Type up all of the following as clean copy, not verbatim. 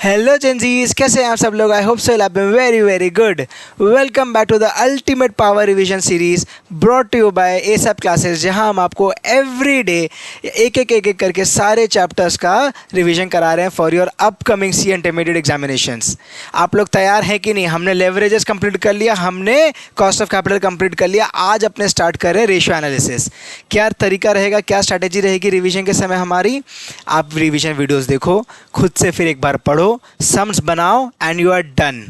Hello Gen Zs, कैसे हैं आप सब लोग। I hope so have been very very good. Welcome back to the ultimate power revision series brought to you by एसएप classes, जहां हम आपको एवरी डे एक करके सारे चैप्टर्स का रिवीजन करा रहे हैं for your upcoming C intermediate examinations. आप लोग तैयार हैं कि नहीं। हमने लेवरेजेस कंप्लीट कर लिया, हमने कॉस्ट ऑफ कैपिटल कंप्लीट कर लिया। आज अपने स्टार्ट कर रहे हैं रेशियो एनालिसिस। क्या तरीका रहेगा, क्या स्ट्रैटेजी रहेगी रिवीजन के समय हमारी। आप रिवीजन वीडियोस देखो, खुद से फिर एक बार पढ़ो, सम्स बनाओ and you are done.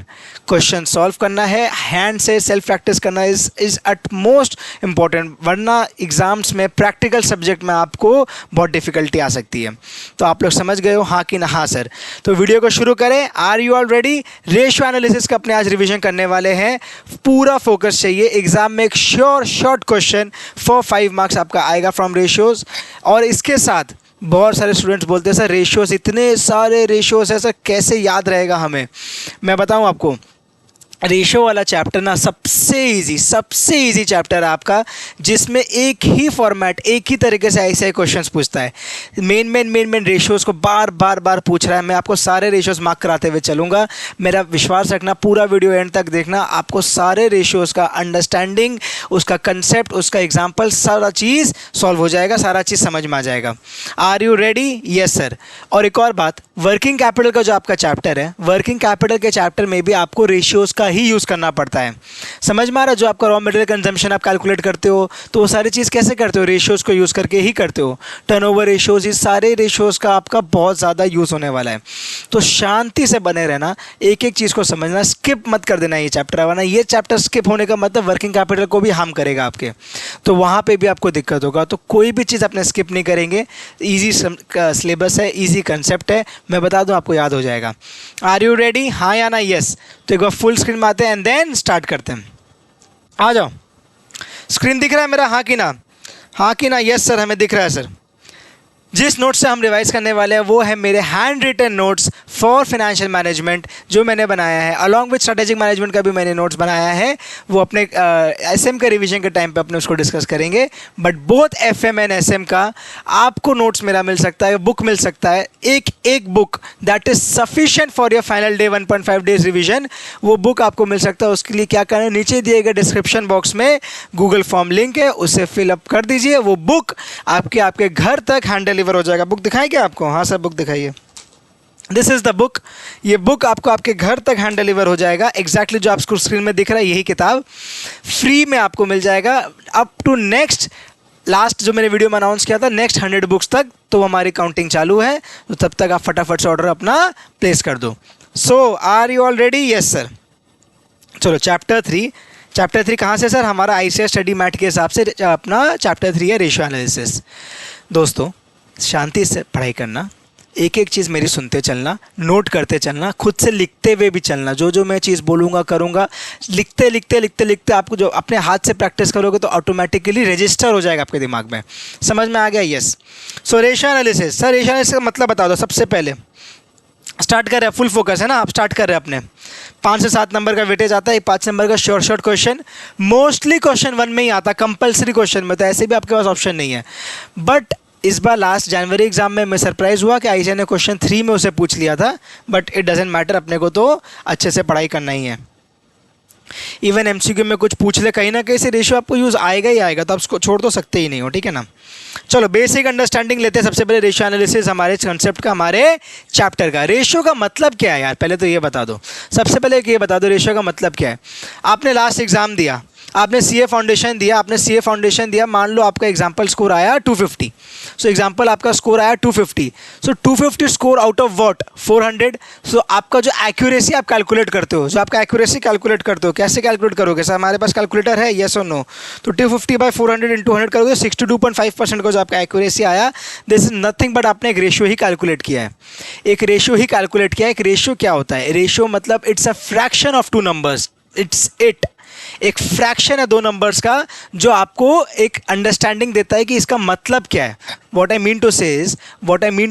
Question solve करना है, हैंड से सेल्फ प्रैक्टिस करना इज एट मोस्ट इंपॉर्टेंट, वरना एग्जाम्स में प्रैक्टिकल सब्जेक्ट में आपको बहुत डिफिकल्टी आ सकती है। तो आप लोग समझ गए हो, हाँ कि ना। हाँ सर। तो वीडियो को शुरू करें। Are you all ready. Ratio analysis का अपने आज रिवीजन करने वाले हैं। पूरा फोकस चाहिए। एग्जाम में एक sure short question for 5 marks आपका आएगा फ्रॉम रेशियोज। और इसके साथ बहुत सारे स्टूडेंट्स बोलते हैं सर रेशियोज, इतने सारे रेशियोज है सर, कैसे याद रहेगा हमें। मैं बताऊं आपको, रेशियो वाला चैप्टर ना सबसे इजी चैप्टर है आपका, जिसमें एक ही फॉर्मेट, एक ही तरीके से ऐसे क्वेश्चंस पूछता है। मेन रेशियोज़ को बार बार पूछ रहा है। मैं आपको सारे रेशियोज़ मार्क कराते हुए चलूँगा। मेरा विश्वास रखना, पूरा वीडियो एंड तक देखना। आपको सारे रेशियोज़ का अंडरस्टैंडिंग, उसका कंसेप्ट, उसका एग्जाम्पल, सारा चीज़ सॉल्व हो जाएगा, सारा चीज़ समझ में आ जाएगा। Are you ready. Yes sir. और एक और बात, वर्किंग कैपिटल का जो आपका चैप्टर है, वर्किंग कैपिटल के चैप्टर में भी आपको रेशियोज़ का ही यूज़ करना पड़ता है। समझ में आ रहा है। जो आपका रॉ मटेरियल कंजम्पशन आप कैलकुलेट करते हो, तो वो सारी चीज़ कैसे करते हो, रेशियोज़ को यूज़ करके ही करते हो। टर्नओवर रेशियोज़, इस सारे रेशियोज़ का आपका बहुत ज़्यादा यूज़ होने वाला है। तो शांति से बने रहना, एक एक चीज़ को समझना, स्किप मत कर देना ये चैप्टर। वरना ये चैप्टर स्किप होने का मतलब वर्किंग कैपिटल को भी हार्म करेगा आपके, तो वहाँ पर भी आपको दिक्कत होगा। तो कोई भी चीज़ अपने स्किप नहीं करेंगे। ईजी सिलेबस है, ईजी कंसेप्ट है, मैं बता दूँ आपको याद हो जाएगा। Are you ready. हाँ या ना। यस। तो एक बार फुल स्क्रीन में आते हैं एंड देन स्टार्ट करते हैं। आ जाओ। स्क्रीन दिख रहा है मेरा, हाँ कि ना। हाँ कि ना। यस सर, हमें दिख रहा है सर। जिस नोट से हम रिवाइज करने वाले हैं वो है मेरे handwritten notes for financial management, जो मैंने बनाया है। अलॉन्ग विद स्ट्रेटेजिक मैनेजमेंट का भी मैंने नोट्स बनाया है। वो अपने एसएम के रिवीजन के टाइम पे अपने उसको डिस्कस करेंगे। But both FM and SM का आपको नोट्स मेरा मिल सकता है, बुक मिल सकता है। एक book that is sufficient for your final day 1.5 days revision. वो बुक आपको मिल सकता है। उसके लिए क्या करना है, नीचे दिए गए डिस्क्रिप्शन बॉक्स में गूगल फॉर्म लिंक है, उसे फिलअप कर दीजिए। वो बुक आपके घर तक हैंड डिलीवर हो जाएगा। बुक दिखाएं क्या आपको। हाँ सर, बुक दिखाइए। This is the book. ये बुक आपको आपके घर तक हैंड डिलीवर हो जाएगा। एग्जैक्टली जो आपको स्क्रीन में दिख रहा है, यही किताब फ्री में आपको मिल जाएगा अप टू नेक्स्ट, लास्ट जो मैंने वीडियो में अनाउंस किया था, नेक्स्ट 100 बुक्स तक। तो हमारी काउंटिंग चालू है, तो तब तक आप फटाफट से ऑर्डर अपना प्लेस कर दो। So are you all ready. Yes sir. चलो चैप्टर 3 कहाँ से सर, हमारा आईसीएस स्टडी मैट के हिसाब से अपना चैप्टर 3 है रेशियो एनालिसिस। दोस्तों शांति से पढ़ाई करना, एक एक चीज़ मेरी सुनते चलना, नोट करते चलना, खुद से लिखते हुए भी चलना। जो मैं चीज़ बोलूँगा करूँगा, लिखते आपको जो अपने हाथ से प्रैक्टिस करोगे तो ऑटोमेटिकली रजिस्टर हो जाएगा आपके दिमाग में। समझ में आ गया। Yes. So ratio analysis. Sir ratio analysis का मतलब बता दो। सबसे पहले स्टार्ट कर रहे हैं, फुल फोकस है ना, आप स्टार्ट कर रहे हैं अपने। 5 से 7 नंबर का वेटेज आता है, 5 नंबर का शॉर्ट क्वेश्चन। मोस्टली क्वेश्चन 1 में ही आता, कंपलसरी क्वेश्चन में तो ऐसे भी आपके पास ऑप्शन नहीं है। बट इस बार लास्ट जनवरी एग्जाम में मैं सरप्राइज़ हुआ कि आईसीएस ने क्वेश्चन 3 में उसे पूछ लिया था। बट इट डजेंट मैटर, अपने को तो अच्छे से पढ़ाई करना ही है। इवन एमसीक्यू में कुछ पूछ ले, कहीं ना कहीं से रेशियो आपको यूज़ आएगा ही आएगा, तो आप उसको छोड़ तो सकते ही नहीं हो, ठीक है ना। चलो बेसिक अंडरस्टैंडिंग लेते हैं सबसे पहले रेशियो एनालिसिस हमारे कंसेप्ट का, हमारे चैप्टर का। रेशियो का मतलब क्या है यार, पहले तो ये बता दो। सबसे पहले ये बता दो रेशियो का मतलब क्या है। आपने लास्ट एग्जाम दिया, आपने सीए फाउंडेशन दिया, मान लो आपका एग्जाम्पल स्कोर आया 250। सो एग्जाम्पल आपका स्कोर आया 250। सो 250 स्कोर आउट ऑफ व्हाट 400। सो आपका जो एक्यूरेसी आप कैलकुलेट करते हो, कैसे कैलकुलेट करोगे सर, हमारे पास कैलकुलेटर है, येस और नो। तो 250/400 × 100 करोगे, 62.5% का जो आपका एक्यूरेसी आया, दिस इज नथिंग बट आपने एक रेशियो ही कैलकुलेट किया है। एक रेशियो क्या होता है, रेशियो मतलब it's a fraction of 2 numbers. एक फ्रैक्शन है 2 नंबर्स का, जो आपको एक अंडरस्टैंडिंग देता है कि इसका मतलब क्या है। व्हाट आई मीन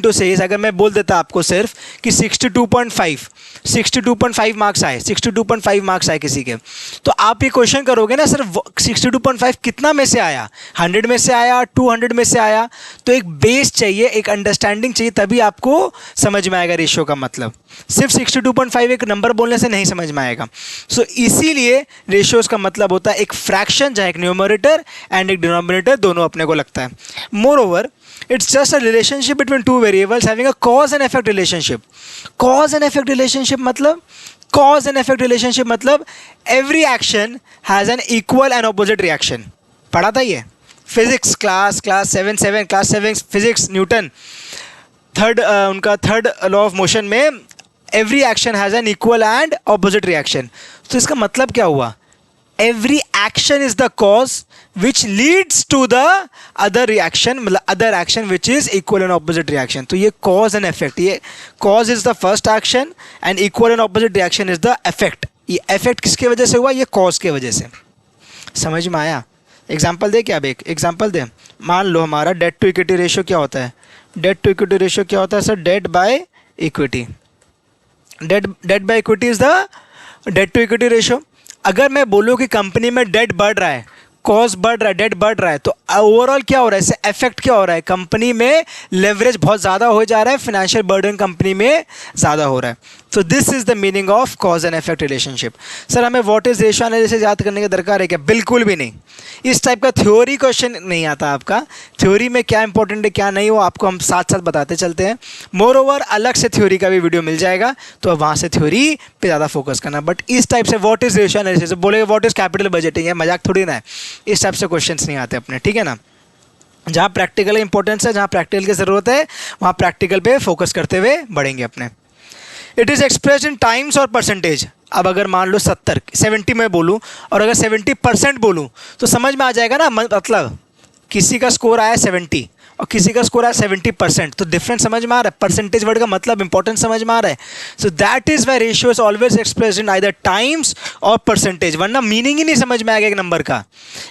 टू से इज अगर मैं बोल देता आपको सिर्फ कि 62.5 मार्क्स आए, 62.5 मार्क्स आए किसी के, तो आप ये क्वेश्चन करोगे ना सर 62.5 कितना में से आया, 100 में से आया, 200 में से आया? तो एक बेस चाहिए, एक अंडरस्टैंडिंग चाहिए, तभी आपको समझ में आएगा रेशियो का मतलब। सिर्फ 62.5 एक नंबर बोलने से नहीं समझ में आएगा। सो इसीलिए रेशियोज का मतलब होता है एक फ्रैक्शन जहाँ एक न्यूमरेटर एंड एक डिनोमिनेटर दोनों अपने को लगता है। More over it's just a relationship between two variables having a cause and effect relationship. Cause and effect relationship मतलब every action has an equal and opposite reaction. पढ़ा था ये फिजिक्स क्लास 7 फिजिक्स न्यूटन उनका third law of motion में every action has an equal and opposite reaction. तो इसका मतलब क्या हुआ? every action is the cause which leads to the other reaction, मतलब other action which is equal and opposite reaction. तो ये cause and effect, ये cause is the first action and equal and opposite reaction is the effect. ये effect किसके वजह से हुआ? ये cause के वजह से। समझ में आया? एग्जाम्पल दे क्या? अब एक एग्जाम्पल दे। मान लो हमारा डेट टू इक्विटी रेशियो क्या होता है? डेट टू इक्विटी रेशियो क्या होता है sir? Debt by equity. Debt by equity is the debt to equity ratio. अगर मैं बोलूँ कि कंपनी में डेट बढ़ रहा है, कॉस्ट बढ़ रहा है, डेट बढ़ रहा है, तो ओवरऑल क्या हो रहा है? इससे इफेक्ट क्या हो रहा है? कंपनी में लेवरेज बहुत ज़्यादा हो जा रहा है, फाइनेंशियल बर्डन कंपनी में ज़्यादा हो रहा है। So this is the meaning of cause and effect relationship. Sir हमें व्हाट इज रेशियो एनालिसिस याद करने की दरकार है क्या? बिल्कुल भी नहीं। इस टाइप का थ्योरी क्वेश्चन नहीं आता आपका। थ्योरी में क्या इंपॉर्टेंट है क्या नहीं, वो आपको हम साथ साथ बताते चलते हैं। मोर ओवर अलग से थ्योरी का भी वीडियो मिल जाएगा, तो अब वहाँ से थ्योरी पे ज़्यादा फोकस करना। बट इस टाइप से व्हाट इज रेशियो एनालिसिस बोलेगा व्हाट इज कैपिटल बजटिंग है, मजाक थोड़ी ना है। इस टाइप से क्वेश्चन नहीं आते अपने, ठीक है ना। जहाँ प्रैक्टिकल इंपॉर्टेंस है, जहाँ प्रैक्टिकल की ज़रूरत है, वहाँ प्रैक्टिकल पे फोकस करते हुए बढ़ेंगे अपने। It is expressed in times और परसेंटेज। अब अगर मान लो 70 में बोलूँ और अगर 70% बोलूँ तो समझ में आ जाएगा ना। मतलब किसी का स्कोर आया 70 और किसी का स्कोर आया 70%, तो डिफरेंस समझ में आ रहा है। परसेंटेज वर्ड का मतलब इंपॉर्टेंस समझ में आ रहा है। So that is why ratio is always expressed in either times और परसेंटेज, वरना मीनिंग ही नहीं समझ में आएगा एक नंबर का।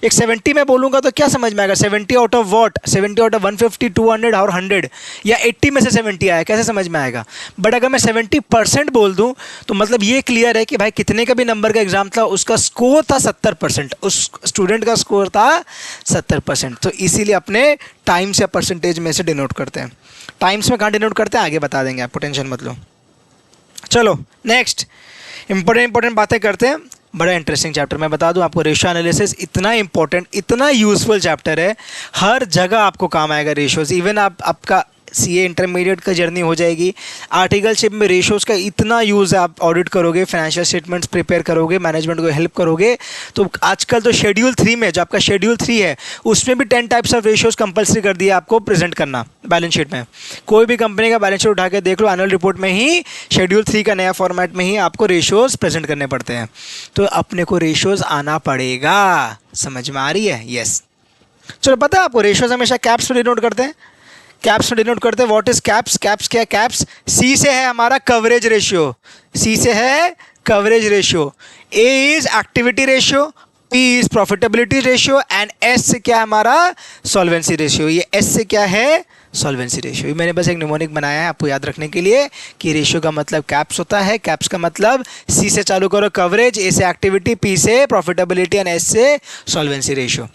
एक 70 में बोलूँगा तो क्या समझ में आएगा? 70 out of what? 70 out of 150, 200 और 100, या 80 में से 70 आया, कैसे समझ में आएगा? बट अगर मैं 70% बोल दूँ तो मतलब ये क्लियर है कि भाई कितने का भी नंबर का एग्जाम था, उसका स्कोर था 70%, उस स्टूडेंट का स्कोर था 70%। तो इसीलिए अपने टाइम्स या परसेंटेज में से डिनोट करते हैं। टाइम्स में कहाँ डिनोट करते हैं आगे बता देंगे आपको, टेंशन मत लो। चलो नेक्स्ट इंपॉर्टेंट बातें करते हैं। बड़ा इंटरेस्टिंग चैप्टर, मैं बता दूं आपको, रेशियो एनालिसिस इतना इंपॉर्टेंट, इतना यूजफुल चैप्टर है, हर जगह आपको काम आएगा रेशियोज। इवन आपका सीए इंटरमीडिएट का जर्नी हो जाएगी, आर्टिकलशिप में रेशियोज का इतना यूज़ है। आप ऑडिट करोगे, फाइनेंशियल स्टेटमेंट्स प्रिपेयर करोगे, मैनेजमेंट को हेल्प करोगे। तो आजकल तो शेड्यूल 3 में, जो आपका शेड्यूल 3 है, उसमें भी 10 टाइप्स ऑफ रेशियोज कंपलसरी कर दिया आपको प्रेजेंट करना बैलेंस शीट में। कोई भी कंपनी का बैलेंस शीट उठा के देख लो, एनुअल रिपोर्ट में ही शेड्यूल 3 का नया फॉर्मेट में ही आपको रेशियोज प्रेजेंट करने पड़ते हैं। तो अपने को रेशियोज आना पड़ेगा। समझ में आ रही है? यस। चलो पता है आपको रेशियोज हमेशा कैप्स में डिनोट करते हैं। कैप्स में डिनोट करते हैं। What is caps? कैप्स क्या? कैप्स सी से है हमारा कवरेज रेशियो, सी से है coverage ratio, A is activity ratio, P is profitability ratio and S से क्या है हमारा? Solvency ratio. ये एस से क्या है? Solvency ratio. ये मैंने बस एक निमोनिक बनाया है आपको याद रखने के लिए कि रेशियो का मतलब कैप्स होता है। कैप्स का मतलब सी से चालू करो कवरेज, ए से एक्टिविटी, पी से प्रॉफिटेबिलिटी एंड एस से solvency ratio.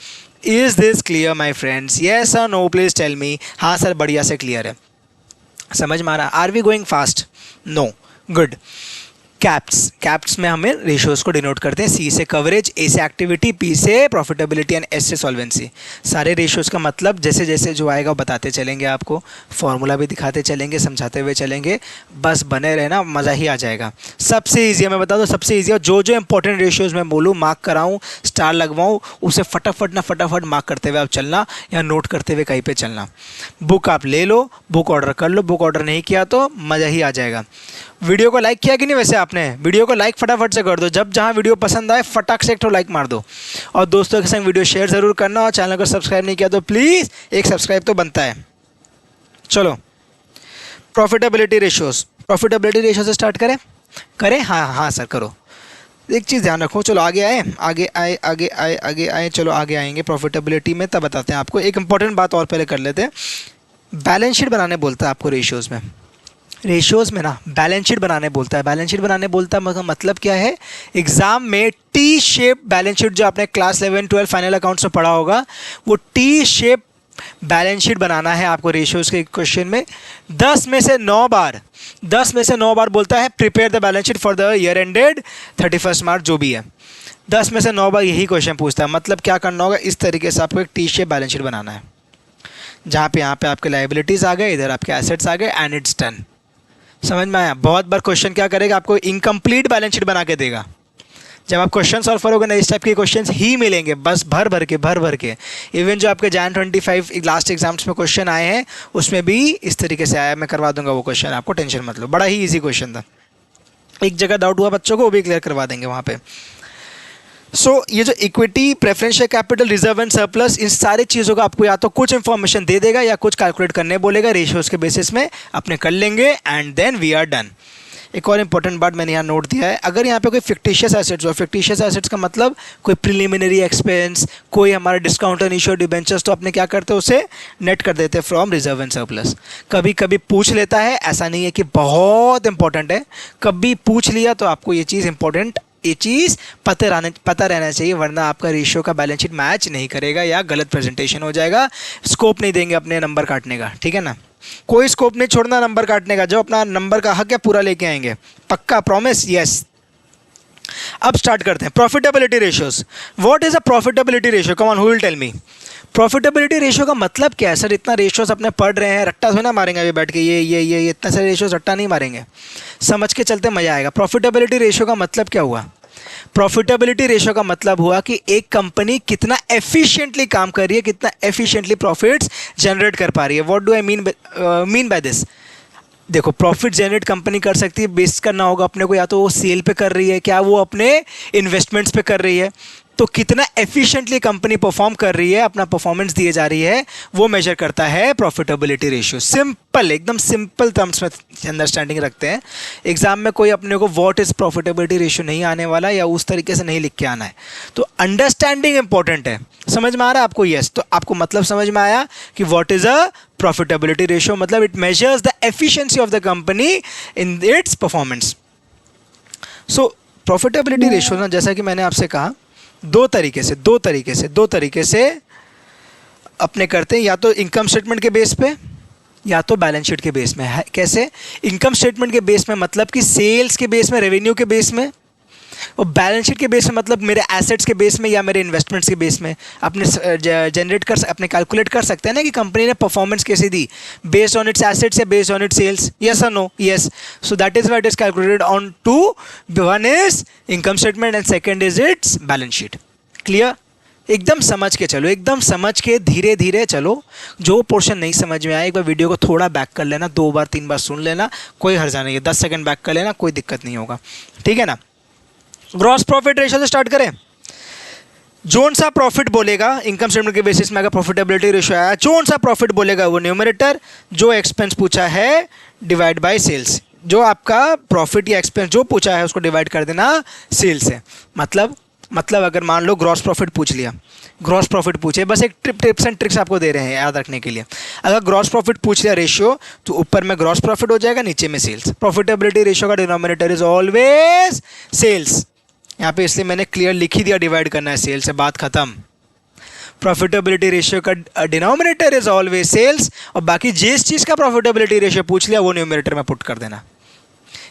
Is this clear my friends? Yes और नो? Please tell me. हाँ सर बढ़िया से क्लियर है, समझ में आ रहा? Are we going fast? No. Good. Caps में हमें रेशियोज को डिनोट करते हैं। सी से कवरेज, ए से एक्टिविटी, पी से प्रॉफिटेबिलिटी एंड एस से सॉल्वेंसी। सारे रेशियोज का मतलब जैसे जैसे जो आएगा बताते चलेंगे आपको, फॉर्मूला भी दिखाते चलेंगे, समझाते हुए चलेंगे। बस बने रहना, मज़ा ही आ जाएगा। सबसे ईजी है, मैं बता दूँ सबसे ईजी है। जो इंपॉर्टेंट रेशियोज मैं बोलूँ, मार्क कराऊँ, स्टार लगवाऊँ, उसे फटाफट मार्क करते हुए आप चलना या नोट करते हुए कहीं पर चलना। बुक आप ले लो, बुक ऑर्डर कर लो। बुक ऑर्डर नहीं किया तो मज़ा ही आ जाएगा। वीडियो को लाइक किया कि नहीं? वैसे आपने वीडियो को लाइक फटाफट से कर दो। जब जहाँ वीडियो पसंद आए फटाक से एक तो लाइक मार दो, और दोस्तों के संग वीडियो शेयर ज़रूर करना। और चैनल को सब्सक्राइब नहीं किया तो प्लीज़ एक सब्सक्राइब तो बनता है। चलो प्रॉफिटेबिलिटी रेशियोज से स्टार्ट करें। हाँ सर करो। एक चीज़ ध्यान रखो। चलो आगे आए। चलो आगे आएंगे प्रॉफिटेबिलिटी में, तब बताते हैं आपको। एक इंपॉर्टेंट बात और पहले कर लेते हैं। बैलेंस शीट बनाने बोलता है आपको रेशियोज़ में ना बैलेंस शीट बनाने बोलता है। बैलेंस शीट बनाने बोलता है मतलब क्या है, एग्जाम में टी शेप बैलेंस शीट, जो आपने क्लास 11 12 फाइनल अकाउंट्स में पढ़ा होगा, वो टी शेप बैलेंस शीट बनाना है आपको रेशियोज़ के क्वेश्चन में। 10 में से 9 बार बोलता है prepare the balance sheet for the year ended 31 मार्च, जो भी है 10 में से 9 बार यही क्वेश्चन पूछता है। मतलब क्या करना होगा, इस तरीके से आपको एक टी शेप बैलेंस शीट बनाना है, जहाँ पे यहाँ पे आपके लाइबिलिटीज़ आ गए, इधर आपके एसेट्स आ गए, एंड इट्स डन। समझ में आया? बहुत बार क्वेश्चन क्या करेगा, आपको इनकम्प्लीट बैलेंस शीट बना के देगा। जब आप क्वेश्चन सॉल्व करोगे ना, इस टाइप के क्वेश्चंस ही मिलेंगे, बस भर भर के। इवन जो आपके Jan 25 लास्ट एग्जाम्स में क्वेश्चन आए हैं, उसमें भी इस तरीके से आया। मैं करवा दूंगा वो क्वेश्चन, आपको टेंशन मत लो, बड़ा ही ईजी क्वेश्चन था। एक जगह डाउट हुआ बच्चों को, वो भी क्लियर करवा देंगे वहाँ पे। सो ये जो equity, preferential capital, reserve and surplus, इन सारी चीज़ों का आपको या तो कुछ इन्फॉर्मेशन दे देगा या कुछ कैलकुलेट करने बोलेगा, रेशियोज़ के बेसिस में अपने कर लेंगे, and then we are done. एक और इंपॉर्टेंट बात मैंने यहाँ नोट दिया है, अगर यहाँ पे कोई फिक्टिशियस एसेट्स हो, फिक्टिशियस एसेट्स का मतलब कोई प्रिलिमिनरी एक्सपेंस, कोई हमारा डिस्काउंट एंड इश्यू डिबेंचर्स, तो अपने क्या करते हैं, उसे नेट कर देते हैं फ्रॉम रिजर्व एंड सरप्लस। कभी कभी पूछ लेता है, ऐसा नहीं है कि बहुत इंपॉर्टेंट है, कभी पूछ लिया तो आपको ये चीज़ इंपॉर्टेंट, ये चीज़ पता रहना चाहिए, वरना आपका रेशियो का बैलेंस शीट मैच नहीं करेगा या गलत प्रेजेंटेशन हो जाएगा, स्कोप नहीं देंगे अपने नंबर काटने का। ठीक है ना, कोई स्कोप नहीं छोड़ना नंबर काटने का, जो अपना नंबर का हक है पूरा लेके आएंगे, पक्का, प्रॉमिस, यस। अब स्टार्ट करते हैं profitability ratios. What is a profitability ratio, come on, who will tell me. Profitability ratio का मतलब क्या है? सर इतना रेशियोज अपने पढ़ रहे हैं, रट्टा थोड़ा ना मारेंगे अभी बैठ के, ये इतना सारे रेशियोज रट्टा नहीं मारेंगे, समझ के चलते मजा आएगा। प्रॉफिटेबिलिटी रेशियो का मतलब क्या हुआ? प्रॉफिटेबिलिटी रेशियो का मतलब हुआ कि एक कंपनी कितना एफिशिएंटली काम कर रही है, कितना एफिशिएंटली प्रॉफिट्स जनरेट कर पा रही है। What do I mean by this? देखो, प्रॉफिट जनरेट कंपनी कर सकती है, बेस करना होगा अपने को, या तो वो सेल पे कर रही है, क्या वो अपने इन्वेस्टमेंट्स पे कर रही है, तो कितना एफिशिएंटली कंपनी परफॉर्म कर रही है, अपना परफॉर्मेंस दिए जा रही है, वो मेजर करता है प्रॉफिटेबिलिटी रेशियो। सिंपल, एकदम सिंपल टर्म्स में अंडरस्टैंडिंग रखते हैं। एग्जाम में कोई अपने को व्हाट इज प्रॉफिटेबिलिटी रेशियो नहीं आने वाला, या उस तरीके से नहीं लिख के आना है, तो अंडरस्टैंडिंग इंपॉर्टेंट है। समझ में आ रहा है आपको? यस। तो आपको मतलब समझ में आया कि what is a profitability ratio, मतलब it measures the efficiency of the company in its performance. So profitability ratio ना, जैसा कि मैंने आपसे कहा, दो तरीके से अपने करते हैं, या तो इनकम स्टेटमेंट के बेस पे या तो बैलेंस शीट के बेस में। है कैसे? इनकम स्टेटमेंट के बेस में मतलब कि सेल्स के बेस में, रेवेन्यू के बेस में, और बैलेंस शीट के बेस में मतलब मेरे एसेट्स के बेस में या मेरे इन्वेस्टमेंट्स के बेस में। अपने अपने कैलकुलेट कर सकते हैं ना कि कंपनी ने परफॉर्मेंस कैसे दी, बेस्ड ऑन इट्स एसेट्स या based on its sales, yes और no? Yes. So that is what is calculated on two, one is income statement and second is its balance sheet. Clear? एकदम समझ के चलो, एकदम समझ के धीरे धीरे चलो। जो पोर्शन नहीं समझ में आया, एक बार वीडियो को थोड़ा बैक कर लेना, 2 बार 3 बार सुन लेना, कोई हर्जा नहीं है, 10 सेकंड बैक कर लेना, कोई दिक्कत नहीं होगा। ठीक है ना? ग्रॉस प्रॉफिट रेशियो से स्टार्ट करें। जोन सा प्रॉफिट बोलेगा इनकम स्टेटमेंट के बेसिस में, अगर प्रॉफिटेबिलिटी रेशियो आया, जोन सा प्रॉफिट बोलेगा वो न्यूमरेटर, जो एक्सपेंस पूछा है डिवाइड बाय सेल्स, जो आपका प्रॉफिट या एक्सपेंस जो पूछा है उसको डिवाइड कर देना सेल्स से। मतलब अगर मान लो ग्रॉस प्रॉफिट पूछ लिया, ग्रॉस प्रॉफिट पूछे, बस एक टिप्स एंड ट्रिक्स आपको दे रहे हैं याद रखने के लिए। अगर ग्रॉस प्रॉफिट पूछ लिया रेशियो, तो ऊपर में ग्रॉस प्रॉफिट हो जाएगा, नीचे में सेल्स। प्रॉफिटेबिलिटी रेशियो का डिनोमिनेटर इज ऑलवेज सेल्स। यहाँ पे इसलिए मैंने क्लियर लिख ही दिया, डिवाइड करना है सेल्स से, बात खत्म। प्रॉफिटेबिलिटी रेशियो का डिनोमिनेटर इज ऑलवेज सेल्स, और बाकी जिस चीज़ का प्रॉफिटेबिलिटी रेशियो पूछ लिया वो न्यूमरेटर में पुट कर देना।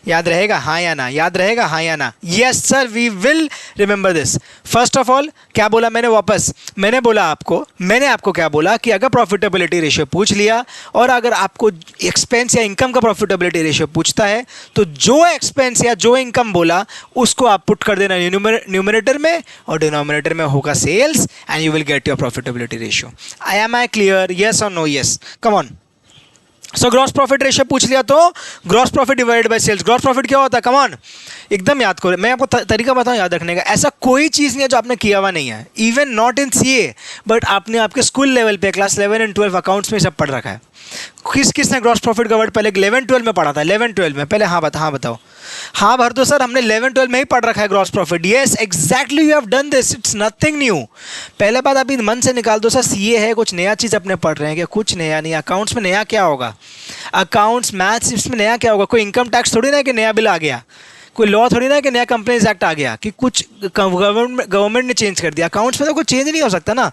याद रहेगा हाँ या ना? याद रहेगा हाँ या ना? Yes sir, we will remember this. First of all क्या बोला मैंने वापस? मैंने आपको क्या बोला कि अगर प्रॉफिटेबिलिटी रेशियो पूछ लिया और अगर आपको एक्सपेंस या इनकम का प्रॉफिटेबिलिटी रेशियो पूछता है, तो जो एक्सपेंस या जो इनकम बोला उसको आप पुट कर देना न्यूमरेटर में, और डिनोमिनेटर में होगा sales, and you will get your profitability ratio. I clear? Yes और no? Yes, come on. So gross profit ratio पूछ लिया तो gross profit divided by sales. Gross profit क्या होता है? कम ऑन, एकदम याद करो। मैं आपको तरीका बताऊं याद रखने का। ऐसा कोई चीज़ नहीं है जो आपने किया हुआ नहीं है, even not in CA, but आपने आपके स्कूल लेवल पे क्लास 11 एंड 12 अकाउंट्स में सब पढ़ रखा है। किसने ग्रॉस प्रॉफिट का वर्ड पहले 11-12 में पढ़ा था? 11-12 में पहले? हाँ बताओ। हाँ भर दो सर, हमने 11-12 में ही पढ़ रखा है gross profit. Yes exactly, you have done this, it's nothing new. पहले बात आप मन से निकाल दो सर, सीए है, कुछ नया चीज़ अपने पढ़ रहे हैं क्या? कुछ नया नहीं। अकाउंट्स में नया क्या होगा? अकाउंट्स मैथ्स इसमें नया क्या होगा? कोई इनकम टैक्स थोड़ी ना है कि नया बिल आ गया, कोई लॉ थोड़ी ना है कि नया कंपनीज एक्ट आ गया कि कुछ गवर्नमेंट ने चेंज कर दिया। अकाउंट्स में तो कुछ चेंज नहीं हो सकता ना।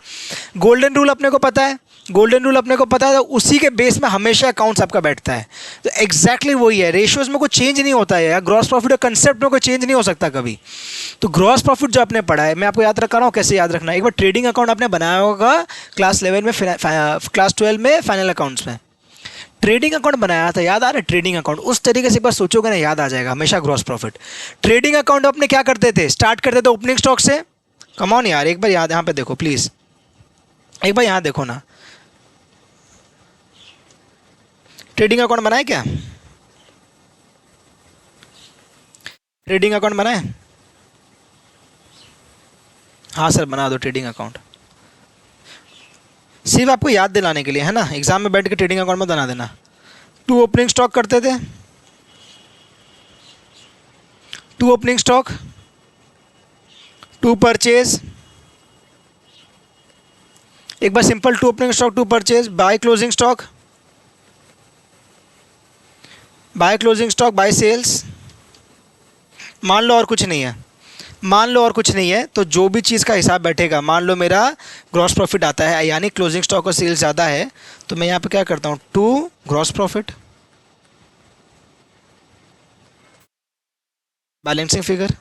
गोल्डन रूल अपने को पता है, गोल्डन रूल अपने को पता है, तो उसी के बेस में हमेशा अकाउंट्स आपका बैठता है। तो एग्जैक्टली वही है, रेशियोज में कुछ चेंज नहीं होता है यार। ग्रॉस प्रॉफिट का कंसेप्ट में कोई चेंज नहीं हो सकता कभी। तो ग्रॉस प्रॉफिट जो आपने पढ़ा है, मैं आपको याद रखा रहा हूँ कैसे याद रखना है। एक बार ट्रेडिंग अकाउंट आपने बनाया होगा क्लास 11 में, क्लास 12 में फाइनल अकाउंट्स में ट्रेडिंग अकाउंट बनाया था, याद आ रहा है? ट्रेडिंग अकाउंट उस तरीके से एक बार सोचोगे ना, याद आ जाएगा हमेशा ग्रॉस प्रॉफिट। ट्रेडिंग अकाउंट अपने क्या करते थे? स्टार्ट करते थे ओपनिंग स्टॉक से। कम ऑन यार, एक बार याद यहाँ पे देखो प्लीज, एक बार यहाँ देखो ना। ट्रेडिंग अकाउंट बनाए क्या? ट्रेडिंग अकाउंट बनाए? हाँ सर बना दो ट्रेडिंग अकाउंट, सिर्फ आपको याद दिलाने के लिए है ना। एग्जाम में बैठ के ट्रेडिंग अकाउंट में बना देना। 2 ओपनिंग स्टॉक करते थे, 2 ओपनिंग स्टॉक, 2 परचेज। एक बार simple 2 opening stock 2 purchase, by closing stock, by closing stock, by sales. मान लो और कुछ नहीं है, मान लो और कुछ नहीं है, तो जो भी चीज़ का हिसाब बैठेगा, मान लो मेरा ग्रॉस प्रॉफिट आता है यानी क्लोजिंग स्टॉक और सेल्स ज़्यादा है, तो मैं यहाँ पे क्या करता हूँ? 2 gross profit, balancing figure.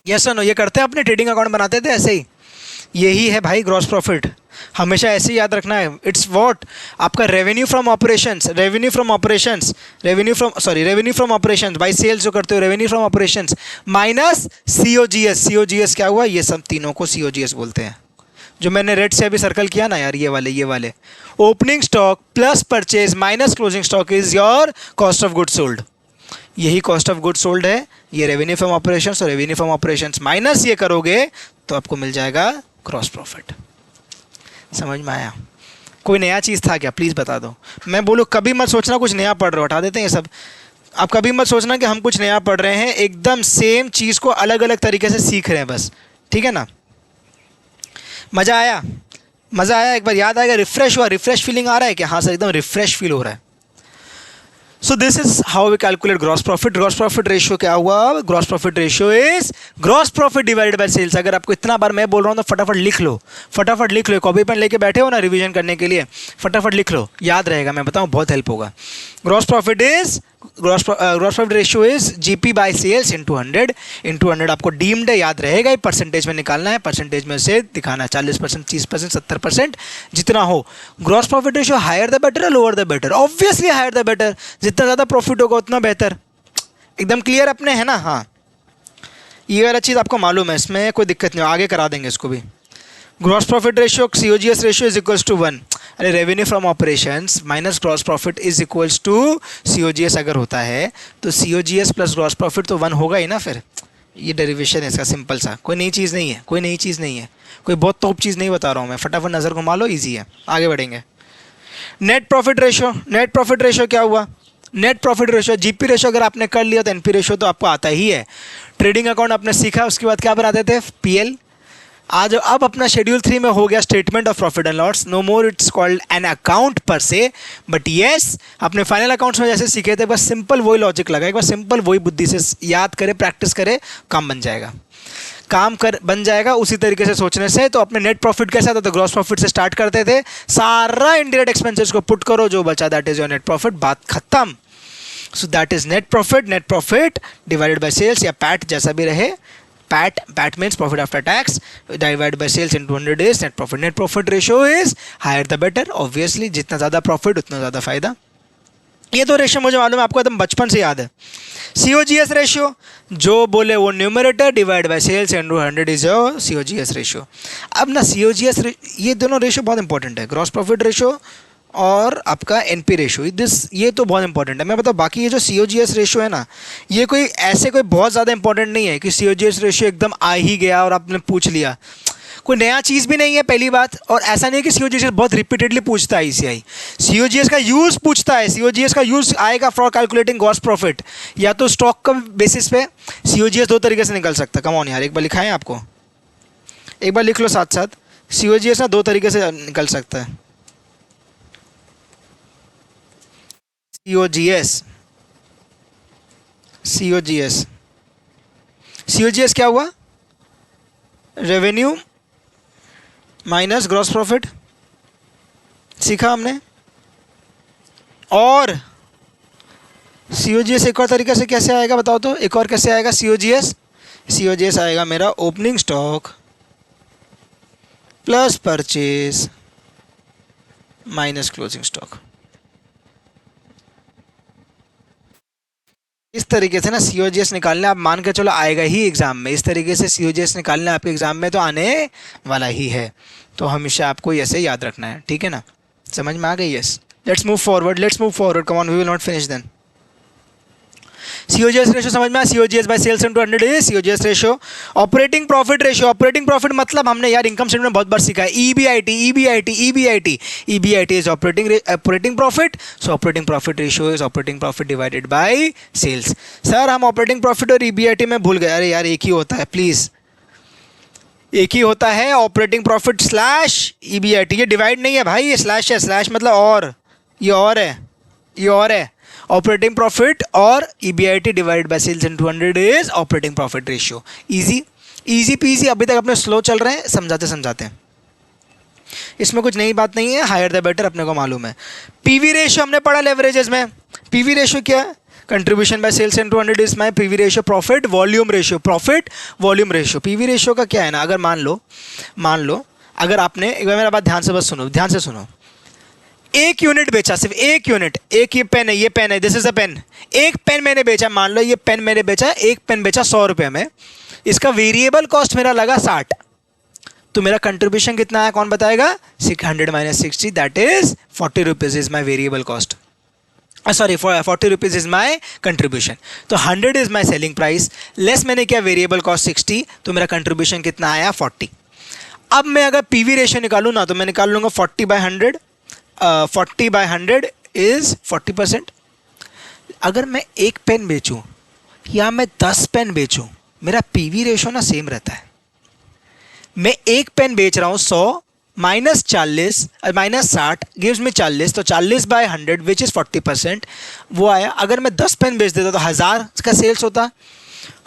Yes no, ये करते हैं अपने ट्रेडिंग अकाउंट बनाते थे ऐसे ही। यही है भाई ग्रॉस प्रॉफिट, हमेशा ऐसे ही याद रखना है। इट्स व्हाट आपका revenue from operations, revenue from operations, revenue from operations by sales जो करते हो, revenue from operations minus COGS. COGS क्या हुआ? ये सब तीनों को सीओजीएस बोलते हैं, जो मैंने रेड से अभी सर्कल किया ना यार, ये वाले opening stock plus purchase minus closing stock is your cost of good sold. यही कॉस्ट ऑफ गुड सोल्ड है, ये रेवेन्यू फ्रॉम ऑपरेशंस, और रेवेन्यू फ्रॉम ऑपरेशंस माइनस ये करोगे तो आपको मिल जाएगा ग्रॉस प्रॉफिट। समझ में आया? कोई नया चीज़ था क्या? प्लीज़ बता दो। मैं बोलूँ कभी मत सोचना कुछ नया पढ़ रहे हो, हटा देते हैं ये सब। आप कभी मत सोचना कि हम कुछ नया पढ़ रहे हैं, एकदम सेम चीज़ को अलग अलग तरीके से सीख रहे हैं बस, ठीक है ना। मज़ा आया? मज़ा आया? एक बार याद आएगा, रिफ्रेश हुआ, रिफ्रेश फीलिंग आ रहा है क्या? हाँ सर एकदम रिफ्रेश फील हो रहा है। So this is how we calculate gross profit. Gross profit ratio क्या हुआ? Gross profit ratio is gross profit divided by sales. अगर आपको इतना बार मैं बोल रहा हूँ तो फटाफट लिख लो, फटाफट लिख लो। कॉपी पेन लेके बैठे हो ना रिवीजन करने के लिए, फटाफट लिख लो, याद रहेगा। मैं बताऊँ बहुत हेल्प होगा। Gross profit is gross profit ratio is GP by sales into 100 आपको डीम्ड है, याद रहेगा। ये परसेंटेज में निकालना है, परसेंटेज में से दिखाना है 40%, 30%, 70%, जितना हो। Gross profit ratio higher the better, lower the better? Obviously higher the better, जितना ज़्यादा प्रॉफिट होगा उतना बेहतर। एकदम क्लियर अपने है ना? हाँ, ये वाला चीज़ आपको मालूम है, इसमें कोई दिक्कत नहीं, आगे करा देंगे इसको भी। Gross profit ratio COGS ratio is equals to 1। अरे revenue from operations minus gross profit is equals to COGS अगर होता है तो सीओजीएस प्लस ग्रॉस प्रॉफिट तो 1 होगा ही ना फिर। ये डेरिवेशन है इसका, सिंपल सा, कोई नई चीज़ नहीं है, कोई नई चीज़ नहीं है, कोई बहुत टॉप चीज़ नहीं बता रहा हूँ मैं। फटाफट नज़र घुमा लो, ईजी है, आगे बढ़ेंगे। Net profit ratio, net profit ratio क्या हुआ? Net profit ratio, GP ratio अगर आपने कर लिया तो एनपी रेशियो तो आपको आता ही है। ट्रेडिंग अकाउंट आपने सीखा, उसके बाद क्या बनाते थे? पीएल। आज अब अपना शेड्यूल 3 में हो गया statement of profit and loss. No more it's called an account पर से, बट येस अपने फाइनल अकाउंट्स में जैसे सीखे थे, बस सिंपल वही लॉजिक लगा, एक बार सिंपल वही बुद्धि से याद करे, प्रैक्टिस करे, काम बन जाएगा, काम कर बन जाएगा उसी तरीके से सोचने से। तो अपने नेट प्रॉफिट कैसा था? तो ग्रॉस प्रॉफिट से स्टार्ट करते थे, सारा इंडायरेक्ट एक्सपेंसेस को पुट करो, जो बचा that is your net profit, बात खत्म। So that is net profit, net profit divided by sales या पैट जैसा भी रहे। PAT means profit after tax, divide by sales into 100 is net profit. Net profit ratio is higher the better, obviously जितना ज़्यादा profit उतना ज़्यादा फायदा। ये तो रेशियो मुझे मालूम है, आपको एकदम बचपन से याद है। सीओजीएस रेशियो जो बोले वो numerator, divide by sales into 100 is your COGS ratio. अब ना सीओजीएस, ये दोनों रेशियो बहुत इंपॉर्टेंट है, ग्रॉस प्रॉफिट रेशियो और आपका एनपी रेशियो, ये तो बहुत इंपॉर्टेंट है। मैं बताऊँ बाकी ये जो सीओजीएस रेशियो है ना, ये कोई ऐसे कोई बहुत ज़्यादा इंपॉर्टेंट नहीं है कि सीओजीएस रेशियो एकदम आ ही गया और आपने पूछ लिया। कोई नया चीज़ भी नहीं है पहली बात, और ऐसा नहीं है कि सीओजीएस बहुत रिपीटेडली पूछता है ईसीआई। सीओजीएस का यूज़ पूछता है, सीओजीएस का यूज़ आएगा फॉर कैलकुलेटिंग ग्रॉस प्रॉफिट या तो स्टॉक का बेसिस पे। सीओजीएस दो तरीके से निकल सकता है, कम ऑन यार, एक बार लिखाएं आपको, एक बार लिख लो साथ साथ। सीओजीएस ना दो तरीके से निकल सकता है। सीओजीएस सीओजीएस सीओजीएस क्या हुआ? रेवेन्यू माइनस ग्रॉस प्रॉफिट, सीखा हमने। और सीओजीएस एक और तरीके से कैसे आएगा बताओ तो, एक और कैसे आएगा सीओजीएस? सीओजीएस आएगा मेरा opening stock plus purchase minus closing stock. इस तरीके से ना सीओजीएस निकालने, आप मान के चलो आएगा ही एग्जाम में, इस तरीके से सीओजीएस निकालने आपके एग्जाम में तो आने वाला ही है, तो हमेशा आपको ऐसे याद रखना है, ठीक है ना? समझ में आ गई? Yes, let's move forward, come on, we will not finish then. COGS ratio समझ में आया? COGS by sales into 100 is COGS ratio. Operating profit ratio, operating profit मतलब हमने यार इनकम स्टेटमेंट में बहुत बार सीखा है, EBIT is operating profit, so operating profit ratio is operating profit divided by sales. Sir हम ऑपरेटिंग प्रॉफिट और ईबीआईटी में भूल गए, अरे यार एक ही होता है प्लीज़, एक ही होता है, ऑपरेटिंग प्रॉफिट स्लैश ईबीआईटी, ये डिवाइड नहीं है भाई, ये स्लैश है, स्लैश मतलब और, ये और है, ये और है। ऑपरेटिंग प्रॉफिट और EBIT divide by sales into 100 is operating profit ratio. Easy peasy, अभी तक अपने स्लो चल रहे हैं समझाते समझाते, इसमें कुछ नई बात नहीं है, हायर द बेटर अपने को मालूम है। पीवी रेशियो हमने पढ़ा लेवरेजेस में, पीवी रेशियो क्या है? Contribution by sales into 100 is my PV ratio, profit volume ratio. PV ratio का क्या है ना, अगर मान लो अगर आपने, एक बार मेरा बात ध्यान से बस सुनो, ध्यान से सुनो, एक यूनिट बेचा, सिर्फ एक यूनिट, एक ये पेन है, दिस इज अ पेन, एक पेन मैंने बेचा, मान लो ये पेन मैंने बेचा, एक पेन बेचा 100 रुपये में, इसका वेरिएबल कॉस्ट मेरा लगा 60, तो मेरा कंट्रीब्यूशन कितना आया कौन बताएगा? 100 minus 60 that is 40 rupees is my variable cost, sorry 40 rupees is my contribution. तो 100 is my selling price, less मैंने क्या वेरिएबल कॉस्ट 60, तो मेरा कंट्रीब्यूशन कितना आया? 40। अब मैं अगर पीवी रेशियो निकालूँ ना, तो मैं निकाल लूँगा 40/100, 40/100 इज 40%। अगर मैं एक पेन बेचूं या मैं 10 पेन बेचूं, मेरा पीवी रेशियो ना सेम रहता है। मैं एक पेन बेच रहा हूं 100 माइनस 40 माइनस 60 गिव्स में 40, तो 40/100 विच इज़ 40% वो आया। अगर मैं 10 पेन बेच देता तो 1000 का सेल्स होता,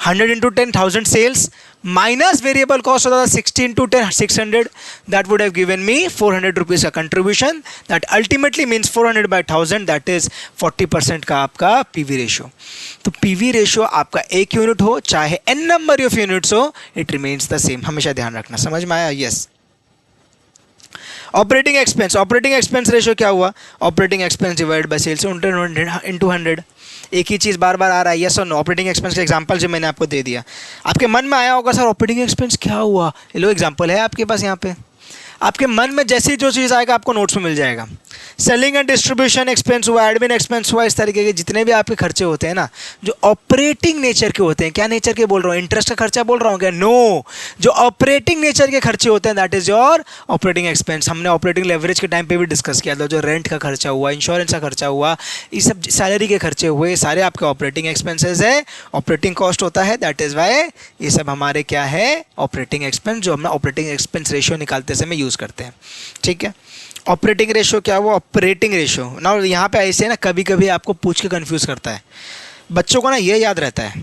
100 into 10,000 sales minus variable cost होता था 60 into 10 600, that would have given me 400 rupees का contribution, that ultimately means 400/1000, that is 40% का आपका पीवी रेशियो। तो पीवी रेशियो आपका एक यूनिट हो चाहे n नंबर ऑफ यूनिट्स हो, इट रिमेन्स द सेम, हमेशा ध्यान रखना। समझ में आया? यस। ऑपरेटिंग एक्सपेंस रेशियो क्या हुआ? Operating expense divide by sales into 100। एक ही चीज़ बार बार आ रहा है, यस और नो। ऑपरेटिंग एक्सपेंस का एग्जांपल जो मैंने आपको दे दिया, आपके मन में आया होगा सर ऑपरेटिंग एक्सपेंस क्या हुआ? ये लो एग्जांपल है आपके पास, यहाँ पे आपके मन में जैसे ही जो चीज़ आएगा आपको नोट्स में मिल जाएगा। सेलिंग एंड डिस्ट्रीब्यूशन एक्सपेंस हुआ, एडमिन एक्सपेंस हुआ, इस तरीके के जितने भी आपके खर्चे होते हैं ना, जो ऑपरेटिंग नेचर के होते हैं, क्या नेचर के बोल रहा हूँ? इंटरेस्ट का खर्चा बोल रहा हूँ क्या? नो, जो ऑपरेटिंग नेचर के खर्चे होते हैं that is your operating expense. हमने ऑपरेटिंग लेवरेज के टाइम पे भी डिस्कस किया था, जो रेंट का खर्चा हुआ, इंश्योरेंस का खर्चा हुआ, ये सब सैलरी के खर्चे हुए, सारे आपके ऑपरेटिंग एक्सपेंसेस है, ऑपरेटिंग कॉस्ट होता है, दैट इज वाई ये सब हमारे क्या है? ऑपरेटिंग एक्सपेंस, जो हम ऑपरेटिंग एक्सपेंस रेशियो निकालते समय यूज़ करते हैं। ठीक है, ऑपरेटिंग रेशियो क्या हुआ? ऑपरेटिंग रेशियो ना, यहाँ पे ऐसे ना कभी कभी आपको पूछ के कंफ्यूज करता है बच्चों को ना, ये याद रहता है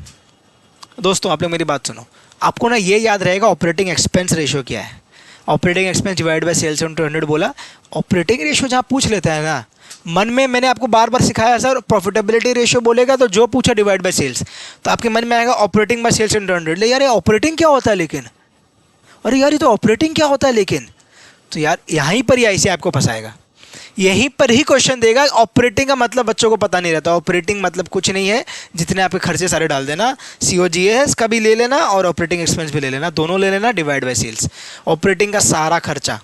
दोस्तों, आप लोग मेरी बात सुनो, आपको ना ये याद रहेगा ऑपरेटिंग एक्सपेंस रेशियो क्या है। Operating expense divide by sales into 100 बोला, ऑपरेटिंग रेशियो जहाँ पूछ लेता है ना, मन में मैंने आपको बार बार सिखाया सर प्रॉफिटेबिलिटी रेशियो बोलेगा तो जो पूछा डिवाइड बाय सेल्स, तो आपके मन में आएगा ऑपरेटिंग बाय सेल्स इनटू 100। ले यार ये ऑपरेटिंग क्या होता है लेकिन, अरे यार ये तो ऑपरेटिंग क्या होता है लेकिन, तो यार यहीं पर ही ऐसे आपको फंसाएगा, यहीं पर ही क्वेश्चन देगा। ऑपरेटिंग का मतलब बच्चों को पता नहीं रहता, ऑपरेटिंग मतलब कुछ नहीं है, जितने आपके खर्चे सारे डाल देना, सीओजीएस का भी ले लेना और ऑपरेटिंग एक्सपेंस भी ले लेना, दोनों ले लेना डिवाइड बाय सेल्स। ऑपरेटिंग का सारा खर्चा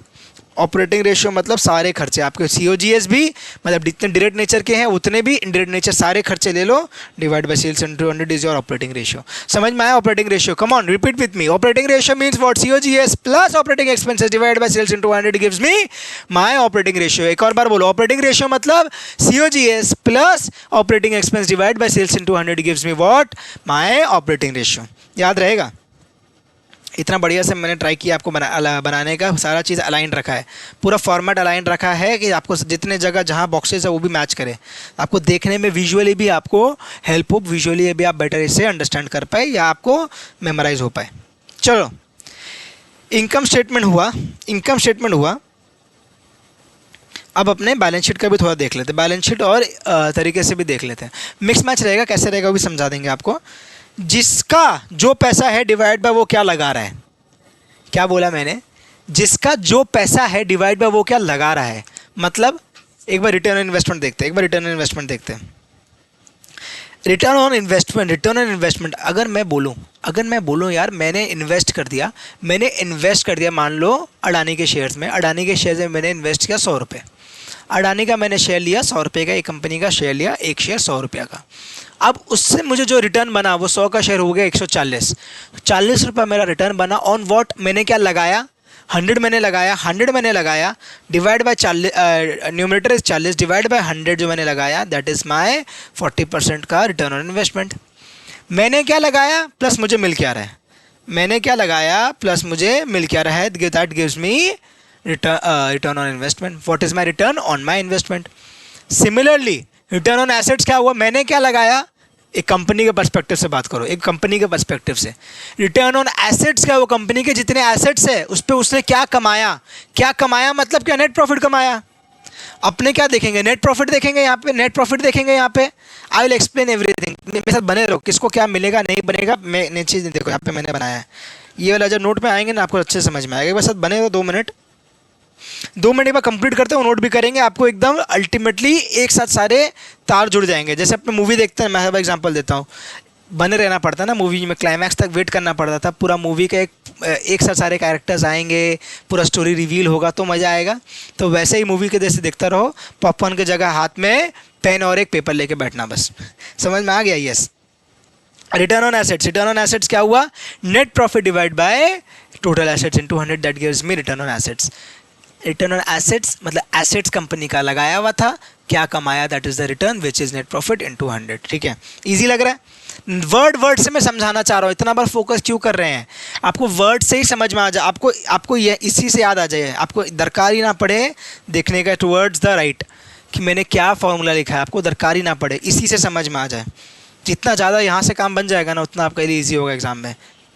ऑपरेटिंग रेशियो मतलब सारे खर्चे आपके, COGS भी मतलब जितने डायरेक्ट नेचर के हैं उतने भी इनडायरेक्ट नेचर सारे खर्चे ले लो, divide by sales into 100 is your operating ratio. समझ में आया operating ratio? Come on repeat with me, operating ratio means what? COGS plus operating expenses divide by sales into 100 gives me my operating ratio. एक और बार बोलो, operating ratio मतलब COGS plus operating expense divide by sales into 100 gives me what? My operating ratio. याद रहेगा? इतना बढ़िया से मैंने ट्राई किया आपको बनाने का, सारा चीज़ अलाइन रखा है, पूरा फॉर्मेट अलाइन रखा है कि आपको जितने जगह जहाँ बॉक्सेस है वो भी मैच करे, आपको देखने में विजुअली भी आपको हेल्प हो, विजुअली भी आप बेटर इसे अंडरस्टैंड कर पाए या आपको मेमोराइज हो पाए। चलो, इनकम स्टेटमेंट हुआ, इनकम स्टेटमेंट हुआ। अब अपने बैलेंस शीट का भी थोड़ा देख लेते हैं, बैलेंस शीट और तरीके से भी देख लेते हैं। मिक्स मैच रहेगा, कैसे रहेगा वो भी समझा देंगे आपको। जिसका जो पैसा है डिवाइड बाय वो क्या लगा रहा है, क्या बोला मैंने? जिसका जो पैसा है डिवाइड बाय वो क्या लगा रहा है, मतलब एक बार रिटर्न ऑन इन्वेस्टमेंट देखते हैं, एक बार रिटर्न ऑन इन्वेस्टमेंट देखते हैं। Return on investment, return on investment अगर मैं बोलूँ यार मैंने इन्वेस्ट कर दिया, मान लो अडानी के शेयर्स में, अडानी के शेयर्स में मैंने इन्वेस्ट किया 100 रुपये, अडानी का मैंने शेयर लिया 100 रुपये का, एक कंपनी का शेयर लिया, एक शेयर 100 रुपये का। अब उससे मुझे जो रिटर्न बना वो 100 का शेयर हो गया 140, 40 रुपये मेरा रिटर्न बना। On what? मैंने क्या लगाया? 100 मैंने लगाया, divide by 40, numerator is 40 divide by 100 जो मैंने लगाया, दैट इज़ माय 40% का रिटर्न ऑन इन्वेस्टमेंट। मैंने क्या लगाया प्लस मुझे मिल क्या रहा है, मैंने क्या लगाया प्लस मुझे मिल क्या रहा है, that gives me return on investment. What is my return on my investment? Similarly return on assets क्या हुआ? मैंने क्या लगाया, एक कंपनी के पर्सपेक्टिव से बात करो, एक कंपनी के पर्सपेक्टिव से रिटर्न ऑन एसेट्स क्या? वो कंपनी के जितने एसेट्स है उस पर उसने क्या कमाया, क्या कमाया मतलब क्या? नेट प्रॉफिट कमाया। अपने क्या देखेंगे? नेट प्रॉफिट देखेंगे यहाँ पे, नेट प्रॉफिट देखेंगे यहाँ पे। आई विल एक्सप्लेन एवरीथिंग, मेरे साथ बने रहो, किसको क्या मिलेगा नहीं बनेगा मैं नीचे देखो यहाँ पे मैंने बनाया है, ये वाला जब नोट में आएंगे ना आपको अच्छे समझ में आएगा। मेरे साथ बने रहो 2 मिनट में कंप्लीट करते हो, नोट भी करेंगे, आपको एकदम अल्टीमेटली एक साथ सारे तार जुड़ जाएंगे। जैसे अपने मूवी देखते हैं, मैं एग्जांपल देता हूँ, बने रहना पड़ता है ना मूवी में, क्लाइमैक्स तक वेट करना पड़ता था, पूरा मूवी का एक साथ सारे कैरेक्टर्स आएंगे, पूरा स्टोरी रिवील होगा तो मज़ा आएगा। तो वैसे ही मूवी के जैसे देखता रहो, पॉपकॉर्न की जगह हाथ में पेन और एक पेपर लेके बैठना, बस। समझ में आ गया? Yes. Return on assets, return on assets क्या हुआ? Net profit divide by total assets into 100, that gives me return on assets. Return on assets मतलब एसेट्स कंपनी का लगाया हुआ था, क्या कमाया, that is the return which is net profit into 100। ठीक है, इजी लग रहा है? वर्ड से मैं समझाना चाह रहा हूँ, इतना बार फोकस क्यों कर रहे हैं? आपको वर्ड से ही समझ में आ जाए, आपको ये इसी से याद आ जाए, आपको दरकार ही ना पड़े देखने का टुवर्ड्स द राइट कि मैंने क्या फॉर्मूला लिखा है, आपको दरकार ही ना पड़े, इसी से समझ में आ जाए। जितना ज़्यादा यहाँ से काम बन जाएगा ना उतना आपके लिए ईजी होगा एग्जाम में।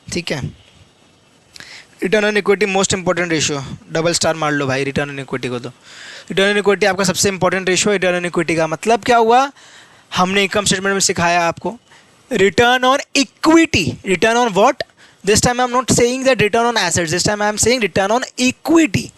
ठीक है, return on equity most important ratio, double star मार लो भाई रिटर्न ऑन इक्विटी को। तो रिटर्न ऑन इक्विटी आपका सबसे इंपॉर्टेंट रेशियो है। रिटर्न ऑन इक्विटी का मतलब क्या हुआ? हमने इनकम स्टेटमेंट में सिखाया आपको return on equity. Return on what? This time I am not saying that return on assets, this time I am saying return on equity.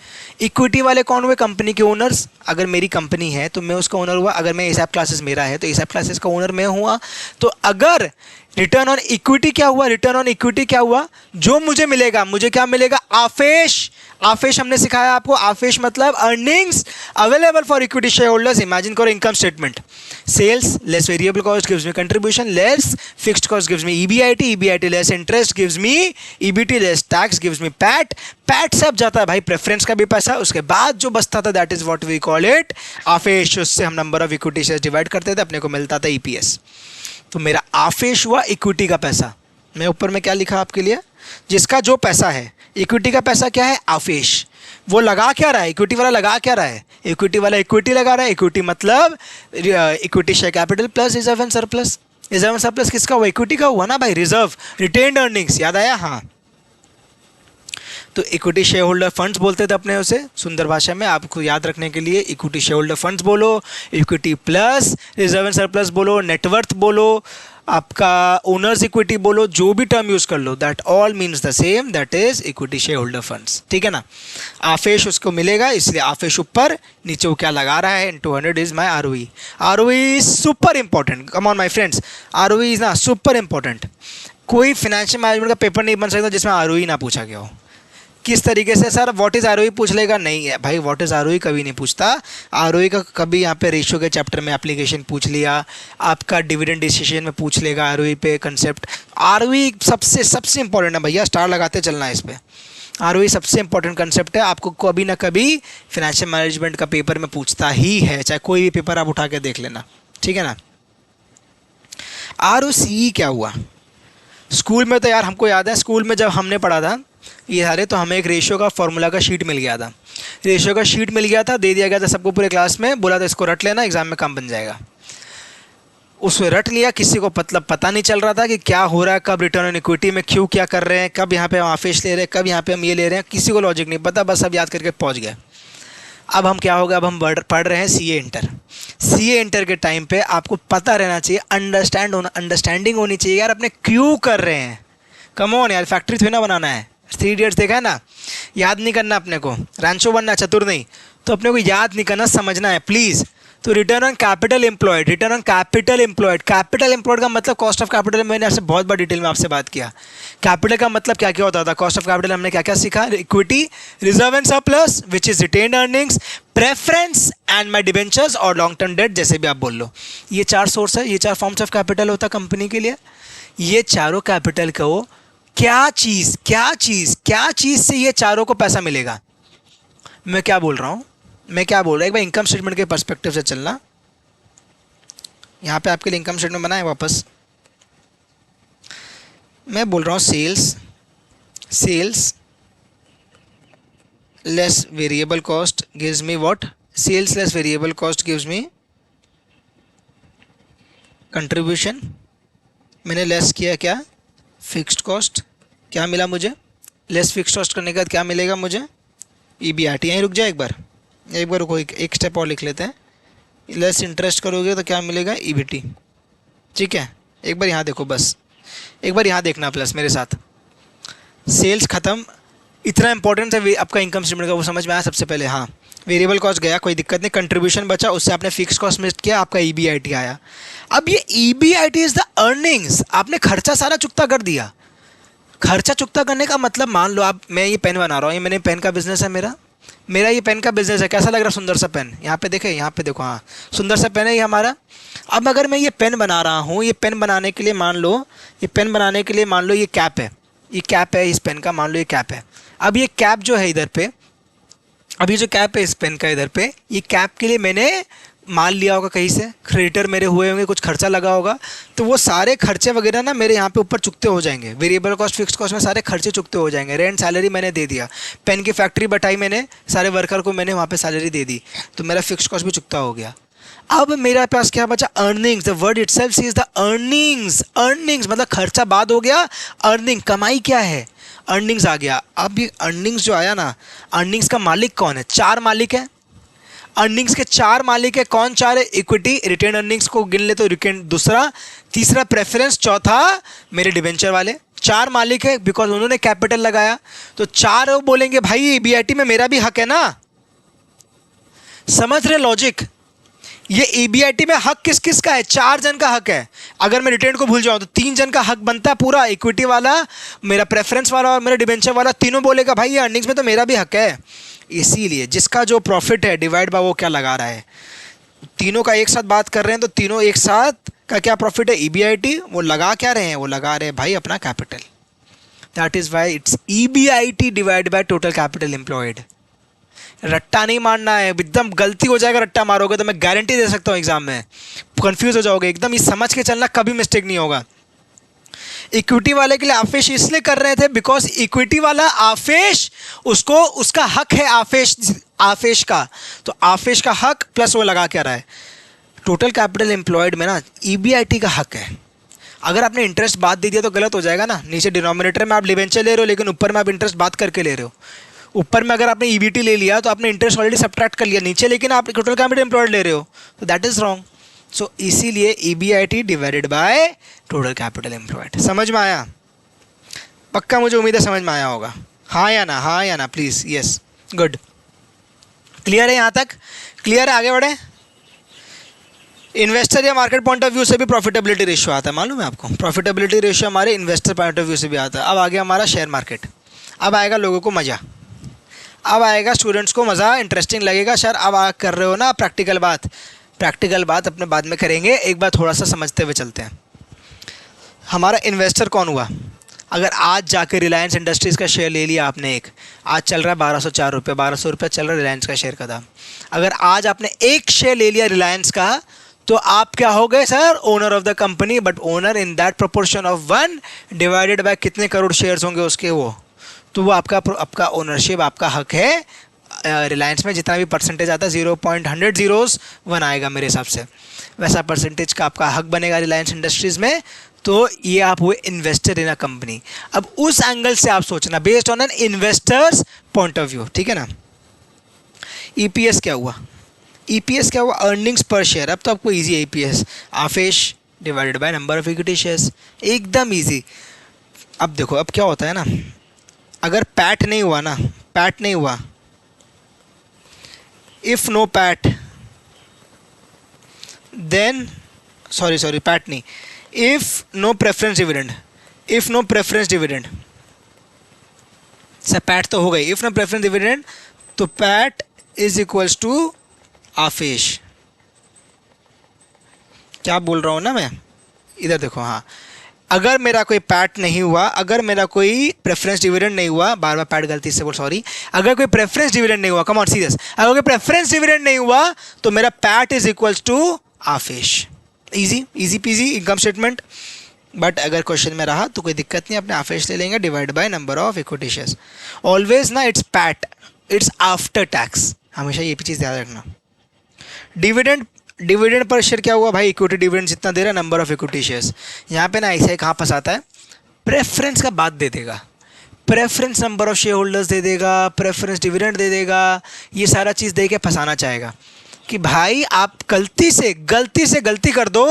Equity वाले कौन हुए? कंपनी के ओनर्स। अगर मेरी कंपनी है तो मैं उसका ओनर हुआ, अगर मैं एसएप क्लासेस मेरा है तो एसएप क्लासेस का ओनर मैं हुआ। तो अगर रिटर्न ऑन इक्विटी क्या हुआ? रिटर्न ऑन इक्विटी क्या हुआ? जो मुझे मिलेगा, मुझे क्या मिलेगा? आफेश। आफेश हमने सिखाया आपको, आफेश मतलब earnings available for equity share holders. Imagine करो income statement, sales less variable cost gives me contribution less fixed cost gives me EBIT, EBIT less interest gives me EBT less tax gives me PAT. PAT सब जाता है भाई preference का भी पैसा, उसके बाद जो बचता था that is what we call it आफेश। उससे हम number of equity shares divide करते थे, अपने को मिलता था ईपीएस। तो मेरा आफेश हुआ इक्विटी का पैसा। मैं ऊपर में क्या लिखा आपके लिए? जिसका जो पैसा है, इक्विटी का पैसा क्या है? आफेश। वो लगा क्या रहा है? इक्विटी वाला लगा क्या रहा है? इक्विटी वाला इक्विटी लगा रहा है। इक्विटी मतलब equity share capital plus reserve and surplus. Reserve and surplus किसका हुआ? इक्विटी का हुआ ना भाई, रिजर्व रिटेन्ड अर्निंग्स। याद आया? हाँ। तो इक्विटी शेयर होल्डर फंड्स बोलते थे अपने उसे सुंदर भाषा में, आपको याद रखने के लिए इक्विटी शेयर होल्डर फंड्स बोलो, equity plus reserve and surplus बोलो, नेटवर्थ बोलो, आपका ओनर्स इक्विटी बोलो, जो भी टर्म यूज कर लो, that all means the same, that is equity share holder funds. ठीक है ना? आफेश उसको मिलेगा, इसलिए आफेश ऊपर, नीचे वो क्या लगा रहा है into 100 is my ROE. ROE is super important, come on my friends, ROE is ना सुपर इंपॉर्टेंट। कोई फाइनेंशियल मैनेजमेंट का पेपर नहीं बन सकता जिसमें आरओई ना पूछा गया हो। किस तरीके से सर व्हाट इज़ आरओई पूछ लेगा, नहीं है भाई, व्हाट इज़ आरओई कभी नहीं पूछता। आरओई का कभी यहाँ पे रेशियो के चैप्टर में एप्लीकेशन पूछ लिया, आपका डिविडेंड डिसीजन में पूछ लेगा आरओई पे कंसेप्ट। आरओई सबसे सबसे इंपॉर्टेंट है भैया, स्टार लगाते चलना है इस पर। आरओई सबसे इंपॉर्टेंट कंसेप्ट है, आपको कभी ना कभी फिनेंशियल मैनेजमेंट का पेपर में पूछता ही है, चाहे कोई भी पेपर आप उठा के देख लेना, ठीक है ना। आरओसी क्या हुआ स्कूल में, तो यार हमको याद है स्कूल में जब हमने पढ़ा था ये सारे, तो हमें एक रेशियो का फॉर्मूला का शीट मिल गया था, रेशियो का शीट मिल गया था, दे दिया गया था सबको पूरे क्लास में, बोला था इसको रट लेना, एग्जाम में काम बन जाएगा। उसमें रट लिया, किसी को मतलब पता नहीं चल रहा था कि क्या हो रहा है, कब रिटर्न ऑन इक्विटी में क्यों क्या कर रहे हैं, कब यहाँ पे हम आफेश ले रहे हैं, कब यहाँ पे हम ये ले रहे हैं, किसी को लॉजिक नहीं पता, बस सब याद करके पहुँच गए। अब हम क्या होगा, अब हम पढ़ रहे हैं सीए इंटर। सीए इंटर के टाइम पे आपको पता रहना चाहिए, अंडरस्टैंडिंग होनी चाहिए यार, अपने क्यों कर रहे हैं। कम ऑन यार, फैक्ट्री थोड़ी ना बनाना है, 3 इडियट्स देखा है ना, याद नहीं करना अपने को, रैंचो बनना चतुर नहीं, तो अपने को याद नहीं करना, समझना है प्लीज़। तो return on capital employed, return on capital employed, capital employed का मतलब कॉस्ट ऑफ कैपिटल, मैंने आपसे बहुत बड़ी डिटेल में आपसे बात किया। कैपिटल का मतलब क्या क्या होता था, कॉस्ट ऑफ कैपिटल हमने क्या क्या सीखा, equity, reserve and surplus which is retained earnings, preference and my debentures और लॉन्ग टर्म डेट, जैसे भी आप बोल लो। ये 4 सोर्स है, ये 4 फॉर्म्स ऑफ कैपिटल होता कंपनी के लिए। ये चारों कैपिटल को क्या चीज़ से ये चारों को पैसा मिलेगा। मैं क्या बोल रहा हूँ, एक बार इनकम स्टेटमेंट के पर्सपेक्टिव से चलना। यहाँ पे आपके लिए इनकम स्टेटमेंट बना है वापस। मैं बोल रहा हूँ sales less variable cost gives me what, sales less variable cost gives me contribution. मैंने लेस किया क्या, फिक्स्ड कॉस्ट। क्या मिला मुझे, लेस फिक्स्ड कॉस्ट करने के बाद क्या मिलेगा मुझे, ईबीआईटी। यहीं रुक जाए एक बार रुको, एक स्टेप और लिख लेते हैं। लेस इंटरेस्ट करोगे तो क्या मिलेगा, ईबीटी। ठीक है, एक बार यहाँ देखो, बस एक बार यहाँ देखना प्लस मेरे साथ। सेल्स ख़त्म, इतना इंपॉर्टेंट है आपका इनकम स्टेटमेंट का, वो समझ में आया सबसे पहले। हाँ, वेरिएबल कॉस्ट गया, कोई दिक्कत नहीं, कंट्रीब्यूशन बचा, उससे आपने फिक्स कॉस्ट मिस किया, आपका ईबीआईटी आया। अब ये ईबीआईटी इज़ द अर्निंग्स, आपने खर्चा सारा चुकता कर दिया। खर्चा चुकता करने का मतलब, मान लो आप, मैं ये पेन बना रहा हूँ, ये मैंने पेन का बिजनेस है मेरा ये पेन का बिजनेस है। कैसा लग रहा है, सुंदर सा पेन, यहाँ पे देखे, यहाँ पे देखो, हाँ सुंदर सा पेन है ये हमारा। अब अगर मैं ये पेन बना रहा हूँ, ये पेन बनाने के लिए मान लो, ये कैप है, ये कैप है इस पेन का, मान लो ये कैप है। अब ये कैप जो है इधर पे, अब ये जो कैप है इस पेन का इधर पे, ये कैप के लिए मैंने माल लिया होगा कहीं से, क्रेडिटर मेरे हुए होंगे, कुछ खर्चा लगा होगा, तो वो सारे खर्चे वगैरह ना मेरे यहाँ पे ऊपर चुकते हो जाएंगे। वेरिएबल कॉस्ट, फिक्स कॉस्ट में सारे खर्चे चुकते हो जाएंगे। रेंट, सैलरी मैंने दे दिया, पेन की फैक्ट्री बैठाई मैंने, सारे वर्कर को मैंने वहाँ पे सैलरी दे दी, तो मेरा फिक्स कॉस्ट भी चुकता हो गया। अब मेरे पास क्या बचा, earnings. The word itself is the earnings मतलब खर्चा बाद हो गया, अर्निंग कमाई क्या है, अर्निंग्स आ गया। अब ये अर्निंग्स जो आया ना, अर्निंग्स का मालिक कौन है, 4 मालिक है। अर्निंग्स के 4 मालिक है, कौन 4 है, इक्विटी, रिटेन अर्निंग्स को गिन ले तो रिटेन दूसरा, तीसरा प्रेफरेंस, चौथा मेरे डिवेंचर वाले। 4 मालिक है, बिकॉज उन्होंने कैपिटल लगाया, तो 4 वो बोलेंगे भाई ईबीआईटी में मेरा भी हक है ना। समझ रहे लॉजिक, ये ईबीआईटी में हक किस किस का है, 4 जन का हक है। अगर मैं रिटेन को भूल जाऊं तो 3 जन का हक बनता है पूरा, इक्विटी वाला, मेरा प्रेफरेंस वाला और मेरा डिवेंचर वाला, तीनों बोलेगा भाई ये अर्निंग्स में तो मेरा भी हक है। इसीलिए जिसका जो प्रॉफिट है डिवाइड बाय वो क्या लगा रहा है, तीनों का एक साथ बात कर रहे हैं, तो तीनों एक साथ का क्या प्रॉफिट है, ईबीआईटी, वो लगा क्या रहे हैं, वो लगा रहे हैं भाई अपना capital. That is why it's EBIT divide by total capital employed. रट्टा नहीं मारना है, एकदम गलती हो जाएगा रट्टा मारोगे तो मैं गारंटी दे सकता हूँ एग्जाम में कंफ्यूज हो जाओगे एकदम। ये समझ के चलना, कभी मिस्टेक नहीं होगा। इक्विटी वाले के लिए आफेश इसलिए कर रहे थे बिकॉज इक्विटी वाला आफेश, उसको उसका हक है आफेश का, तो आफेश का हक प्लस वो लगा क्या रहा है, टोटल कैपिटल एम्प्लॉयड में ना ईबीआईटी का हक है। अगर आपने इंटरेस्ट बात दे दिया तो गलत हो जाएगा ना। नीचे डिनोमिनेटर में आप डिवेंचर ले रहे हो, लेकिन ऊपर में आप इंटरेस्ट बात करके ले रहे हो। ऊपर में अगर आपने ईबीटी ले लिया तो आपने इंटरेस्ट ऑलरेडी सब्ट्रैक्ट कर लिया, नीचे लेकिन आप टोटल कैपिटल एम्प्लॉयड ले रहे हो, तो दैट इज रॉन्ग। सो इसीलिए EBIT divided by total capital employed. समझ में आया? पक्का मुझे उम्मीद है समझ में आया होगा। हाँ या ना, हाँ या ना प्लीज़, यस, गुड, क्लियर है यहाँ तक? क्लियर है? आगे बढ़े। इन्वेस्टर या मार्केट पॉइंट ऑफ व्यू से भी प्रॉफिटेबिलिटी रेशियो आता है, मालूम है आपको? प्रॉफिटेबिलिटी रेशियो हमारे इन्वेस्टर पॉइंट ऑफ व्यू से भी आता है। अब आगे हमारा शेयर मार्केट। अब आएगा लोगों को मज़ा, अब आएगा स्टूडेंट्स को मज़ा, इंटरेस्टिंग लगेगा। सर अब आ कर रहे हो ना प्रैक्टिकल बात, प्रैक्टिकल बात अपने बाद में करेंगे, एक बार थोड़ा सा समझते हुए चलते हैं। हमारा इन्वेस्टर कौन हुआ? अगर आज जाके रिलायंस इंडस्ट्रीज़ का शेयर ले लिया आपने, एक आज चल रहा है 1204 रुपये, 1200 रुपये चल रहा है रिलायंस का शेयर का दाम। अगर आज आपने एक शेयर ले लिया रिलायंस का, तो आप क्या हो गए sir? Owner of the company, but owner in that proportion of 1 divided by कितने करोड़ शेयर्स होंगे उसके, वो तो वो आपका ओनरशिप, आपका हक है रिलायंस में। जितना भी परसेंटेज आता है 0.100 आएगा मेरे हिसाब से, वैसा परसेंटेज का आपका हक बनेगा रिलायंस इंडस्ट्रीज़ में। तो ये आप हुए इन्वेस्टर इन अ कंपनी। अब उस एंगल से आप सोचना, based on an investors point of view, ठीक है ना। ईपीएस क्या हुआ? ईपीएस क्या हुआ? अर्निंग्स पर शेयर। अब तो आपको इजी है ईपीएस, आफेश divided by number of equity shares, एकदम इजी। अब देखो अब क्या होता है ना, अगर पैट नहीं हुआ ना, पैट नहीं हुआ, if no PAT then, sorry PAT नहीं, if no preference dividend, if no preference dividend, sir PAT तो हो गई, इफ नो प्रेफरेंस डिविडेंड, तो पैट इज इक्वल्स टू आफेश। क्या बोल रहा हूँ ना मैं, इधर देखो। हाँ, अगर मेरा कोई पैट नहीं हुआ, अगर मेरा कोई प्रेफरेंस डिविडेंड नहीं हुआ, बार बार पैट गलती से बोल, सॉरी, अगर कोई प्रेफरेंस डिविडेंड नहीं हुआ, कम ऑन सीरियस, अगर कोई प्रेफरेंस डिविडेंड नहीं हुआ तो मेरा पैट इज इक्वल्स टू आफेश। Easy easy PG income statement. But अगर क्वेश्चन में रहा तो कोई दिक्कत नहीं, अपने आफेश ले लेंगे, divide by number of equity shares. Always ना it's PAT, it's after tax, हमेशा ये भी चीज़ याद रखना। डिविडेंड, डिविडेंड पर शेयर क्या हुआ भाई? इक्विटी डिविडेंड जितना दे रहा है, नंबर ऑफ इक्विटी शेयर्स। यहाँ पे ना ऐसे ही कहाँ फंसाता है, प्रेफरेंस का बात दे देगा, preference number of share holders दे देगा, प्रेफरेंस डिविडेंड दे देगा, ये सारा चीज़ दे के फंसाना चाहेगा कि भाई आप गलती से गलती कर दो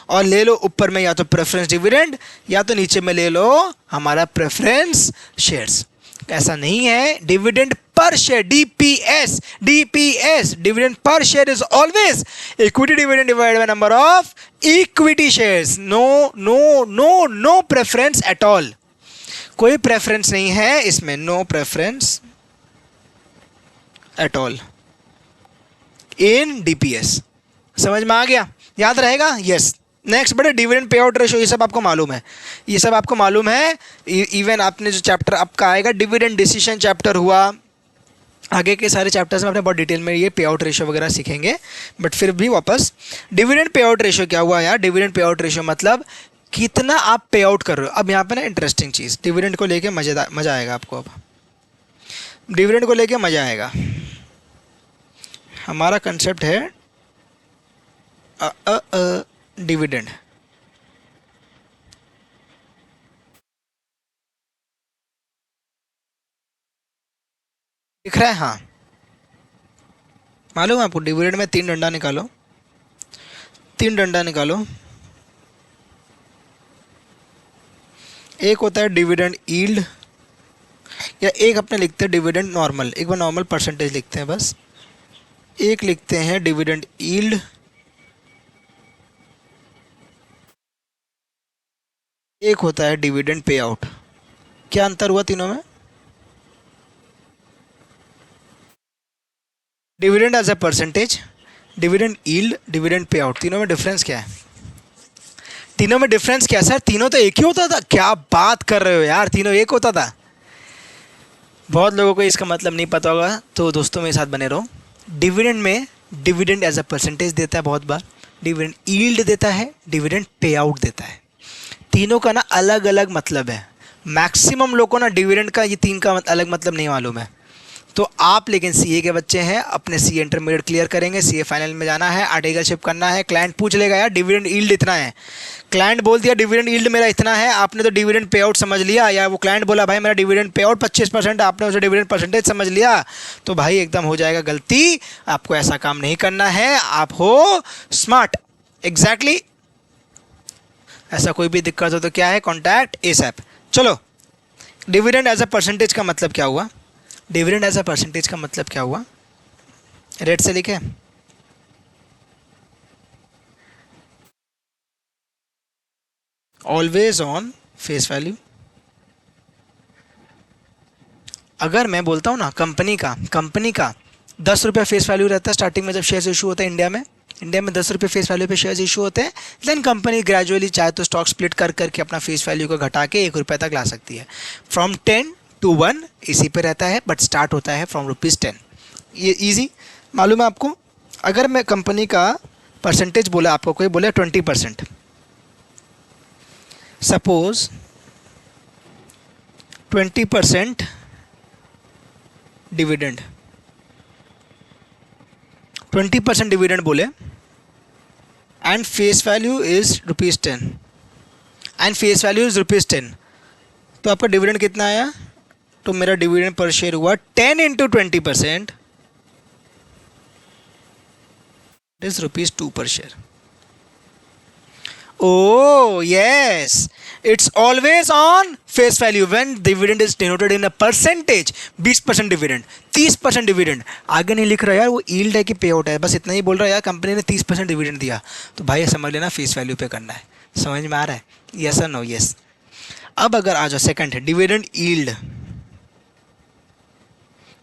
और ले लो ऊपर में या तो प्रेफरेंस डिविडेंड या तो नीचे में ले लो हमारा प्रेफरेंस शेयर्स। ऐसा नहीं है, dividend per share, DPS, DPS, dividend per share is always equity dividend divided by number of equity shares. No no no no preference at all, कोई प्रेफरेंस नहीं है इसमें, no preference at all in DPS. समझ में आ गया? याद रहेगा? यस। नेक्स्ट बड़े डिविडेंड पे आउट रेशो, ये सब आपको मालूम है, ये सब आपको मालूम है। इवन आपने जो चैप्टर आपका आएगा डिविडेंड डिसीजन चैप्टर हुआ, आगे के सारे चैप्टर्स में अपने बहुत डिटेल में ये पे आउट रेशो वगैरह सीखेंगे। बट फिर भी वापस डिविडेंड पे आउट रेशो क्या हुआ यार? डिविडेंड पे आउट रेशो मतलब कितना आप पे आउट कर रहे हो। अब यहाँ पे ना इंटरेस्टिंग चीज़, डिविडेंड को लेके मज़ा आएगा आपको। अब डिविडेंड को लेके मज़ा आएगा। हमारा कंसेप्ट है डिविडेंड। दिख रहा है? हाँ, मालूम है आपको? डिविडेंड में 3 डंडा निकालो, 3 डंडा निकालो। एक होता है डिविडेंड यील्ड, या एक अपने लिखते हैं डिविडेंड नॉर्मल, एक बार नॉर्मल परसेंटेज लिखते हैं बस। एक लिखते हैं डिविडेंड यील्ड, एक होता है डिविडेंड पे आउट। क्या अंतर हुआ तीनों में? Dividend as a percentage, dividend yield, dividend payout, तीनों में डिफरेंस क्या है? तीनों में डिफरेंस क्या? सर तीनों तो एक ही होता था। क्या बात कर रहे हो यार, तीनों एक होता था। बहुत लोगों को इसका मतलब नहीं पता होगा, तो दोस्तों मेरे साथ बने रहो। डिविडेंड में डिविडेंड एज अ परसेंटेज देता है बहुत बार, डिविडेंड यील्ड देता है, डिविडेंड पे आउट देता है। तीनों का ना अलग अलग मतलब है। मैक्सिमम लोगों को ना डिविडेंड का ये 3 का अलग मतलब नहीं मालूम है। तो आप लेकिन सीए के बच्चे हैं, अपने सीए इंटरमीडिएट क्लियर करेंगे, सीए फाइनल में जाना है, आर्टिकलशिप करना है, क्लाइंट पूछ लेगा यार डिविडेंड यील्ड इतना है, क्लाइंट बोल दिया डिविडेंड यील्ड मेरा इतना है, आपने तो डिविडेंड पे आउट समझ लिया, या वो क्लाइंट बोला भाई मेरा डिविडेंड पे आउट 25%, आपने उसे डिविडेंड परसेंटेज समझ लिया, तो भाई एकदम हो जाएगा गलती। आपको ऐसा काम नहीं करना है, आप हो स्मार्ट। एग्जैक्टली ऐसा कोई भी दिक्कत हो तो क्या है, कॉन्टैक्ट एसएप। चलो, डिविडेंड एज अ परसेंटेज का मतलब क्या हुआ? डिविडेंड एज अ परसेंटेज का मतलब क्या हुआ? रेट से लिखे, ऑलवेज ऑन फेस वैल्यू, अगर मैं बोलता हूँ ना कंपनी का 10 रुपये फेस वैल्यू रहता है स्टार्टिंग में जब शेयर्स इशू होते हैं इंडिया में 10 रुपये फेस वैल्यू पे शेयर्स इशू होते हैं, देन कंपनी ग्रेजुअली चाहे तो स्टॉक स्प्लिट कर करके अपना फेस वैल्यू को घटा के 1 रुपये तक ला सकती है। फ्रॉम 10 to 1 इसी पे रहता है, बट स्टार्ट होता है फ्रॉम ₹10। ये ईजी मालूम है आपको। अगर मैं कंपनी का परसेंटेज बोला, आपको कोई बोले 20%, सपोज 20% डिविडेंड, 20% डिविडेंड बोले and face value is ₹10 and face value is ₹10, तो आपका डिविडेंड कितना आया? तो मेरा डिविडेंड पर शेयर हुआ 10 into 20% इज ₹2 पर share. Oh yes, it's always on face value when dividend is denoted in a percentage। 20% dividend, 30% dividend, आगे नहीं लिख रहा यार वो यील्ड है कि पे आउट है, बस इतना ही बोल रहा है यार कंपनी ने 30% डिविडेंड दिया, तो भाई समझ लेना फेस वैल्यू पे करना है। समझ में आ रहा है? यस और नो? यस। अब अगर आ जाओ सेकंड है dividend yield,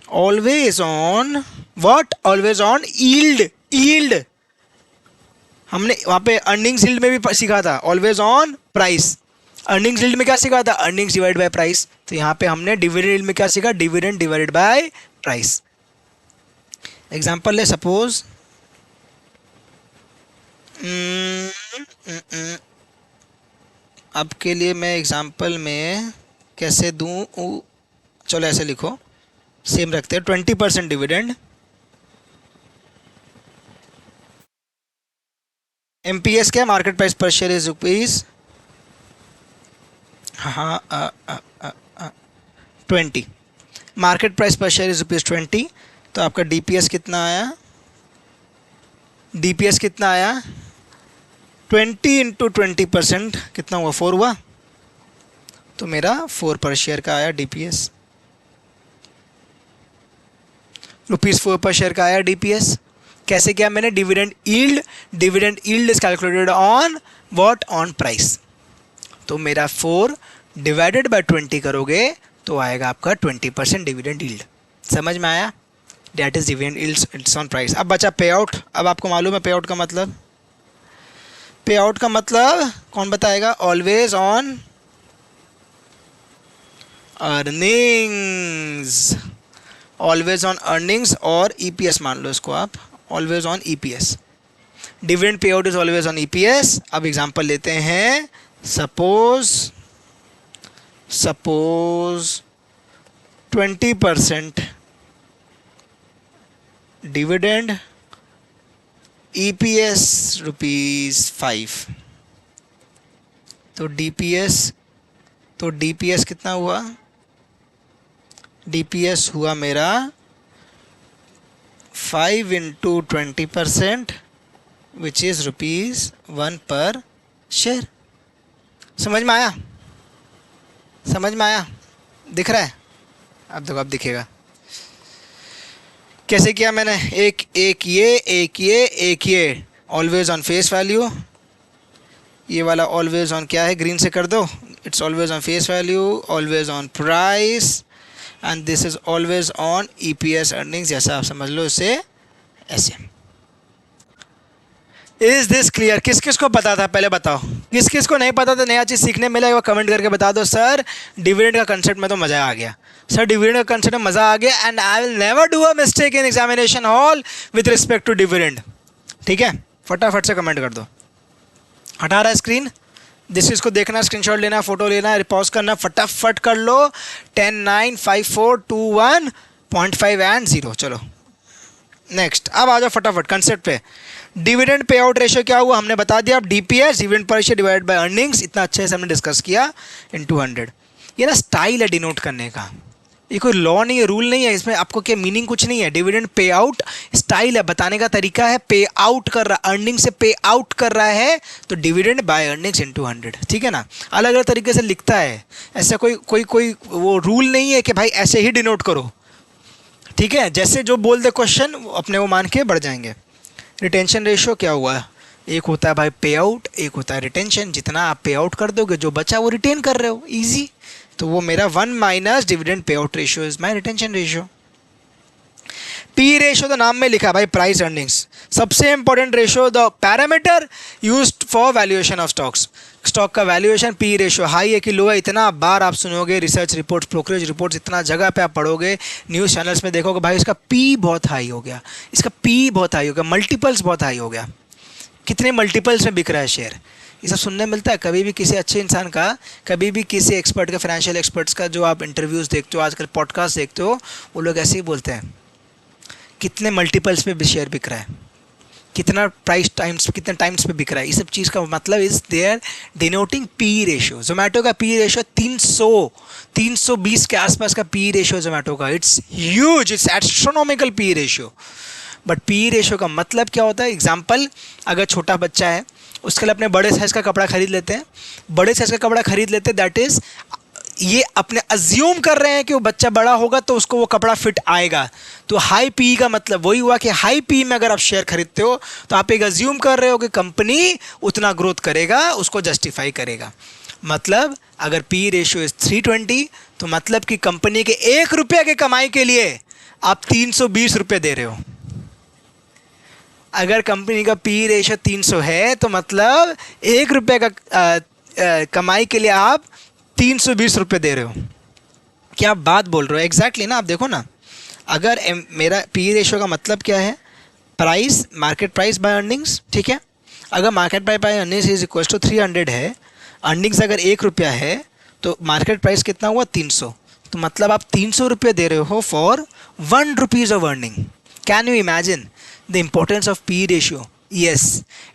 always on what? Always on yield. हमने वहाँ पे अर्निंग्स यील्ड में भी सीखा था always on price. Earnings yield में क्या सीखा था? Earnings divide by price. तो यहाँ पे हमने डिविडेंड यील्ड में क्या सीखा? Dividend divided bye price. Example ले, सपोज अब के लिए मैं एग्जांपल में कैसे दूँ, चलो ऐसे लिखो, सेम रखते हैं। 20% डिविडेंड, MPS क्या? मार्केट प्राइस पर share is rupees 20। Market price पर शेयर इज ₹20, तो आपका DPS कितना आया? DPS कितना आया? 20 into 20% कितना हुआ? 4 हुआ, तो मेरा 4 पर शेयर का आया DPS। ₹4 पर शेयर का आया DPS। कैसे किया मैंने? Dividend yield is calculated on what? On price. तो मेरा 4 डिवाइडेड बाय 20 करोगे तो आएगा आपका 20% डिविडेंड यील्ड। समझ में आया? That is dividend yield, it's on price. अब बचा पे आउट। अब आपको मालूम है पे आउट का मतलब? पे आउट का मतलब कौन बताएगा? Always on earnings, always on earnings और EPS मान लो इसको आप, always on EPS। Dividend pay out is always on EPS। अब एग्जांपल लेते हैं, सपोज 20% डिविडेंड, EPS ₹5, तो DPS कितना हुआ? DPS हुआ मेरा 5 into 20% विच इज़ ₹1 पर शेयर। समझ में आया? समझ में आया? दिख रहा है? अब देखो, अब दिखेगा कैसे किया मैंने। एक ये ऑलवेज ऑन फेस वैल्यू, ये वाला ऑलवेज ऑन क्या है? ग्रीन से कर दो, it's always on face value, always on price, and this is always on EPS earnings. जैसा आप समझ लो इसे ऐसे। Is this clear? किस किस को पता था पहले बताओ? किस किस को नहीं पता था, नया चीज़ सीखने मिला, वो कमेंट करके बता दो। सर डिविडेंड का कंसेप्ट में तो मज़ा आ गया, सर डिविडेंड का कंसेप्ट में मज़ा आ गया, and I will never do a mistake in examination hall with respect to dividend. ठीक है, फटाफट से कमेंट कर दो। हटा रहा है स्क्रीन, जिस चीज़ को देखना, स्क्रीनशॉट लेना, फोटो लेना, पॉज करना, फटाफट कर लो। 10 9 5 4 2 1 0.5 एंड 0। चलो नेक्स्ट, अब आ जाओ फटाफट कंसेप्ट पे। डिविडेंड पे आउट रेशियो क्या हुआ हमने बता दिया। अब DPS dividend per share divided by earnings, इतना अच्छे से हमने डिस्कस किया, इन 200। ये ना स्टाइल है डिनोट करने का, ये कोई लॉ नहीं है, रूल नहीं है, इसमें आपको क्या मीनिंग कुछ नहीं है। डिविडेंड पे आउट स्टाइल है, बताने का तरीका है। पे आउट कर रहा, अर्निंग से पे आउट कर रहा है, तो डिविडेंड बाय अर्निंग्स इन 200। ठीक है ना, अलग अलग तरीके से लिखता है, ऐसा कोई वो रूल नहीं है कि भाई ऐसे ही डिनोट करो। ठीक है, जैसे जो बोल दे क्वेश्चन अपने वो मान के बढ़ जाएंगे। रिटेंशन रेशियो क्या हुआ? एक होता है भाई पे आउट, एक होता है रिटेंशन। जितना आप पे आउट कर दोगे, जो बचा वो रिटेन कर रहे हो। इजी, तो वो मेरा 1 minus dividend pay out ratio is my retention ratio. P ratio तो नाम में लिखा है भाई, प्राइस अर्निंग्स सबसे important ratio, the parameter used for valuation of stocks. Stock का वैल्यूएशन पी रेशियो हाई है कि लो है, इतना बार आप सुनोगे, रिसर्च रिपोर्ट्स, ब्रोकरेज रिपोर्ट्स, इतना जगह पे आप पढ़ोगे, न्यूज़ चैनल्स में देखोगे भाई इसका पी बहुत हाई हो गया, इसका पी बहुत हाई हो गया, मल्टीपल्स बहुत हाई हो गया, कितने मल्टीपल्स में बिक रहा है शेयर, ये सब सुनने मिलता है। कभी भी किसी अच्छे इंसान का, कभी भी किसी एक्सपर्ट का, फाइनेंशियल एक्सपर्ट्स का जो आप इंटरव्यूज़ देखते हो, आजकल पॉडकास्ट देखते हो, वो लोग ऐसे ही बोलते हैं कितने मल्टीपल्स पे शेयर बिक रहा है, कितना प्राइस टाइम्स, कितने टाइम्स पे बिक रहा है। ये सब चीज़ का मतलब is there denoting P ratio. Zomato का पी रेशियो 320 के आसपास का पी रेशियो जोमेटो का, it's huge, it's astronomical P ratio. But P ratio का मतलब क्या होता है? एग्जाम्पल, अगर छोटा बच्चा है उसके लिए अपने बड़े साइज़ का कपड़ा खरीद लेते हैं, बड़े साइज़ का कपड़ा खरीद लेते हैं, दैट इज़ ये अपने अज्यूम कर रहे हैं कि वो बच्चा बड़ा होगा तो उसको वो कपड़ा फिट आएगा। तो हाई पी का मतलब वही हुआ कि हाई पी में अगर आप शेयर खरीदते हो तो आप एक अज्यूम कर रहे हो कि कंपनी उतना ग्रोथ करेगा, उसको जस्टिफाई करेगा। मतलब अगर पी रेशियो इज 320 तो मतलब कि कंपनी के 1 रुपये के कमाई के लिए आप 320 रुपये दे रहे हो। अगर कंपनी का पी रेशियो 300 है तो मतलब 1 रुपये का कमाई के लिए आप 320 रुपये दे रहे हो। क्या आप बात बोल रहे हो? एग्जैक्टली ना, आप देखो ना, अगर मेरा पी रेशियो का मतलब क्या है? Price, market price by earnings, ठीक है। अगर market price by earnings is equal to 300 है, अर्निंग्स अगर 1 रुपया है तो मार्केट प्राइस कितना हुआ? 300। तो मतलब आप 300 रुपये दे रहे हो for 1 rupees of earning. Can you imagine the importance of P ratio? Yes,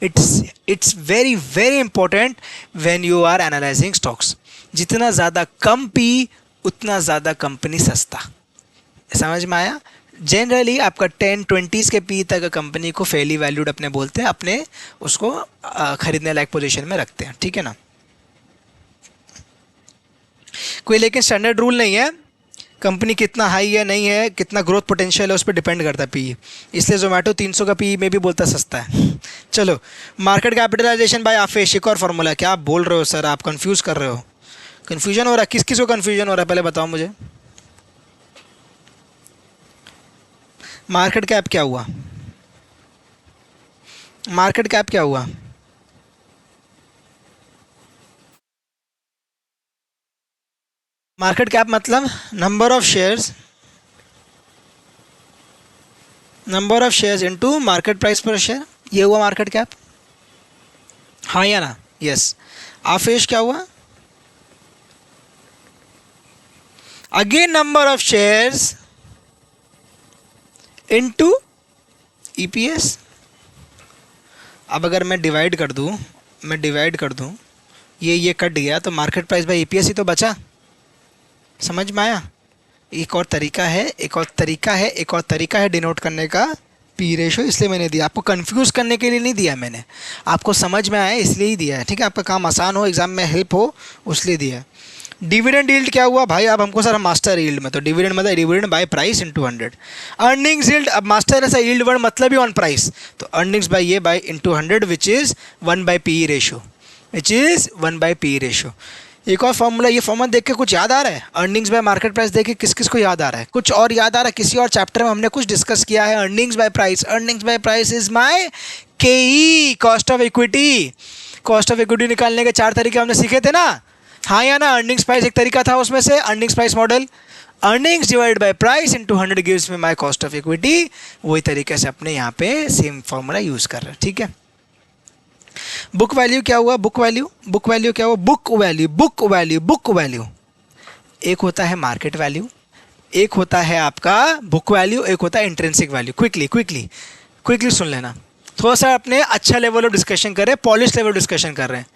it's very very important when you are analyzing stocks. जितना ज़्यादा कम पी उतना ज़्यादा कंपनी सस्ता। समझ में आया? जनरली आपका 10-20 के पी तक कंपनी को फेयरली वैल्यूड अपने बोलते हैं, अपने उसको खरीदने लायक पोजीशन में रखते हैं, ठीक है ना। कोई लेकिन स्टैंडर्ड रूल नहीं है, कंपनी कितना हाई है नहीं है, कितना ग्रोथ पोटेंशियल है उस पर डिपेंड करता है पी। इसलिए जोमेटो 300 का पी में भी बोलता सस्ता है। चलो, मार्केट कैपिटलाइजेशन बाय आफेश, एक और फार्मूला। क्या आप बोल रहे हो सर? आप कंफ्यूज कर रहे हो? कंफ्यूजन हो रहा है? किस किस को कंफ्यूजन हो रहा है पहले बताओ मुझे। मार्केट कैप क्या हुआ? मार्केट कैप क्या हुआ? मार्केट कैप मतलब number of shares, number of shares into market price पर शेयर, ये हुआ मार्केट कैप। हाँ या ना? यस। आफेश क्या हुआ? Again number of shares into EPS. अब अगर मैं डिवाइड कर दूं, ये कट गया तो मार्केट प्राइस बाय ईपीएस ही तो बचा। समझ में आया? एक और तरीका है डिनोट करने का पी रेशो, इसलिए मैंने दिया। आपको कंफ्यूज करने के लिए नहीं दिया मैंने, आपको समझ में आया इसलिए ही दिया है, ठीक है। आपका काम आसान हो, एग्जाम में हेल्प हो, उसलिए दिया है। डिविडेंड यील्ड क्या हुआ भाई? अब हमको सर हम मास्टर यील्ड में, तो डिविडेंड मतलब dividend by price into 100। Earnings yield, अब मास्टर ऐसा यील्ड वर्ड मतलब ही ऑन प्राइस, तो earnings by into 100 which is 1/PE ratio, एक और फॉर्मूला। ये फॉर्मूला देख के कुछ याद आ रहा है? अर्निंग्स बाय मार्केट प्राइस देख के किस किस को याद आ रहा है? कुछ और याद आ रहा है? किसी और चैप्टर में हमने कुछ डिस्कस किया है? Earnings by price is my KE, cost of equity. Cost of equity निकालने के 4 तरीके हमने सीखे थे ना, हाँ या ना? अर्निंग्स प्राइस एक तरीका था उसमें से, earnings price model. Earnings divide by price into 100 gives me my cost of equity. वही तरीके से अपने यहाँ पे सेम फॉर्मूला यूज़ कर रहे हैं, ठीक है। बुक वैल्यू क्या हुआ? बुक वैल्यू क्या हुआ? बुक वैल्यू एक होता है मार्केट वैल्यू, एक होता है आपका बुक वैल्यू, एक होता है इंट्रिंसिक वैल्यू। क्विकली सुन लेना, थोड़ा सा अपने अच्छा लेवल ऑफ डिस्कशन कर रहे हैं, पॉलिश लेवल डिस्कशन कर रहे हैं।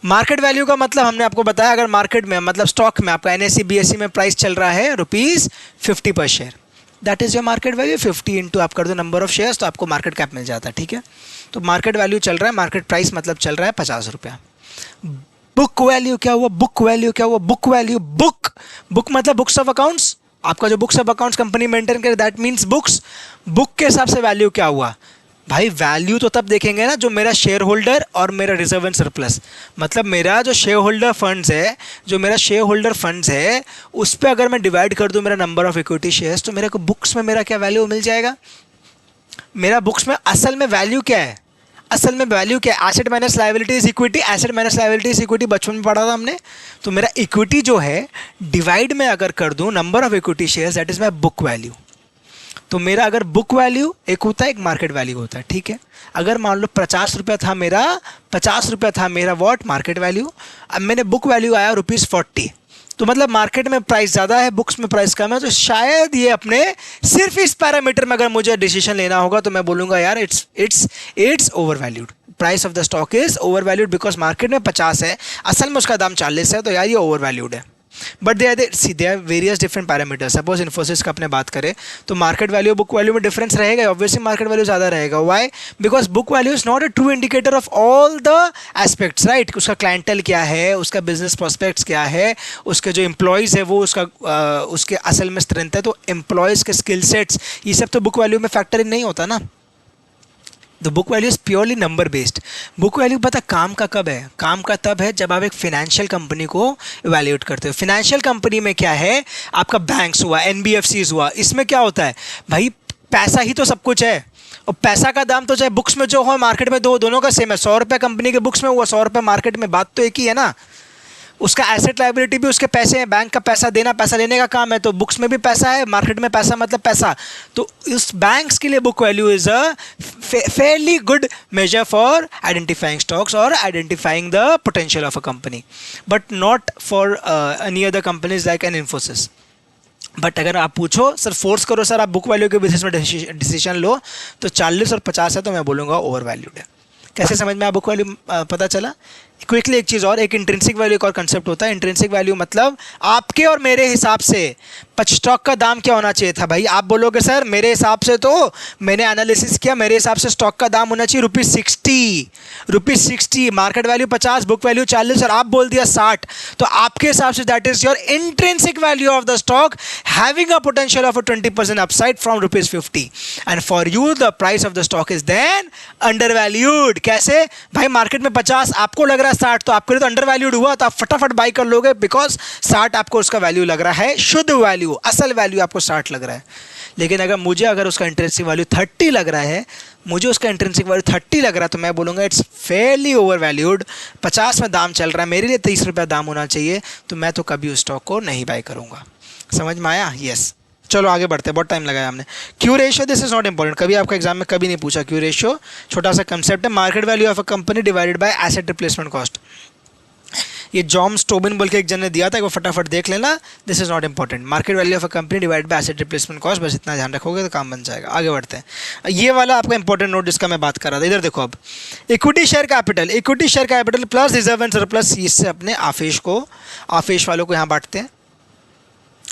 मार्केट वैल्यू का मतलब हमने आपको बताया, अगर मार्केट में मतलब स्टॉक में आपका NSE BSE में प्राइस चल रहा है ₹50 पर share, that is your market value. 50 into आप कर दो नंबर ऑफ शेयर्स तो आपको मार्केट कैप मिल जाता है, ठीक है। तो मार्केट वैल्यू चल रहा है, मार्केट प्राइस मतलब चल रहा है ₹50। बुक वैल्यू क्या हुआ? बुक मतलब बुक्स ऑफ अकाउंट्स। आपका जो books of accounts company maintain करे दैट मीन्स बुक्स। बुक के हिसाब से वैल्यू क्या हुआ? भाई वैल्यू तो तब देखेंगे ना जो मेरा शेयर होल्डर और मेरा रिजर्व एंड सरप्लस, मतलब मेरा जो शेयर होल्डर फंड्स है, जो मेरा शेयर होल्डर फंड्स है उस पर अगर मैं डिवाइड कर दूं मेरा नंबर ऑफ इक्विटी शेयर्स, तो मेरे को बुक्स में मेरा क्या वैल्यू मिल जाएगा। मेरा बुक्स में असल में वैल्यू क्या है, असल में वैल्यू क्या है, asset minus liability is equity, asset minus liability is equity, बचपन में पढ़ा था हमने। तो मेरा इक्विटी जो है डिवाइड में अगर कर दूं number of equity shares, that is my book value. तो मेरा अगर बुक वैल्यू एक होता है, एक मार्केट वैल्यू होता है, ठीक है। अगर मान लो 50 रुपया था मेरा, 50 रुपया था मेरा वॉट मार्केट वैल्यू, अब मैंने बुक वैल्यू आया ₹40, तो मतलब मार्केट में प्राइस ज़्यादा है, बुक्स में प्राइस कम है, तो शायद ये अपने सिर्फ इस पैरामीटर में अगर मुझे डिसीजन लेना होगा तो मैं बोलूँगा यार it's over valued, price of the stock is over valued because market में 50 है, असल में उसका दाम 40 है, तो यार ये ओवर वैल्यूड है। But they are various different parameters. Suppose Infosys का अपने बात करें तो मार्केट वैल्यू बुक वैल्यू में डिफरेंस रहेगा, ऑब्वियसली मार्केट वैल्यू ज़्यादा रहेगा। Why? Because book value is not a true indicator of all the aspects, right. उसका क्लाइंटल क्या है, उसका बिजनेस प्रोस्पेक्ट्स क्या है, उसके जो एम्प्लॉयज़ है वो उसके असल में स्ट्रेंथ है, तो एम्प्लॉयज़ के स्किल सेट्स ये सब तो बुक वैल्यू में फैक्टर इन नहीं होता ना। The book value is purely number based. Book value पता काम का कब है, काम का तब है जब आप एक फिनेंशियल कंपनी को इवैल्यूएट करते हो। फिनेंशियल कंपनी में क्या है, आपका बैंक्स हुआ, एनबीएफसीज हुआ, इसमें क्या होता है भाई, पैसा ही तो सब कुछ है, और पैसा का दाम तो चाहे बुक्स में जो हो मार्केट में दो, दोनों का सेम है। 100 रुपये कंपनी के बुक्स में हुआ, 100 रुपये मार्केट में, बात तो एक ही है ना। उसका एसेट लायबिलिटी भी उसके पैसे हैं, बैंक का पैसा देना पैसा लेने का काम है, तो बुक्स में भी पैसा है, मार्केट में पैसा मतलब पैसा। तो इस बैंक्स के लिए book value is a fairly good measure for identifying stocks और identifying the potential of a company, but not for any other companies like an Infosys. But अगर आप पूछो सर, फोर्स करो सर आप बुक वैल्यू के basis में decision लो, तो 40 और 50 है तो मैं बोलूँगा ओवर वैल्यूड है। कैसे समझ में आप बुक वैल्यू पता चला? क्विकली एक चीज़ और, एक इंट्रिंसिक वैल्यू एक और कंसेप्ट होता है। इंट्रिंसिक वैल्यू मतलब आपके और मेरे हिसाब से स्टॉक का दाम क्या होना चाहिए था। भाई आप बोलोगे सर मेरे हिसाब से, तो मैंने एनालिसिस किया, मेरे हिसाब से स्टॉक का दाम होना चाहिए ₹60, मार्केट वैल्यू 50, बुक वैल्यू 40 और आप बोल दिया 60, तो आपके हिसाब से that is your intrinsic value of the stock having a potential of 20% upside from ₹50, and for you the price of the stock is then undervalued. कैसे भाई, मार्केट में 50 आपको लग रहा है 60, तो आपके लिए तो अंडर वैल्यूड हुआ, तो आप फटाफट बाई कर लोगे बिकॉज 60 आपको उसका वैल्यू लग रहा है, शुद्ध वैल्यू, असल वैल्यू आपको 60 लग रहा है। लेकिन अगर उसका इंट्रिंसिक वैल्यू 30 लग रहा है, मुझे उसका इंट्रिंसिक वैल्यू 30 लग रहा है, तो मैं बोलूँगा इट्स फेयरली ओवर वैल्यूड। 50 में दाम चल रहा है, मेरे लिए 30 रुपया दाम होना चाहिए, तो मैं तो कभी उस स्टॉक को नहीं बाई करूँगा। समझ में आया? यस। चलो आगे बढ़ते हैं, बहुत टाइम लगाया हमने। Q ratio, this is not important, कभी आपका एग्जाम में कभी नहीं पूछा। क्यू रेशियो छोटा सा कंसेप्ट है, market value of a company divided by asset replacement cost. ये जॉन स्टोबिन बोल के एक जन ने दिया था, वो फटाफट देख लेना। This is not important, market value of a company divided by asset replacement cost, बस इतना ध्यान रखोगे तो काम बन जाएगा। आगे बढ़ते हैं, ये वाला आपका इंपॉर्टेंट नोट जिसका मैं बात कर रहा था, इधर देखो। अब equity share capital plus reserve and surplus, इससे अपने आफेश वालों को यहाँ बांटते हैं।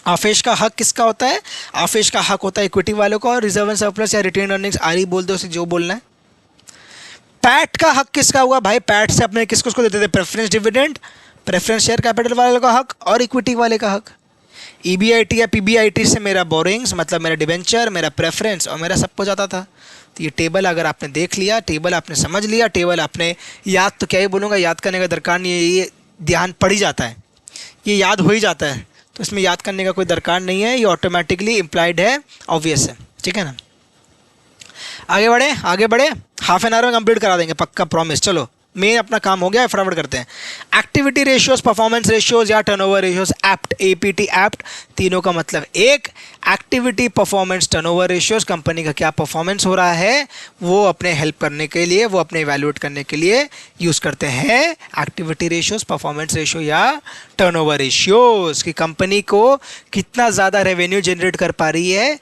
आफेश का हक किसका होता है? आफेश का हक होता है इक्विटी वालों का, और रिजर्व एंड सरप्लस या रिटेन अर्निंग्स आरई बोल दो, उसे जो बोलना है। पैट का हक किसका हुआ भाई? पैट से अपने किसको देते थे? Preference dividend, preference share capital वाले का हक और इक्विटी वाले का हक। ईबीआईटी या पीबीआईटी से मेरा बोरिंग्स मतलब मेरा डिवेंचर, मेरा प्रेफरेंस और मेरा सबको जाता था। तो ये टेबल अगर आपने देख लिया, टेबल आपने समझ लिया, टेबल आपने याद, तो क्या ही बोलूँगा, याद करने का दरकार नहीं है, ये ध्यान पड़ ही जाता है, ये याद हो ही जाता है, तो इसमें याद करने का कोई दरकार नहीं है, ये ऑटोमेटिकली इम्प्लाइड है, ऑब्वियस है, ठीक है ना। आगे बढ़े, हाफ एन आवर में कंप्लीट करा देंगे पक्का, प्रॉमिस। चलो मेन अपना काम हो गया, फटाफट करते हैं। एक्टिविटी रेशियोज, परफॉर्मेंस रेशियोज या turnover ratios, apt, APT apt, तीनों का मतलब एक। Activity, performance, turnover ratios, company का क्या परफॉर्मेंस हो रहा है वो अपने हेल्प करने के लिए, वो अपने इवैल्यूएट करने के लिए यूज़ करते हैं एक्टिविटी रेशियोज, परफॉर्मेंस रेशियो या टर्नओवर रेशियोज, कि कंपनी को कितना ज़्यादा रेवेन्यू जनरेट कर पा रही है,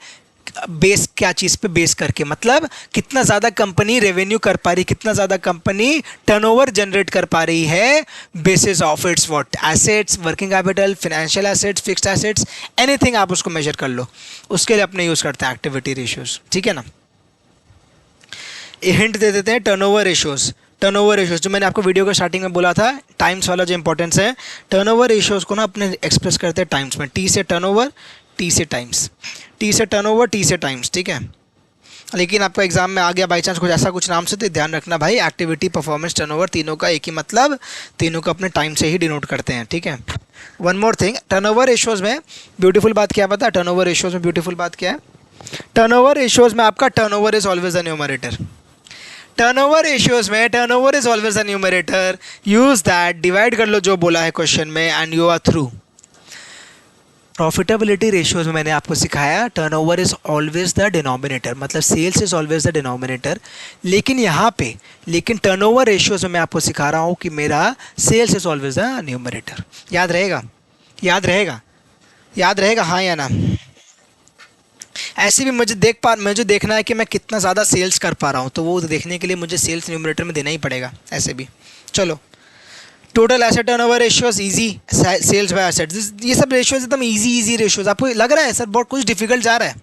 बेस क्या चीज़ पे बेस करके, मतलब कितना ज़्यादा कंपनी रेवेन्यू कर पा रही, कितना ज़्यादा कंपनी टर्नओवर जनरेट कर पा रही है, basis of its what, assets, working capital, financial assets, fixed assets, anything आप उसको मेजर कर लो, उसके लिए अपने यूज़ करते हैं एक्टिविटी रेशियोज, ठीक है ना। हिंट दे देते हैं, टर्नओवर रेशियोज जो मैंने आपको वीडियो के स्टार्टिंग में बोला था, टाइम्स वाला जो इंपॉर्टेंस है, टर्नओवर रेशियोज को ना अपने एक्सप्रेस करते हैं टाइम्स में, टी से टर्नओवर, टी से टाइम्स, टी से टर्नओवर, टी से टाइम्स, ठीक है। लेकिन आपका एग्जाम में आ गया बाई चांस कुछ ऐसा कुछ नाम से, तो ध्यान रखना भाई, एक्टिविटी, परफॉर्मेंस, टर्नओवर, तीनों का एक ही मतलब, तीनों को अपने टाइम से ही डिनोट करते हैं, ठीक है। One more thing, turnover ratios में ब्यूटीफुल बात क्या पता है? टर्नओवर रेशियोज में ब्यूटीफुल बात क्या है? टर्नओवर रेशियोज में आपका turnover is always the numerator. Turnover ratios में turnover is always the numerator, use that, divide कर लो जो बोला है क्वेश्चन में, and you are through. Profitability ratios में मैंने आपको सिखाया turnover is always the denominator, मतलब sales is always the denominator. लेकिन यहाँ पे टर्नओवर रेशियोज में मैं आपको सिखा रहा हूँ कि मेरा sales is always the numerator. याद रहेगा? याद रहेगा? याद रहेगा, हाँ या ना? ऐसे भी मुझे देखना है कि मैं कितना ज़्यादा सेल्स कर पा रहा हूँ, तो वो देखने के लिए मुझे सेल्स न्यूमरेटर में देना ही पड़ेगा ऐसे भी। चलो, total asset turnover ratios easy, sales by assets, ये सब रेशियोज एकदम इजी रेशियोज। आपको लग रहा है सर बहुत कुछ डिफिकल्ट जा रहा है?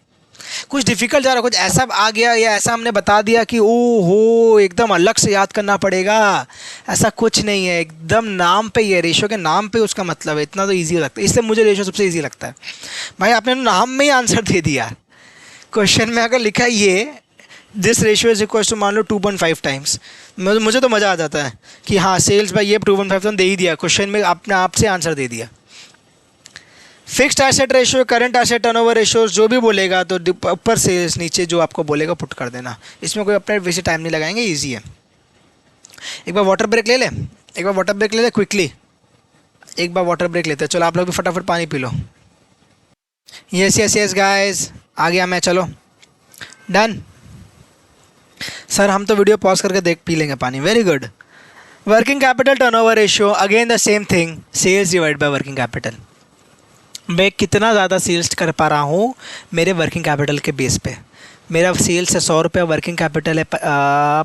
कुछ डिफिकल्ट जा रहा है, कुछ ऐसा आ गया या ऐसा हमने बता दिया कि ओ हो एकदम अलग से याद करना पड़ेगा? ऐसा कुछ नहीं है, एकदम नाम पे ही है, रेशियो के नाम पे उसका मतलब है, इतना तो ईजी लगता है, इसलिए मुझे रेशियो सबसे ईजी लगता है। भाई आपने नाम में ही आंसर दे दिया। क्वेश्चन में अगर लिखा है ये this ratio is equal to मान लो 2.5 टाइम्स, मुझे तो मज़ा आ जाता है कि हाँ सेल्स बाय ये 2.5 तो दे ही दिया, क्वेश्चन में आपने आपसे आंसर दे दिया। Fixed asset ratio, current asset turnover ratio, जो भी बोलेगा तो ऊपर सेल्स, नीचे जो आपको बोलेगा पुट कर देना, इसमें कोई अपने वैसे टाइम नहीं लगाएंगे, ईजी है। एक बार वाटर ब्रेक ले ले, क्विकली, एक बार वाटर ब्रेक लेते हैं। चलो आप लोग भी फटाफट पानी पी लो। यस गाइस, आ गया मैं, चलो डन। सर हम तो वीडियो पॉज करके पी लेंगे पानी, very good. Working capital turnover ratio, again the same thing, sales divide by working capital. मैं कितना ज़्यादा सेल्स कर पा रहा हूँ मेरे वर्किंग कैपिटल के बेस पे। मेरा सेल्स है 100 रुपया, वर्किंग कैपिटल है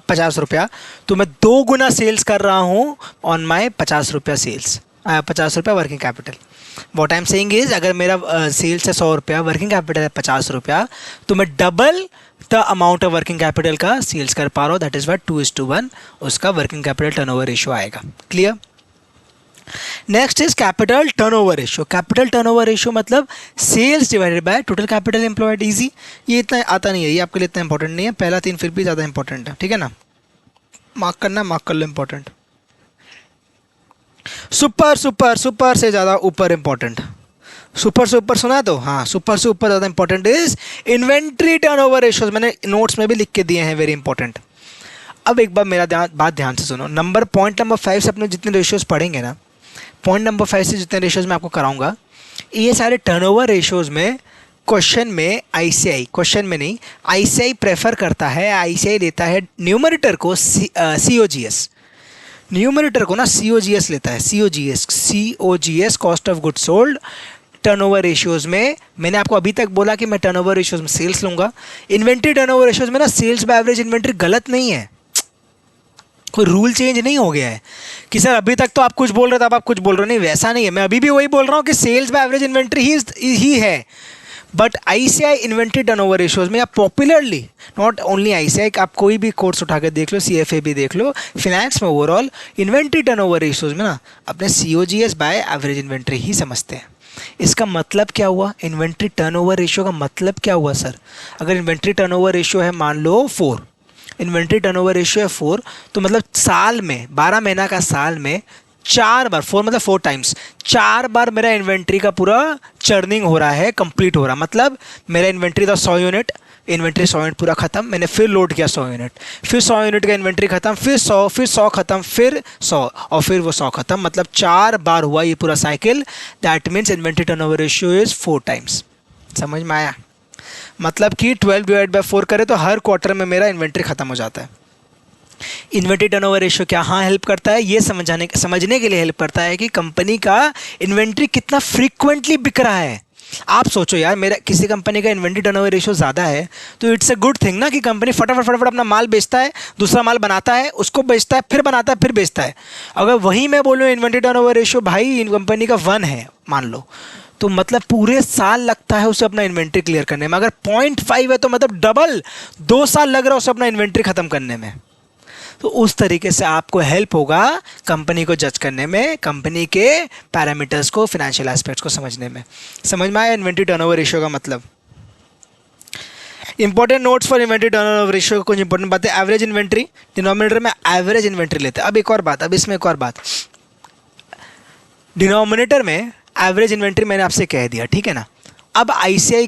50 रुपया, तो मैं 2 गुना सेल्स कर रहा हूँ ऑन माई 50 रुपया सेल्स, 50 रुपया working capital. What I am saying is, अगर मेरा सेल्स है 100 रुपया, वर्किंग कैपिटल है 50 रुपया, तो मैं double the amount of working capital का सेल्स कर पा रहा हूँ, दैट इज़ वाई 2:1 उसका वर्किंग कैपिटल टर्नओवर रेशियो आएगा। Clear? Next is capital turnover ratio. Capital turnover ratio मतलब sales divided by total capital employed. Easy, ये इतना आता नहीं है, ये आपके लिए इतना इंपॉर्टेंट नहीं है, पहला 3 फिर भी ज़्यादा इंपॉर्टेंट है, ठीक है ना? मार्क करना, मार्क कर लो, इंपॉर्टेंट। सुपर से ज़्यादा ऊपर इंपॉर्टेंट, सुपर से ऊपर सुना तो हाँ, सुपर से ऊपर ज़्यादा important is inventory turnover ratios, मैंने नोट्स में भी लिख के दिए हैं, वेरी इंपॉर्टेंट। अब एक बार मेरा बात ध्यान से सुनो, पॉइंट नंबर 5 से अपने जितने रेशियोज पढ़ेंगे ना, पॉइंट नंबर 5 से जितने रेशियोज मैं आपको कराऊंगा, ये सारे टर्नओवर रेशियोज में क्वेश्चन में आईसीआई, क्वेश्चन में नहीं, आईसीआई प्रेफर करता है, आईसीआई लेता है न्यूमरेटर को सीओजीएस, न्यूमरेटर को ना सीओजीएस लेता है, COGS cost of good sold. Turnover ratios में मैंने आपको अभी तक बोला कि मैं टर्नओवर रेशियोज में सेल्स लूँगा। इन्वेंट्री टर्नओवर रेशियोज में ना सेल्स बाय एवरेज इन्वेंट्री गलत नहीं है, कोई रूल चेंज नहीं हो गया है कि सर अभी तक तो आप कुछ बोल रहे थे अब आप कुछ बोल रहे हो, नहीं वैसा नहीं है, मैं अभी भी वही बोल रहा हूँ कि सेल्स बाय एवरेज इन्वेंट्री ही है। But ICI inventory turnover ratios में, या पॉपुलरली नॉट ओनली आईसीआई, आप कोई भी कोर्स उठा कर देख लो, सीएफए भी देख लो, फिनेंस में ओवरऑल इन्वेंट्री टर्नओवर रेशियोज में ना अपने सीओजीएस बाय एवरेज इन्वेंट्री ही समझते हैं। इसका मतलब क्या हुआ? इन्वेंट्री टर्नओवर रेशियो का मतलब क्या हुआ सर? अगर इन्वेंट्री टर्नओवर रेशियो है मान लो 4, इन्वेंट्री टर्नओवर रेशियो है 4, तो मतलब साल में 12 महीना का साल में 4 बार, 4 मतलब 4 टाइम्स, 4 बार मेरा इन्वेंट्री का पूरा चर्निंग हो रहा है, कंप्लीट हो रहा है। मतलब मेरा इन्वेंट्री था 100 यूनिट, इन्वेंट्री 100 यूनिट पूरा खत्म, मैंने फिर लोड किया 100 यूनिट, फिर 100 यूनिट का इन्वेंट्री खत्म, फिर 100 खत्म, फिर 100 और फिर वो 100 खत्म, मतलब 4 बार हुआ ये पूरा cycle. That means inventory turnover ratio is 4 times. समझ में आया? मतलब कि 12 डिवाइड बाय 4 करें तो हर क्वार्टर में मेरा इन्वेंट्री खत्म हो जाता है। इन्वेंट्री टर्नओवर रेशियो क्या हाँ हेल्प करता है? ये समझने के लिए हेल्प करता है कि कंपनी का इन्वेंट्री कितना फ्रीक्वेंटली बिक रहा है। आप सोचो यार, मेरा किसी कंपनी का इन्वेंट्री टर्नओवर रेशियो ज़्यादा है तो इट्स अ गुड थिंग ना कि कंपनी फटाफट अपना माल बेचता है, दूसरा माल बनाता है, उसको बेचता है, फिर बनाता है, फिर बेचता है। अगर वही मैं बोलूँ इन्वेंट्री टर्नओवर रेशियो भाई इन कंपनी का 1 है मान लो, तो मतलब पूरे साल लगता है उसे अपना इन्वेंट्री क्लियर करने में। अगर 0.5 है तो मतलब डबल 2 साल लग रहा है उसे अपना इन्वेंट्री ख़त्म करने में। तो उस तरीके से आपको हेल्प होगा कंपनी को जज करने में, कंपनी के पैरामीटर्स को, फाइनेंशियल एस्पेक्ट्स को समझने में। समझ में आया इन्वेंट्री टर्नओवर रेशियो का मतलब? Important notes for inventory turnover ratio कुछ इंपॉर्टेंट बातें। एवरेज इन्वेंट्री, डिनोमिनेटर में एवरेज इन्वेंट्री लेते हैं। अब एक और बात, अब इसमें एक और बात, डिनोमिनेटर में एवरेज इन्वेंट्री मैंने आपसे कह दिया, ठीक है ना। अब आईसीआई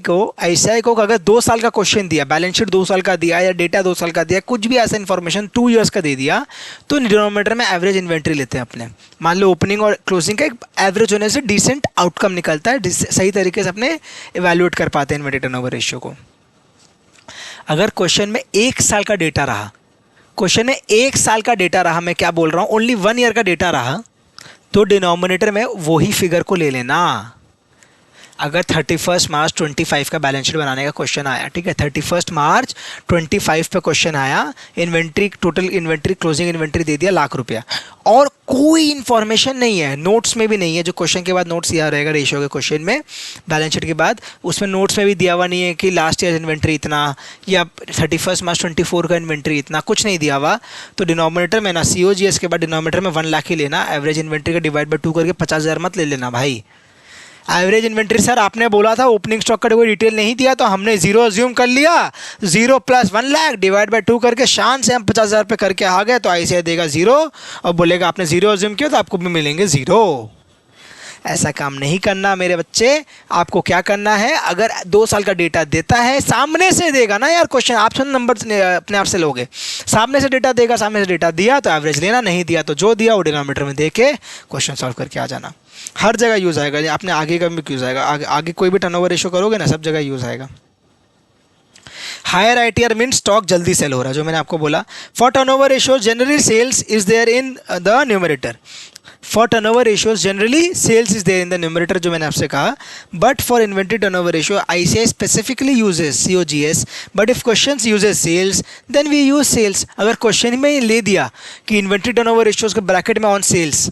को अगर 2 साल का क्वेश्चन दिया, बैलेंस शीट 2 साल का दिया या डेटा 2 साल का दिया, कुछ भी ऐसा इन्फॉर्मेशन 2 इयर्स का दे दिया, तो डिनोमिनेटर में एवरेज इन्वेंट्री लेते हैं अपने। मान लो ओपनिंग और क्लोजिंग का एक एवरेज होने से डिसेंट आउटकम निकलता है, सही तरीके से अपने इवेल्युएट कर पाते हैं इन्वेंट्री टर्नओवर रेशियो को। अगर क्वेश्चन में 1 साल का डेटा रहा, क्वेश्चन में 1 साल का डेटा रहा, मैं क्या बोल रहा हूँ, ओनली 1 ईयर का डेटा रहा, तो डिनोमिनेटर में वही फिगर को ले लेना। अगर 31 मार्च 25 का बैलेंस शीट बनाने का क्वेश्चन आया, ठीक है, 31 मार्च 25 पे क्वेश्चन आया, inventory, total inventory, closing inventory दे दिया ₹1,00,000 और कोई इन्फॉर्मेशन नहीं है, नोट्स में भी नहीं है, जो क्वेश्चन के बाद नोट्स दिया रहेगा रेशियो के क्वेश्चन में, बैलेंस शीट के बाद उसमें नोट्स में भी दिया हुआ नहीं है कि लास्ट ईयर इन्वेंट्री इतना या 31 मार्च 24 का इन्वेंट्री इतना, कुछ नहीं दिया हुआ, तो डिनोमिनेटर में ना COGS के बाद डिनोमिनेटर में 1,00,000 ही लेना। एवरेज इन्वेंट्री का डिवाइड बाय 2 करके 50,000 मत ले लेना भाई। एवरेज इन्वेंट्री सर आपने बोला था ओपनिंग स्टॉक का कोई डिटेल नहीं दिया, तो हमने 0 अज्यूम कर लिया, 0 + 1,00,000 डिवाइड बाय 2 करके शान से हम 50,000 पे करके आ गए, तो आईसीआई देगा 0 और बोलेगा आपने 0 अज्यूम किया तो आपको भी मिलेंगे 0। ऐसा काम नहीं करना मेरे बच्चे। आपको क्या करना है, अगर 2 साल का डेटा देता है, सामने से देगा ना यार क्वेश्चन, आप सब नंबर अपने आप से लोगे, सामने से डेटा देगा, सामने से डेटा दिया तो एवरेज लेना, नहीं दिया तो जो दिया वो डिनोमिनेटर में दे के क्वेश्चन सॉल्व करके आ जाना। हर जगह यूज़ आएगा, आपने आगे का भी यूज़ आएगा, आगे कोई भी टर्नओवर रेशियो करोगे ना, सब जगह यूज़ आएगा। हायर ITR मीन स्टॉक जल्दी सेल हो रहा है, जो मैंने आपको बोला। For turnover ratio generally sales is there in the numerator. For turnover ratios generally sales is there in the numerator, जो मैंने आपसे कहा। But for inventory turnover ratio ICI specifically uses COGS, but if question uses sales then we use sales. अगर question में ले दिया कि inventory turnover ratios के ब्रैकेट में on sales,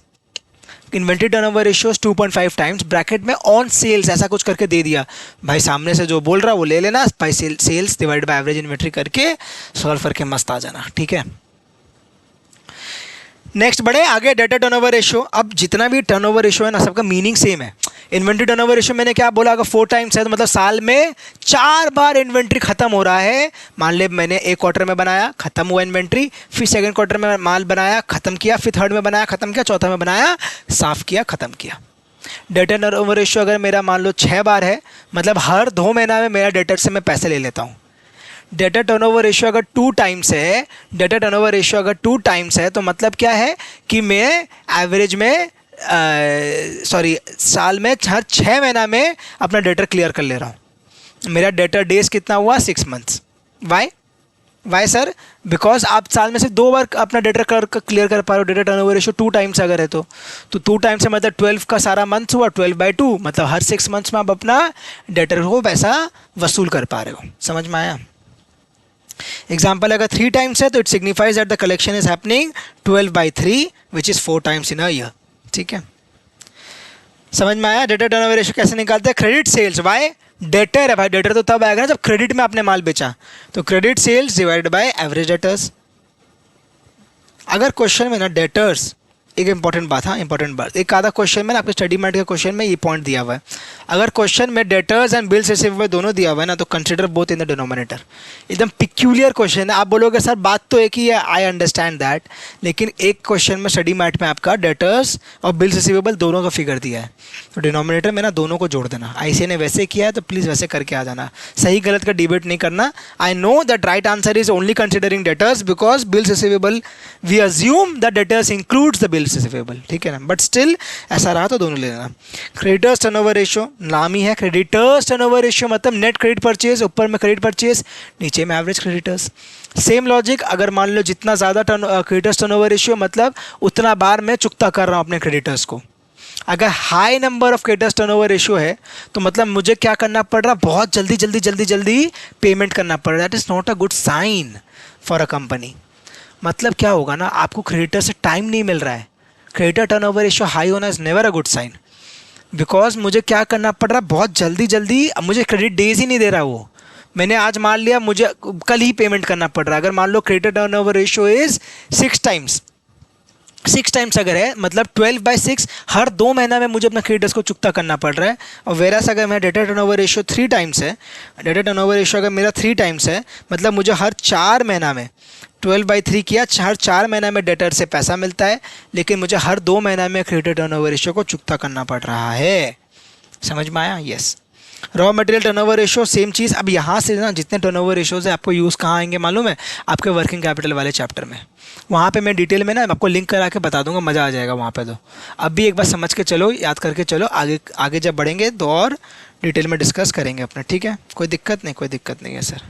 inventory turnover ratios 2.5 times, bracket में ऑन सेल्स ऐसा कुछ करके दे दिया, भाई सामने से जो बोल रहा है वो ले लेना, by sales divide by average inventory करके सॉल्व करके मस्त आ जाना, ठीक है। नेक्स्ट बढ़े आगे, डेटा टर्नओवर रेशियो। अब जितना भी टर्नओवर रेशियो है ना, सबका मीनिंग सेम है। इन्वेंट्री टर्नओवर रेशियो मैंने क्या बोला, अगर 4 टाइम्स है तो मतलब साल में 4 बार इन्वेंट्री खत्म हो रहा है। मान ले मैंने एक क्वार्टर में बनाया, खत्म हुआ इन्वेंट्री, फिर सेकंड क्वार्टर में माल बनाया, खत्म किया, फिर थर्ड में बनाया, खत्म किया, चौथा में बनाया, साफ किया, खत्म किया। डेटा टर्नओवर रेशियो अगर मेरा मान लो 6 बार है, मतलब हर 2 महीना में मेरा डेटर से मैं पैसे ले लेता हूँ। डेटा टर्नओवर रेशियो अगर 2 टाइम्स है, डेटा टर्नओवर रेशियो अगर 2 टाइम्स है, तो मतलब क्या है कि मैं एवरेज में साल में हर 6 महीना में अपना डेटर क्लियर कर ले रहा हूँ। मेरा डेटर डेज कितना हुआ, 6 मंथ्स। वाई सर, बिकॉज आप साल में से 2 बार अपना डेटर क्लियर कर पा रहे हो। डेटा टर्नओवर रेशियो 2 टाइम्स अगर है तो 2 टाइम्स से मतलब 12 का सारा मंथ हुआ, 12/2 मतलब हर 6 मंथ्स में आप अपना डेटर को पैसा वसूल कर पा रहे हो। समझ में आया? एग्जाम्पल अगर 3 टाइम्स है तो it signifies that the collection is happening 12/3 which is 4 times in a year, ठीक है। समझ में आया? डेटर टर्नओवर रेशियो कैसे निकालते हैं? क्रेडिट सेल्स बाय डेटर है भाई, डेटर तो तब आएगा ना जब क्रेडिट में आपने माल बेचा, तो credit sales divided by average debtors. अगर क्वेश्चन में ना डेटर्स, एक इंपॉर्टेंट बात, हाँ इंपॉर्टेंट बात, एक आधा क्वेश्चन में ना आपके स्टडी मैट के क्वेश्चन में ये पॉइंट दिया हुआ है। अगर क्वेश्चन में डेटर्स एंड बिल्स रिसीवेबल दोनों दिया हुआ है ना, तो consider both in the denominator. एकदम पिक्यूलियर क्वेश्चन है। आप बोलोगे सर बात तो एक ही है, आई अंडरस्टैंड दैट, लेकिन एक क्वेश्चन में स्टडी मैट में आपका डेटर्स और बिल्स रिसीवेबल दोनों का फिगर दिया है, तो डिनोमिनेटर में ना दोनों को जोड़ देना। ICI ने वैसे किया है तो प्लीज़ वैसे करके आ जाना, सही गलत का डिबेट नहीं करना। I know that right answer is only considering debtors because bills receivable we assume the debtors includes the bills receivable, ठीक है ना, बट स्टिल ऐसा रहा तो दोनों ले लेना। क्रेडिटर्स टर्नओवर रेशियो नाम ही है, क्रेडिटर्स टर्नओवर रेशियो मतलब नेट क्रेडिट परचेज, ऊपर में क्रेडिट परचेज, नीचे में एवरेज क्रेडिटर्स। सेम लॉजिक, अगर मान लो जितना ज़्यादा क्रेडिटर्स टर्नओवर रेशियो मतलब उतना बार मैं चुकता कर रहा हूँ अपने क्रेडिटर्स को। अगर high number of creditors turnover ratio है तो मतलब मुझे क्या करना पड़ रहा, बहुत जल्दी पेमेंट करना पड़ रहा है। That is not a good sign for a company. मतलब क्या होगा ना, आपको क्रेडिटर से टाइम नहीं मिल रहा है। क्रेडिटर टर्नओवर रेशियो हाई होना is never a good sign, because मुझे क्या करना पड़ रहा है, बहुत जल्दी मुझे क्रेडिट डेज ही नहीं दे रहा वो। मैंने आज मान लिया मुझे कल ही पेमेंट करना पड़ रहा है। अगर मान लो creditor turnover ratio is 6 times, 6 times अगर है मतलब 12/6 हर 2 महीना में मुझे अपना क्रेडिटर्स को चुकता करना पड़ रहा है। और वेरास अगर मेरा डेटा टर्नओवर रेशियो 3 टाइम्स है, डेटा टर्नओवर रेशियो अगर मेरा 3 टाइम्स है मतलब मुझे हर 4 महीना में 12/3 किया, हर 4 महीना में डेटर से पैसा मिलता है, लेकिन मुझे हर 2 महीना में क्रेडिट टर्नओवर रेशियो को चुकता करना पड़ रहा है। समझ में आया? Yes. Raw material turnover ratio same चीज़। अब यहाँ से ना जितने टर्नओवर रेशियोज है आपको यूज़ कहाँ आएंगे मालूम है? आपके वर्किंग कैपिटल वाले चैप्टर में। वहाँ पे मैं डिटेल में ना आपको लिंक करा के बता दूंगा, मज़ा आ जाएगा वहाँ पे। तो अब भी एक बार समझ के चलो, याद करके चलो, आगे आगे जब बढ़ेंगे तो और डिटेल में डिस्कस करेंगे अपना, ठीक है? कोई दिक्कत नहीं, कोई दिक्कत नहीं है sir.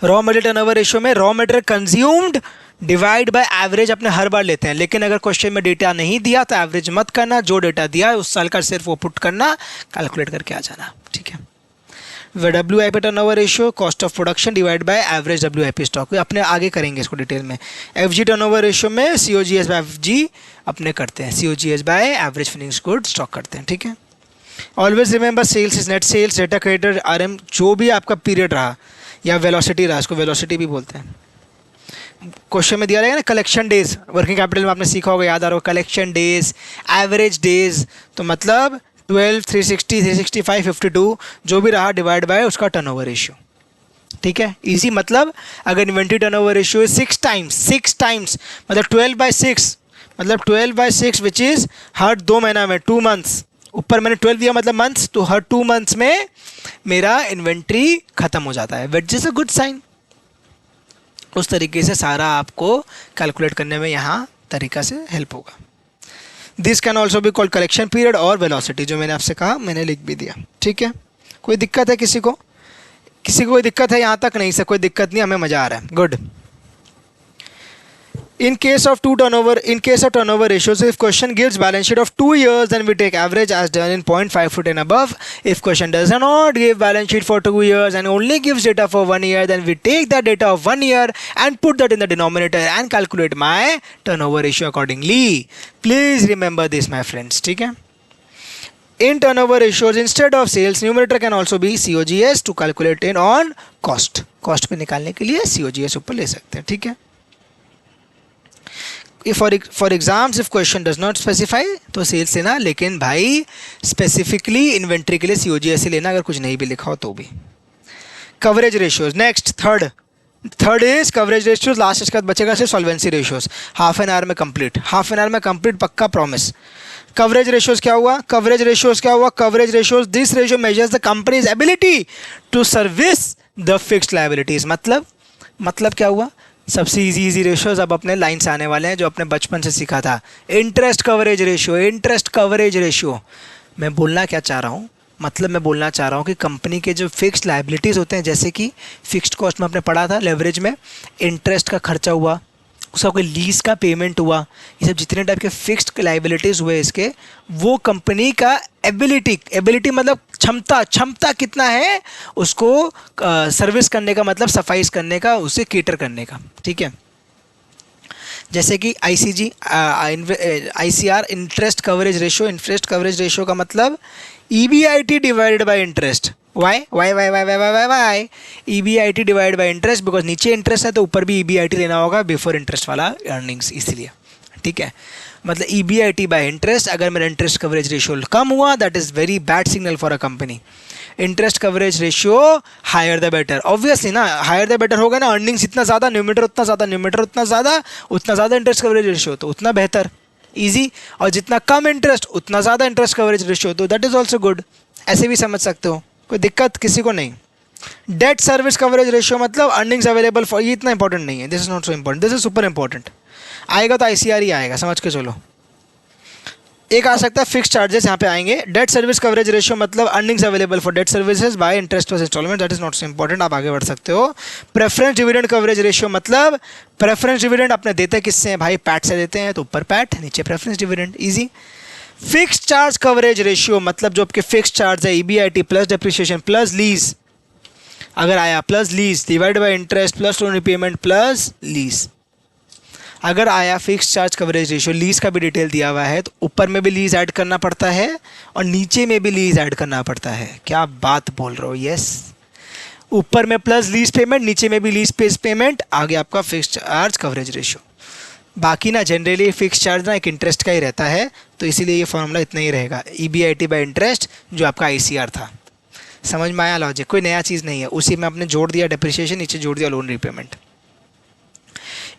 Raw material turnover ratio में raw material consumed divide by average अपने हर बार लेते हैं, लेकिन अगर क्वेश्चन में डेटा नहीं दिया तो एवरेज मत करना, जो डेटा दिया है उस साल का सिर्फ वो पुट करना, कैलकुलेट करके आ जाना, ठीक है? WIP turnover ratio cost of production divide by average WIP stock, अपने आगे करेंगे इसको डिटेल में। FG टर्नओवर रेशियो में COGS बाय FG अपने करते हैं, COGS by average finish good stock करते हैं, ठीक है? Always remember sales is net sales, debtor creditor RM, जो भी आपका पीरियड रहा या वेलोसिटी रहा, इसको वेलोसिटी भी बोलते हैं। क्वेश्चन में दिया रहेगा ना कलेक्शन डेज, वर्किंग कैपिटल में आपने सीखा होगा, याद आ रहा होगा, कलेक्शन डेज, एवरेज डेज, तो मतलब 12, 360, 365, 52 जो भी रहा डिवाइड बाय उसका टर्नओवर रेशियो, ठीक है? इजी। मतलब अगर इन्वेंट्री टर्नओवर रेशियो है 6 टाइम्स मतलब 12/6, मतलब 12/6 विच इज़ हर 2 महीना में 2 मंथ्स, ऊपर मैंने 12 दिया मतलब मंथ्स, तो हर 2 मंथ्स में मेरा इन्वेंट्री खत्म हो जाता है, which is a good sign. उस तरीके से सारा आपको कैलकुलेट करने में यहाँ तरीका से हेल्प होगा। This can also be called collection period और वेलोसिटी, जो मैंने आपसे कहा मैंने लिख भी दिया, ठीक है? कोई दिक्कत है किसी को? कोई दिक्कत है यहाँ तक? नहीं सर, कोई दिक्कत नहीं, हमें मज़ा आ रहा है, good. In case of turnover ratios, if question gives balance sheet of 2 years, then we take average as done in point 5 to 10 above. If question does not give balance sheet for 2 years and only gives data for 1 year, then we take the data of 1 year and put that in the denominator and calculate my turnover ratio accordingly. Please remember this, my friends, ठीक है? In turnover ratios, instead of sales, numerator can also be COGS to calculate in on cost. Cost पे निकालने के लिए COGS ऊपर ले सकते हैं, ठीक है? For exams if question does not specify तो सेल्स लेना, लेकिन भाई स्पेसिफिकली इन्वेंट्री के लिए COGS से लेना, अगर कुछ नहीं भी लिखा हो तो भी। Coverage ratios next, third is coverage ratios. Last इसके बाद बचेगा सिर्फ solvency ratios. Half an hour में कंप्लीट, पक्का प्रॉमिस। कवरेज रेशियोज क्या हुआ? Coverage ratios, this ratio measures the company's ability to service the fixed liabilities. मतलब क्या हुआ? सबसे इजी रेशियोज अब अपने लाइन से आने वाले हैं, जो अपने बचपन से सीखा था। Interest coverage ratio. मैं बोलना क्या चाह रहा हूँ? मतलब मैं बोलना चाह रहा हूँ कि कंपनी के जो फिक्स्ड लायबिलिटीज़ होते हैं, जैसे कि फिक्स्ड कॉस्ट में आपने पढ़ा था लेवरेज में, इंटरेस्ट का खर्चा हुआ, उसका कोई लीज का पेमेंट हुआ, ये सब जितने टाइप के फिक्स्ड लायबिलिटीज़ हुए इसके, वो कंपनी का एबिलिटी मतलब क्षमता कितना है उसको सर्विस करने का, मतलब सफाइस करने का, उसे केटर करने का, ठीक है? जैसे कि ICR इंटरेस्ट कवरेज रेशियो का मतलब EBIT divided by interest. Why EBIT divide by interest, because नीचे इंटरेस्ट है तो ऊपर भी EBIT लेना होगा बिफोर इंटरेस्ट वाला अर्निंग्स, इसलिए, ठीक है? मतलब EBIT बाय इंटरेस्ट। अगर मेरा इंटरेस्ट कवरेज रेशियो कम हुआ, that is very bad signal for a company. Interest coverage ratio higher the better, obviously ना, हायर द बेटर होगा ना, अर्निंग्स इतना ज़्यादा, न्यूमरेटर उतना ज़्यादा इंटरेस्ट कवरेज रेशियो तो उतना बेहतर, ईजी। और जितना कम इंटरेस्ट उतना ज़्यादा इंटरेस्ट कवरेज रेशियो, तो दैट इज़ ऑल्सो गुड। ऐसे भी समझ सकते हो, कोई दिक्कत किसी को नहीं। डेट सर्विस कवरेज रेशियो मतलब अर्निंग्स अवेलेबल फॉर, ये इतना इंपॉर्टेंट नहीं है, this is not so important, this is super important. आएगा तो ICR ही आएगा, समझ के चलो। एक आ सकता है फिक्स चार्जेस, यहाँ पे आएंगे। डेट सर्विस कवरेज रेशियो मतलब earnings available for debt services by interest plus instalment, that is not so important, आप आगे बढ़ सकते हो। प्रेफरेंस डिविडेंड कवरेज रेशियो मतलब प्रेफरेंस डिविडेंड अपने देते किससे हैं भाई? पैट से देते हैं, तो ऊपर पैट नीचे preference dividend, easy. Fix charge coverage ratio मतलब जो आपके फिक्स चार्ज है EBIT plus depreciation plus lease, अगर आया plus lease divide by interest plus lone repayment plus lease. अगर आया fix charge coverage ratio, lease का भी डिटेल दिया हुआ है, तो ऊपर में भी लीज ऐड करना पड़ता है और नीचे में भी लीज ऐड करना पड़ता है। क्या बात बोल रहे हो? यस, ऊपर में प्लस लीज पेमेंट, नीचे में भी लीज पेमेंट, आगे आपका फिक्स चार्ज कवरेज रेशियो। बाकी ना जनरली फिक्स चार्ज ना एक इंटरेस्ट का ही रहता है, तो इसीलिए ये फॉर्मूला इतना ही रहेगा, EBIT बाई इंटरेस्ट, जो आपका ICR था। समझ में आया लॉजिक? कोई नया चीज़ नहीं है, उसी में आपने जोड़ दिया डेप्रिसिएशन, नीचे जोड़ दिया loan repayment.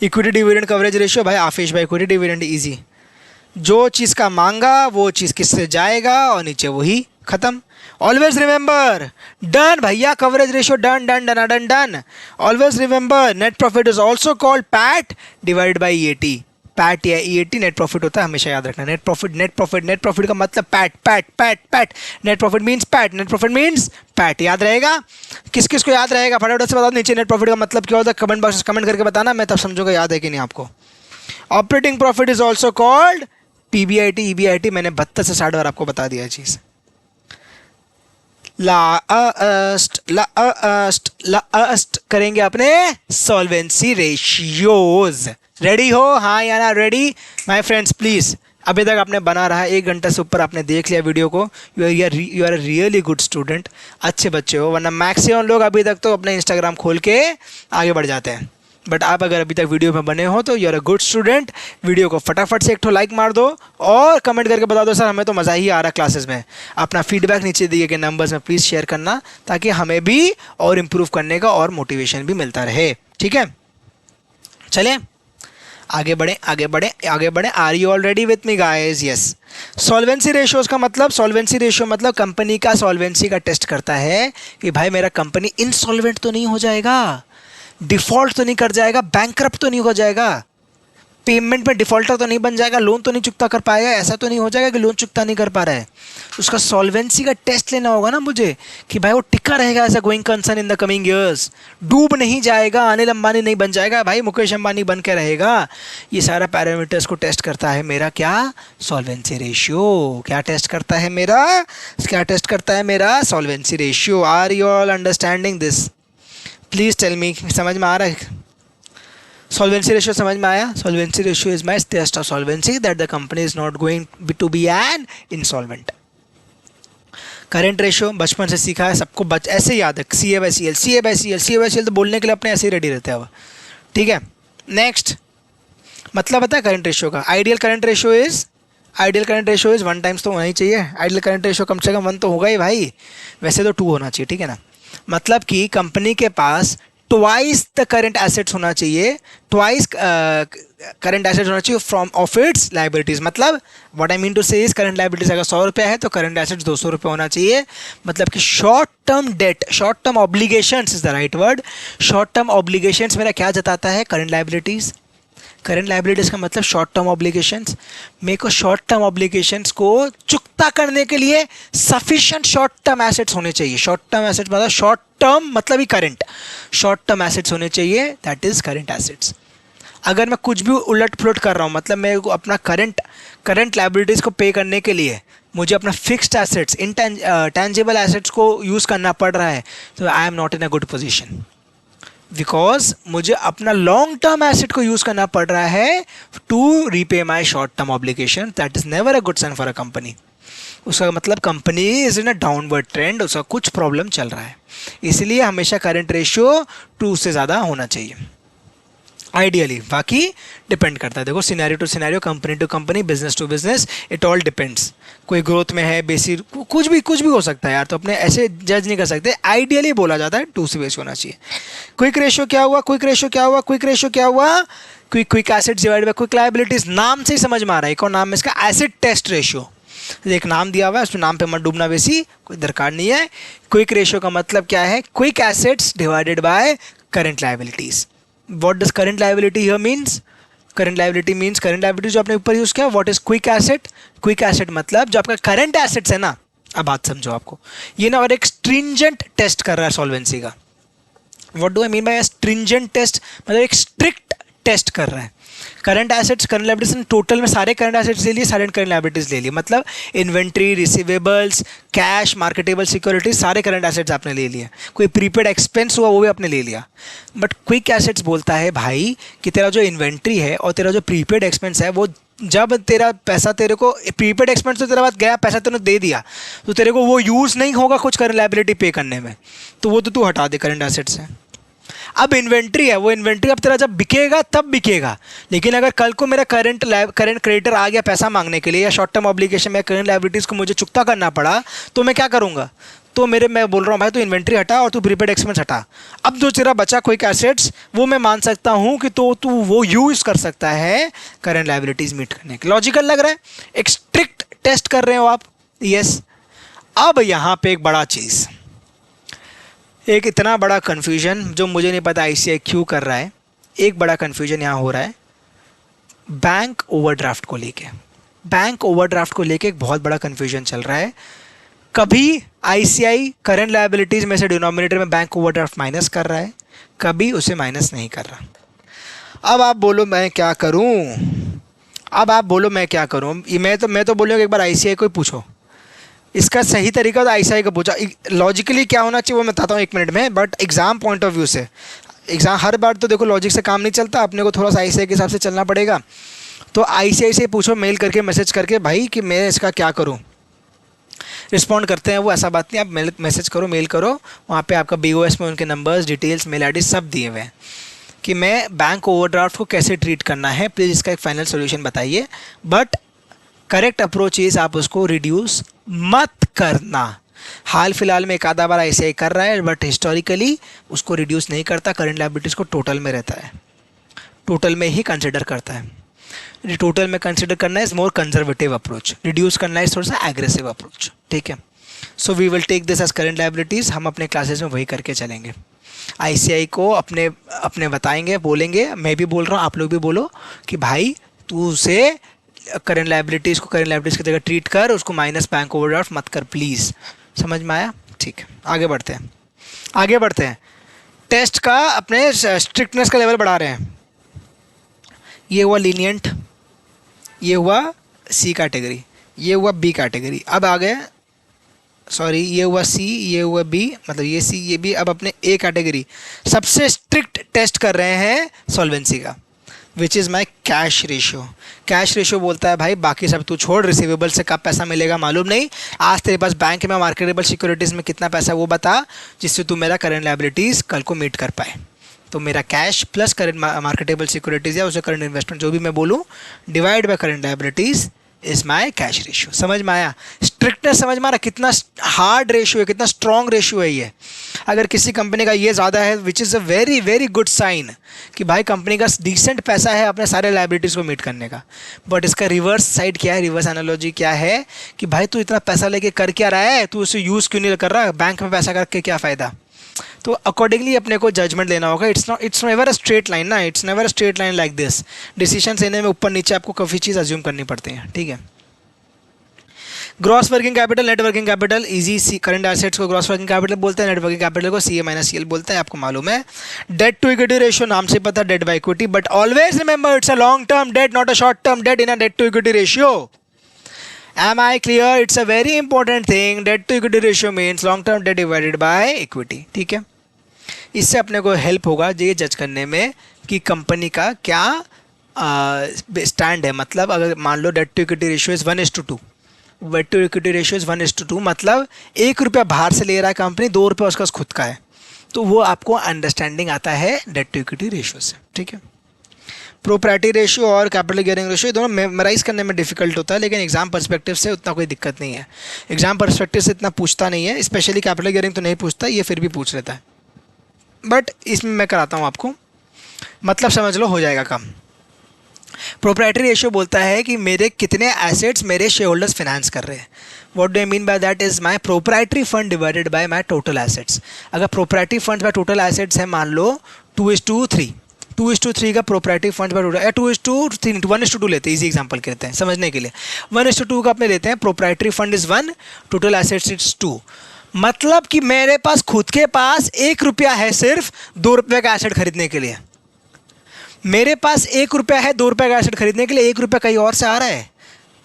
Equity dividend coverage ratio, भाई आफिश भाई, इक्विटी डिविडेंड इजी, जो चीज़ का मांगा वो चीज़ किससे जाएगा और नीचे वही खत्म। ऑलवेज रिमेंबर, डन भैया, coverage ratio done done done done done. Always remember, net profit is also called PAT divide by EAT। PAT या EAT नेट प्रॉफिट होता है, हमेशा याद रखना। Net profit net profit net profit का मतलब PAT PAT PAT PAT, net profit means PAT, net profit means PAT. याद रहेगा? किस किस को याद रहेगा फटाफट से बताओ नीचे नेट प्रॉफिट का मतलब क्या होता है, कमेंट बॉक्स कमेंट करके बताना, मैं तब समझूंगा याद है कि नहीं आपको। Operating profit is also called PBIT EBIT, मैंने 32 से 60 बार आपको बता दिया चीज़। लास्ट करेंगे अपने सॉल्वेंसी रेशियोज। रेडी हो? हाँ या ना? Ready my friends please. अभी तक आपने बना रहा 1 घंटे से ऊपर आपने देख लिया वीडियो को, you are a really good student, अच्छे बच्चे हो। वरना मैक्सिमम लोग अभी तक तो अपने इंस्टाग्राम खोल के आगे बढ़ जाते हैं, बट आप अगर अभी तक वीडियो में बने हो तो you are a good student. Video को फटाफट से एक ठो लाइक मार दो और कमेंट करके बता दो सर हमें तो मज़ा ही आ रहा क्लासेस में। अपना फीडबैक नीचे दिए गए नंबर्स में प्लीज़ शेयर करना, ताकि हमें भी और इम्प्रूव करने का और मोटिवेशन भी मिलता रहे। ठीक है, चलें आगे बढ़ें आगे बढ़ें आगे बढ़ें। Are you all ready with me guys? Yes. Solvency ratios का मतलब, सॉल्वेंसी रेशियो मतलब कंपनी का सॉल्वेंसी का टेस्ट करता है कि भाई मेरा कंपनी इनसॉल्वेंट तो नहीं हो जाएगा, डिफ़ॉल्ट तो नहीं कर जाएगा, बैंकरप्ट तो नहीं हो जाएगा, पेमेंट में डिफ़ॉल्टर तो नहीं बन जाएगा, लोन तो नहीं चुकता कर पाएगा, ऐसा तो नहीं हो जाएगा कि लोन चुकता नहीं कर पा रहा है। उसका सॉल्वेंसी का टेस्ट लेना होगा ना मुझे, कि भाई वो टिका रहेगा ऐसा going concern in the coming years, डूब नहीं जाएगा, अनिल अंबानी नहीं बन जाएगा, भाई मुकेश अंबानी बन के रहेगा। ये सारा पैरामीटर्स को टेस्ट करता है मेरा क्या? Solvency ratio. क्या टेस्ट करता है मेरा? क्या टेस्ट करता है मेरा? Solvency ratio. Are you all understanding this? Please tell me, समझ में आ रहा है? सॉल्वेंसी रेशियो समझ में आया? Solvency ratio is my test of solvency that the company is not going to be an insolvent. Current ratio बचपन से सीखा है सबको, ऐसे ही याद है, CA/CL CA/CL CA/CL तो बोलने के लिए अपने ऐसे ही रेडी रहते हैं अब। ठीक है, नेक्स्ट मतलब पता है करंट रेशियो का? Ideal current ratio is 1 times तो होना ही चाहिए। आइडियल करंट रेशियो कम से कम 1 तो होगा ही भाई, वैसे तो 2 होना चाहिए। ठीक है ना? मतलब कि कंपनी के पास ट्वाइस द करंट एसेट्स होना चाहिए, ट्वाइस करंट एसेट्स होना चाहिए फ्रॉम ऑफ इट्स लाइबिलिटीज़। मतलब व्हाट आई मीन टू से इज, करंट लाइबिलिटीज अगर 100 रुपये है तो करंट एसेट्स 200 रुपये होना चाहिए। मतलब कि short term date, short term obligations is the right word. Short term obligations मेरा क्या जताता है? Current liabilities. करंट लाइबिलिटीज़ का मतलब शॉर्ट टर्म ऑब्लिगेशंस। मेरे को शॉर्ट टर्म ऑब्लिगेशंस को चुकता करने के लिए सफिशिएंट शॉर्ट टर्म एसेट्स होने चाहिए। शॉर्ट टर्म एसेट्स मतलब शॉर्ट टर्म मतलब ही करंट, शॉर्ट टर्म एसेट्स होने चाहिए, दैट इज करंट एसेट्स। अगर मैं कुछ भी उलट पुलट कर रहा हूँ, मतलब मेरे को अपना करंट लाइबिलिटीज़ को पे करने के लिए मुझे अपना फिक्स्ड एसेट्स, इंटेंजिबल एसेट्स को यूज़ करना पड़ रहा है, तो I am not in a good position, because मुझे अपना लॉन्ग टर्म एसेट को यूज़ करना पड़ रहा है to repay my short term obligation. That is never a good sign for a company. उसका मतलब company is in a downward trend, उसका कुछ प्रॉब्लम चल रहा है, इसलिए हमेशा करंट रेशियो 2 से ज़्यादा होना चाहिए आइडियली। बाकी डिपेंड करता है, देखो scenario to scenario, company to company, business to business, it all depends. कोई ग्रोथ में है, बेसिक कुछ भी हो सकता है यार, तो अपने ऐसे जज नहीं कर सकते। आइडियली बोला जाता है 2 से बेस होना चाहिए। क्विक रेशियो क्या हुआ? Quick assets divide by quick liabilities. नाम से ही समझ में आ रहा है, एक और नाम है इसका एसिड टेस्ट रेशियो। एक नाम दिया हुआ है, उसमें नाम पे मत डूबना, वैसी कोई दरकार नहीं है। क्विक रेशियो का मतलब क्या है? Quick assets divided by current liabilities. What does current liability here means? Current liability जो आपने ऊपर यूज किया, what is quick asset? Quick asset मतलब जो आपका करंट एसेट्स है ना, अब बात समझो आपको, ये ना और एक स्ट्रिंजेंट टेस्ट कर रहा है सॉल्वेंसी का। What do I mean by stringent test? मतलब एक स्ट्रिक्ट टेस्ट कर रहा है। Current assets, current liabilities, total में सारे करंट एसेट्स ले लिए, सारे करंट लायबिलिटीज ले लिए, मतलब inventory, receivables, cash, marketable securities, सारे करंट एसेट्स आपने ले लिया। कोई प्रीपेड एक्सपेंस हुआ वो भी आपने ले लिया। बट क्विक एसेट्स बोलता है भाई कि तेरा जो इन्वेंट्री है और तेरा जो प्रीपेड एक्सपेंस है, वो जब तेरा पैसा तेरे को, प्रीपेड एक्सपेंस तो तेरे पास गया, पैसा तूने दे दिया, तो तेरे को वो यूज़ नहीं होगा कुछ करंट लायबिलिटी पे करने में, तो वो तो तू हटा दे करंट एसेट्स से। अब इन्वेंट्री है, वो इन्वेंट्री अब तेरा जब बिकेगा तब बिकेगा, लेकिन अगर कल को मेरा करंट क्रेडिटर आ गया पैसा मांगने के लिए, या शॉर्ट टर्म ऑब्लिगेशन में करंट लायबिलिटीज़ को मुझे चुकता करना पड़ा, तो मैं क्या करूँगा? तो मैं बोल रहा हूँ भाई तू इन्वेंट्री हटा और तू प्रीपेड एक्सपेंस हटा। अब जो तेरा बचा क्विक एसेट्स वो मैं मान सकता हूँ कि तो तू वो यूज़ कर सकता है करंट लायबिलिटीज़ मीट करने के। लॉजिकल लग रहा है? एक स्ट्रिक्ट टेस्ट कर रहे हो आप। यस। अब यहाँ पे एक बड़ा चीज़, एक इतना बड़ा कन्फ्यूजन जो मुझे नहीं पता आईसीआई क्यों कर रहा है। एक बड़ा कन्फ्यूजन यहाँ हो रहा है बैंक ओवरड्राफ्ट को लेके। बैंक ओवरड्राफ्ट को लेके एक बहुत बड़ा कन्फ्यूजन चल रहा है। कभी आईसीआई करंट लायबिलिटीज़ में से डिनोमिनेटर में बैंक ओवरड्राफ्ट माइनस कर रहा है, कभी उसे माइनस नहीं कर रहा। अब आप बोलो मैं क्या करूं? अब आप बोलो मैं क्या करूं? मैं तो बोलूँगा एक बार आईसीआई को ही पूछो। इसका सही तरीका तो आईसीआई का पूछा। लॉजिकली क्या होना चाहिए वो मैं बताता हूँ 1 मिनट में, but exam point of view से, एग्ज़ाम हर बार तो देखो लॉजिक से काम नहीं चलता, अपने को थोड़ा सा आईसीआई के हिसाब से चलना पड़ेगा। तो आईसीआई से पूछो मेल करके, मैसेज करके, भाई कि मैं इसका क्या करूँ। रिस्पॉन्ड करते हैं वो, ऐसा बात नहीं, आप मैसेज करो, मेल करो, वहाँ पे आपका बीओएस में उनके नंबर्स, डिटेल्स, मेल आईडी सब दिए हुए हैं कि मैं बैंक ओवरड्राफ्ट को कैसे ट्रीट करना है, प्लीज़ इसका एक फाइनल सोल्यूशन बताइए। बट करेक्ट अप्रोच इज़ आप उसको रिड्यूस मत करना। हाल फिलहाल में एक आधा बार ऐसे ही कर रहा है, बट हिस्टोरिकली उसको रिड्यूस नहीं करता, करंट लायबिलिटीज़ को टोटल में रहता है, टोटल में ही कंसिडर करता है। टोटल में कंसिडर करना is more conservative approach, reduce करना इज थोड़ा सा एग्रेसिव अप्रोच। ठीक है, so we will take this as current liabilities. हम अपने क्लासेस में वही करके चलेंगे। आईसीआई को अपने बताएंगे, बोलेंगे, मैं भी बोल रहा हूँ, आप लोग भी बोलो कि भाई तू उसे करंट लायबिलिटीज़ को करंट लायबिलिटीज़ की जगह ट्रीट कर, उसको माइनस बैंक ओवरड्राफ्ट मत कर प्लीज़। समझ में आया? ठीक है, आगे बढ़ते हैं, आगे बढ़ते हैं। टेस्ट का अपने स्ट्रिक्टनेस का लेवल बढ़ा रहे हैं। ये हुआ लीनियंट, ये हुआ सी कैटेगरी, ये हुआ बी कैटेगरी। अब आ गए, सॉरी, ये हुआ सी, ये हुआ बी, मतलब ये सी, ये बी। अब अपने ए कैटेगरी सबसे स्ट्रिक्ट टेस्ट कर रहे हैं सॉल्वेंसी का, which is my cash ratio. Cash ratio बोलता है भाई बाकी सब तू छोड़, रिसीवेबल से कब पैसा मिलेगा मालूम नहीं, आज तेरे पास बैंक में मार्केटेबल सिक्योरिटीज़ में कितना पैसा वो बता, जिससे तू मेरा करंट लायबिलिटीज़ कल को मीट कर पाए। तो मेरा cash plus current marketable securities या उसे करंट इन्वेस्टमेंट जो भी मैं बोलूँ, divide by current liabilities is my cash ratio. समझ में आया? स्ट्रिक्टनेस समझ में आ रहा, कितना हार्ड रेशियो है, कितना स्ट्रॉन्ग रेशियो है ये। अगर किसी कंपनी का ये ज़्यादा है, which is a very very good sign कि भाई कंपनी का डिसेंट पैसा है अपने सारे लायबिलिटीज़ को मीट करने का। बट इसका रिवर्स साइड क्या है, रिवर्स एनालॉजी क्या है कि भाई तू इतना पैसा लेके कर क्या रहा है, तू उसे यूज़ क्यों नहीं कर रहा, बैंक में पैसा करके क्या फ़ायदा। तो अकॉर्डिंगली अपने को जजमेंट लेना होगा। It's never a straight line ना, it's never a straight line like this. Decision लेने में ऊपर नीचे आपको काफ़ी चीज़ अज्यूम करनी पड़ती हैं। ठीक है, gross working capital, net working capital, easy current assets को ग्रॉस वर्किंग कैपिटल बोलते हैं, नेट वर्किंग कैपिटल को सी ए माइनस सी एल बोलते हैं, आपको मालूम है। डेट टू इक्विटी रेशियो नाम से पता, debt by equity, but always remember it's a long term debt, not a short term debt in a debt to equity ratio. Am I clear? It's a very important thing. Debt to equity ratio means long term debt divided by equity. ठीक है, इससे अपने को help होगा ये जज करने में कि कंपनी का क्या स्टैंड है। मतलब अगर मान लो debt to equity ratio is 1:2, debt to equity ratio is 1:2, मतलब 1 रुपया बाहर से ले रहा है कंपनी, 2 रुपया उसका खुद का है, तो वो आपको अंडरस्टैंडिंग आता है डेट टू इक्विटी रेशियो से। ठीक है, प्रोप्रैटी रेशियो और कैपिटल गियरिंग रेशियो दोनों मेमोराइज करने में डिफिकल्ट होता है, लेकिन एग्जाम पर्सपेक्टिव से उतना कोई दिक्कत नहीं है। एग्जाम पर्सपेक्टिव से इतना पूछता नहीं है, स्पेशली कैपिटल गियरिंग तो नहीं पूछता, ये फिर भी पूछ लेता है, बट इसमें मैं कराता हूँ आपको, मतलब समझ लो हो जाएगा काम। प्रोप्रैटरी रेशियो बोलता है कि मेरे कितने एसेट्स मेरे शेयर होल्डर्स फाइनेंस कर रहे हैं। What do I mean by that is my proprietary fund divided by my total assets. अगर proprietary fund by total assets है मान लो 2:3, 2:3 का प्रोप्रैटरी फंड बाय टोटल, 2:3, 1:2 लेते हैं, इजी एग्जांपल कहते हैं समझने के लिए। 1:2 का अपने लेते हैं, proprietary fund is 1, total assets is 2। मतलब कि मेरे पास खुद के पास 1 रुपया है सिर्फ 2 रुपये का एसेट खरीदने के लिए। मेरे पास 1 रुपया है 2 रुपये का एसेट खरीदने के लिए, 1 रुपया कहीं और से आ रहा है।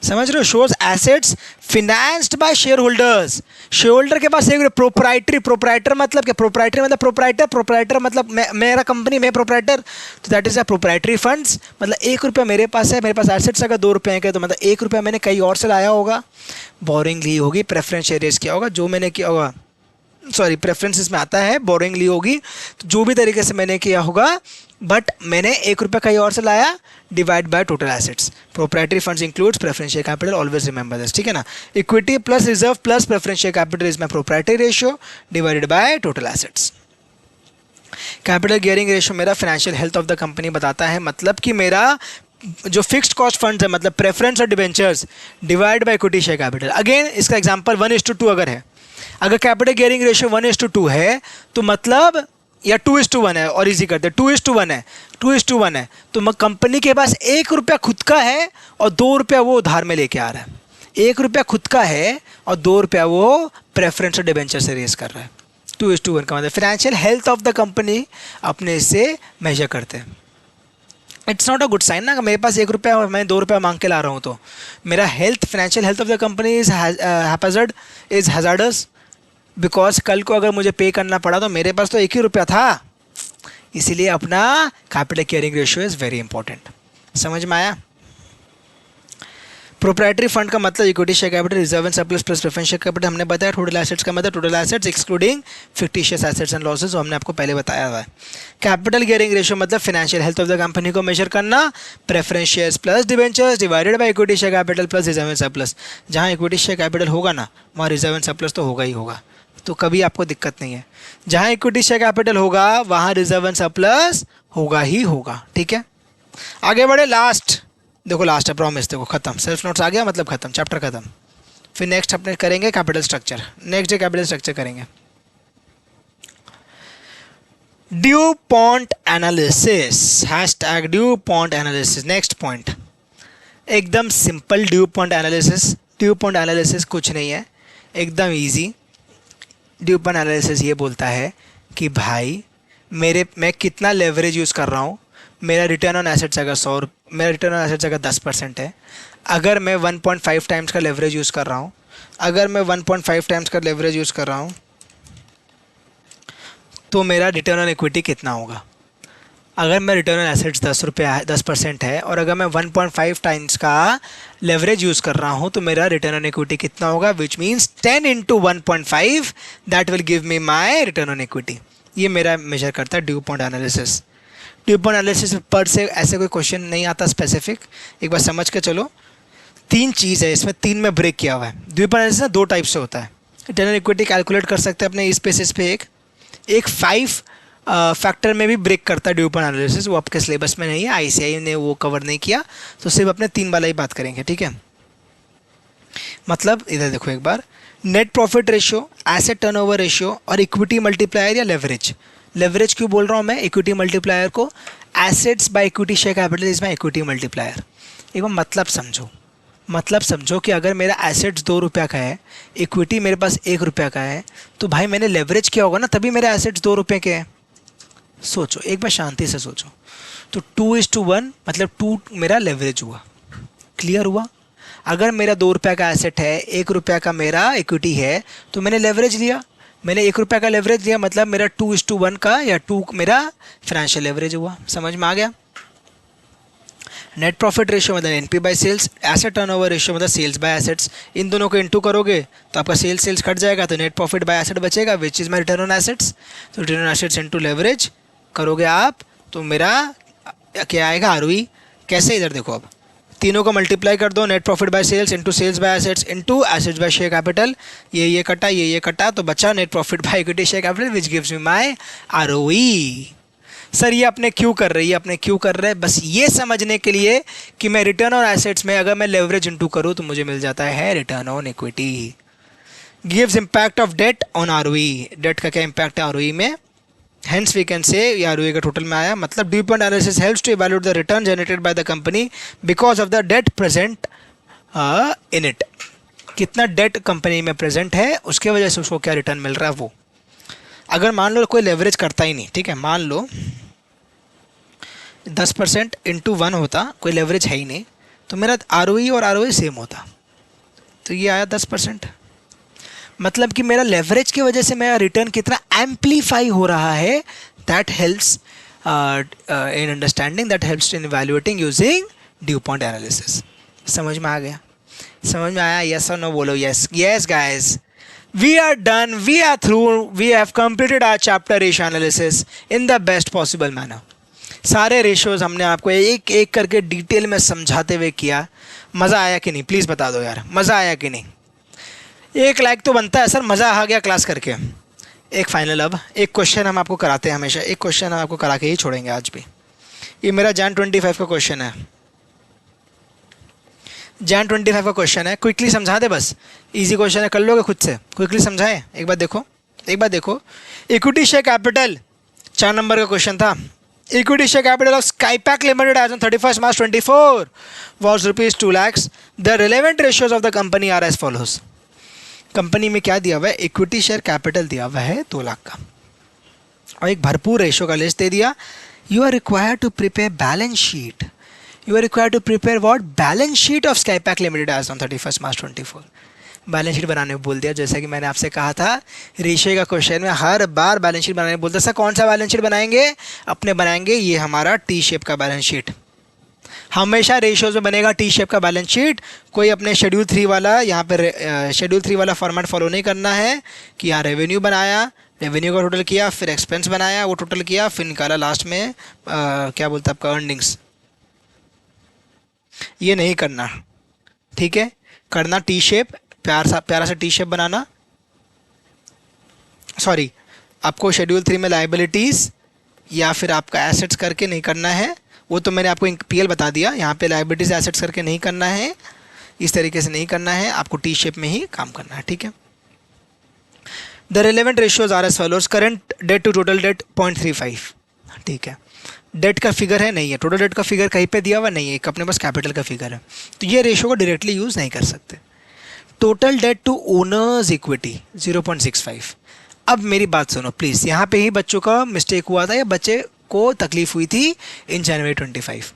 समझ रहे हो? Shows assets financed by share holders. Share holder के पास एक प्रोप्राइटरी, प्रोप्राइटर मतलब क्या, प्रोप्राइटरी मतलब प्रोप्राइटर, प्रोप्राइटर मतलब मेरा कंपनी, मैं प्रोप्राइटर, तो that is a proprietary funds. मतलब 1 रुपया मेरे पास है, मेरे पास एसेट्स अगर 2 रुपये के, तो मतलब 1 रुपया मैंने कहीं और से लाया होगा, बोरिंग ली होगी, प्रेफरेंस शेयर्स किया होगा, जो मैंने किया होगा सॉरी प्रेफरेंसेस में आता है, बोरिंग ली होगी, तो जो भी तरीके से मैंने किया होगा, बट मैंने 1 रुपया कहीं और से लाया, divide by total assets. Proprietary funds includes preferential capital, always remember this, ठीक है ना। Equity plus reserve plus preferential capital is my proprietary ratio divided by total assets. Capital gearing ratio मेरा financial health of the company बताता है, मतलब कि मेरा जो फिक्स्ड कॉस्ट फंड्स है, मतलब प्रेफरेंस और debentures divide by equity share capital. Again इसका एग्जांपल 1:2 अगर है, अगर कैपिटल गियरिंग रेशियो 1:2 है तो मतलब, या 2:1 है, और इजी करते हैं 2:1 है, 2:1 है, तो कंपनी के पास 1 रुपया खुद का है और 2 रुपया वो उधार में लेके आ रहा है। 1 रुपया खुद का है और 2 रुपया वो प्रेफरेंस और डिवेंचर से रेस कर रहा है। 2:1 का मतलब financial health of the company अपने से मेजर करते हैं। It's not a good sign ना, मेरे पास 1 रुपया और मैं 2 रुपया मांग के ला रहा हूँ, तो मेरा health, financial health of the company is haphazard, is hazardous, because कल को अगर मुझे पे करना पड़ा तो मेरे पास तो 1 ही रुपया था। इसीलिए अपना capital gearing ratio is very important. समझ में आया? प्रोप्राइटरी फंड का मतलब equity share capital, reserve and surplus plus preferential capital हमने बताया। टोटल एसेट्स का मतलब total assets excluding fictitious assets and losses, जो हमने आपको पहले बताया हुआ है। कैपिटल गियरिंग रेशियो मतलब financial health of the company को मेजर करना, preference shares plus debentures divided by equity share capital plus reserve and surplus. जहाँ इक्विटी शेयर कैपिटल होगा ना, वहाँ रिजर्व एंड सरप्लस तो होगा ही होगा, तो कभी आपको दिक्कत नहीं है। जहाँ इक्विटी शेयर कैपिटल होगा वहाँ रिजर्व एंड सरप्लस होगा ही होगा, ठीक है। आगे बढ़े, लास्ट देखो, लास्ट है प्रॉमिस, देखो खत्म, सेल्फ नोट्स आ गया मतलब खत्म, चैप्टर खत्म। फिर नेक्स्ट अपने करेंगे capital structure, next day capital structure करेंगे। DuPont analysis, hashtag DuPont analysis. Next point एकदम simple, DuPont analysis. DuPont analysis कुछ नहीं है, एकदम इजी। ड्यू पॉइंट एनालिसिस ये बोलता है कि भाई मैं कितना लेवरेज यूज़ कर रहा हूँ, मेरा रिटर्न ऑन एसेट्स अगर मेरा रिटर्न ऑन एसेट्स अगर 10% है, अगर मैं 1.5 टाइम्स का लेवरेज यूज़ कर रहा हूँ, अगर मैं 1.5 टाइम्स का लेवरेज यूज़ कर रहा हूँ, तो मेरा रिटर्न ऑन इक्विटी कितना होगा। अगर मैं रिटर्न ऑन एसेट्स 10% है और अगर मैं 1.5 टाइम्स का लेवरेज यूज़ कर रहा हूँ, तो मेरा रिटर्न ऑन इक्विटी कितना होगा, which means 10 × 1.5 that will give me my return on equity. ये मेरा मेजर करता है due point analysis. DuPont analysis पर से ऐसे कोई क्वेश्चन नहीं आता स्पेसिफिक, एक बार समझ के चलो। 3 चीज़ है इसमें, 3 में ब्रेक किया हुआ है। ड्यू पॉइंट एनालिसिस 2 टाइप से होता है। रिटर्न ऑन इक्विटी कैलकुलेट कर सकते हैं अपने इस बेसिस पे, एक 5 फैक्टर में भी ब्रेक करता है ड्यू पॉइंट एनालिसिस, वो आपके सिलेबस में नहीं है, आईसीआई ने वो कवर नहीं किया, तो सिर्फ अपने 3 वाला ही बात करेंगे, ठीक है। मतलब इधर देखो एक बार, net profit ratio, asset turnover ratio और इक्विटी मल्टीप्लायर या लेवरेज। लेवरेज क्यों बोल रहा हूँ मैं, इक्विटी मल्टीप्लायर को, assets by equity share capital is my equity multiplier. एक बार मतलब समझो कि अगर मेरा एसेट्स 2 रुपया का है, इक्विटी मेरे पास 1 रुपया का है, तो भाई मैंने लेवरेज किया होगा ना, तभी मेरे एसेट्स 2 रुपये के हैं। सोचो एक बार, शांति से सोचो। तो 2:1 मतलब 2 मेरा लेवरेज हुआ, क्लियर हुआ। अगर मेरा 2 रुपया का एसेट है, 1 रुपया का मेरा इक्विटी है, तो मैंने लेवरेज लिया, मैंने 1 रुपया का लेवरेज लिया, मतलब मेरा 2:1 का या 2 मेरा फाइनेंशियल लेवरेज हुआ। समझ में आ गया। नेट प्रॉफिट रेशियो मतलब NP by sales, asset turnover ratio मतलब सेल्स बाय एसेट्स। इन दोनों को इनटू करोगे तो आपका सेल्स कट जाएगा, तो नेट प्रॉफिट बाय एसेट बचेगा, which is my return on assets. तो return on assets into leverage करोगे आप, तो मेरा क्या आएगा, आरओई। कैसे, इधर देखो, अब तीनों को मल्टीप्लाई कर दो, net profit by sales into sales by assets into assets by share capital, ये कटा, ये कटा, तो बचा net profit by equity share capital which gives me my ROE. Sir ये अपने क्यों कर रहे हैं, बस ये समझने के लिए कि मैं रिटर्न ऑन एसेट्स में अगर मैं लेवरेज इंटू करूँ तो मुझे मिल जाता है return on equity. Gives impact of debt on ROE, debt का क्या इम्पैक्ट है आरओई में, हेंस वी कैन से ये आरओई का टोटल में आया। मतलब DuPont analysis helps to evaluate the return generated by the company because of the debt present in it. कितना डेट कंपनी में प्रेजेंट है, उसके वजह से उसको क्या रिटर्न मिल रहा है वो। अगर मान लो कोई लेवरेज करता ही नहीं, ठीक है, मान लो 10% इंटू 1 होता, कोई लेवरेज है ही नहीं, तो मेरा आरओई और आरओई सेम होता, तो ये आया 10%। मतलब कि मेरा लेवरेज की वजह से मेरा रिटर्न कितना एम्पलीफाई हो रहा है, that helps in understanding, that helps in evaluating using due point analysis. समझ में आ गया, समझ में आया, यस और नो बोलो, yes guys. We are done, we are through, we have completed our chapter ratio analysis in the best possible manner. सारे रेशियोज हमने आपको एक एक करके डिटेल में समझाते हुए किया. मज़ा आया कि नहीं, प्लीज़ बता दो यार, मज़ा आया कि नहीं. एक लाइक तो बनता है सर, मज़ा आ गया क्लास करके. एक फाइनल, अब एक क्वेश्चन हम आपको कराते हैं हमेशा, एक क्वेश्चन हम आपको करा के ही छोड़ेंगे आज भी. ये मेरा Jan 25 का क्वेश्चन है. Jan 25 का क्वेश्चन है, क्विकली समझा दे बस. इजी क्वेश्चन है, कर लोगे खुद से, क्विकली समझाए. एक बार देखो, एक बार देखो. इक्विटी शेयर कैपिटल 4 नंबर का क्वेश्चन था. Equity share capital of Skypack limited as on 31 March 24 was ₹2 lakhs. The relevant ratios of the company are as follows. Company में क्या दिया हुआ है, इक्विटी शेयर कैपिटल दिया हुआ है 2 लाख का, और एक भरपूर रेशियो का लिस्ट दे दिया. You are required to prepare balance sheet. You are required to prepare what, balance sheet of Skypack limited as on 31 March 24. Balance sheet बनाने में बोल दिया. जैसा कि मैंने आपसे कहा था, रेशियो का क्वेश्चन में हर बार बैलेंस शीट बनाने बोलता. सर कौन सा बैलेंस शीट बनाएंगे, अपने बनाएंगे ये हमारा टी शेप का बैलेंस शीट. हमेशा रेशियोज में बनेगा टी शेप का बैलेंस शीट. कोई अपने शेड्यूल 3 वाला, यहाँ पर शेड्यूल 3 वाला फॉर्मेट फॉलो नहीं करना है कि यहाँ रेवेन्यू बनाया, रेवेन्यू का टोटल किया, फिर एक्सपेंस बनाया, वो टोटल किया, फिर निकाला लास्ट में क्या बोलता है आपका अर्निंग्स. ये नहीं करना, ठीक है. करना टी शेप, प्यारा सा टी शेप बनाना. सॉरी, आपको शेड्यूल 3 में लाइबिलिटीज़ या फिर आपका एसेट्स करके नहीं करना है. वो तो मैंने आपको पीएल बता दिया. यहाँ पे लाइबिलिटीज़ एसेट्स करके नहीं करना है, इस तरीके से नहीं करना है. आपको टी शेप में ही काम करना है, ठीक है. The relevant ratios are as follows. Current debt to total debt 0.35, ठीक है. डेट का फिगर है, नहीं है. टोटल डेट का फिगर कहीं पे दिया हुआ नहीं है, एक अपने पास कैपिटल का फिगर है, तो ये रेशियो को डायरेक्टली यूज़ नहीं कर सकते. Total debt to owners equity 0.65. अब मेरी बात सुनो प्लीज़, यहाँ पे ही बच्चों का मिस्टेक हुआ था या बच्चे को तकलीफ हुई थी इन जनवरी 25.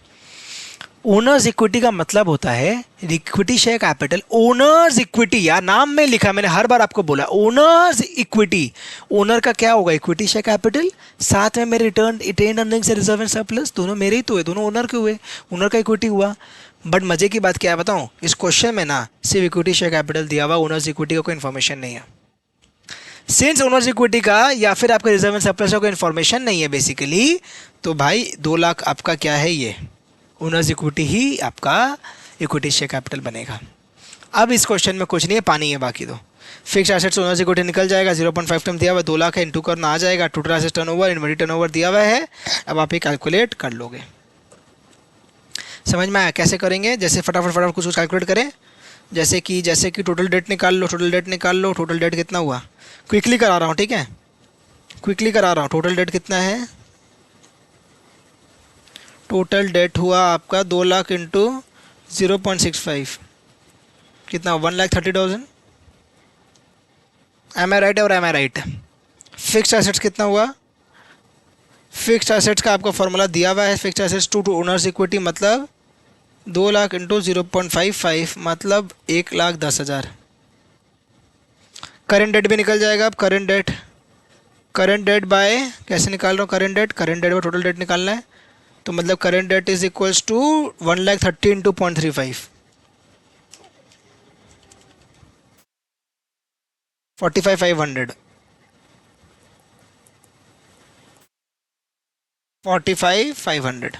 ओनर्स इक्विटी का मतलब होता है equity share capital. Owners equity, यार नाम में लिखा, मैंने हर बार आपको बोला ओनर्स इक्विटी. ओनर का क्या होगा, इक्विटी शेयर कैपिटल, साथ में मेरे retained earnings reserve and surplus, दोनों मेरे ही तो है, दोनों ओनर के हुए, ओनर का इक्विटी हुआ. बट मज़े की बात क्या है बताऊँ, इस क्वेश्चन में ना सिर्फ इक्विटी शेयर कैपिटल दिया हुआ, ओनर्स इक्विटी का कोई इन्फॉर्मेशन नहीं है. सिंस ओनर्स इक्विटी का या फिर आपका रिजर्व एंड सरप्लस का कोई इन्फॉर्मेशन नहीं है बेसिकली, तो भाई 2 लाख आपका क्या है, ये ओनर्स इक्विटी ही आपका इक्विटी शेयर कैपिटल बनेगा. अब इस क्वेश्चन में कुछ नहीं है, पानी है बाकी दो. फिक्स एसेट्स ओनर्स इक्विटी निकल जाएगा, 0.5 टाइम दिया हुआ 2 लाख है, इंटू करना आ जाएगा. Total assets turnover, inventory turnover दिया हुआ है. अब आप ये कैलकुलेट कर लोगे. समझ में आया कैसे करेंगे, जैसे फटाफट कुछ कैलकुलेट करें. जैसे कि टोटल डेट निकाल लो, टोटल डेट निकाल लो. टोटल डेट कितना हुआ, क्विकली करा रहा हूँ, ठीक है, क्विकली करा रहा हूँ. टोटल डेट कितना है, टोटल डेट हुआ आपका 2 लाख इंटू 0.65, कितना, 1,30,000. एम आई राइट और एम आई राइट. फिक्स एसेट्स कितना हुआ, फिक्स एसेट्स का आपका फॉर्मूला दिया हुआ है. Fixed assets to owners equity मतलब 2 लाख इंटू 0.55 मतलब 1,10,000. करेंट डेट भी निकल जाएगा. अब करेंट डेट बाय कैसे निकाल रहा हूँ, current debt by total debt निकालना है, तो मतलब current debt is equals to 1,30,000 into 0.35, 45,500. 45,500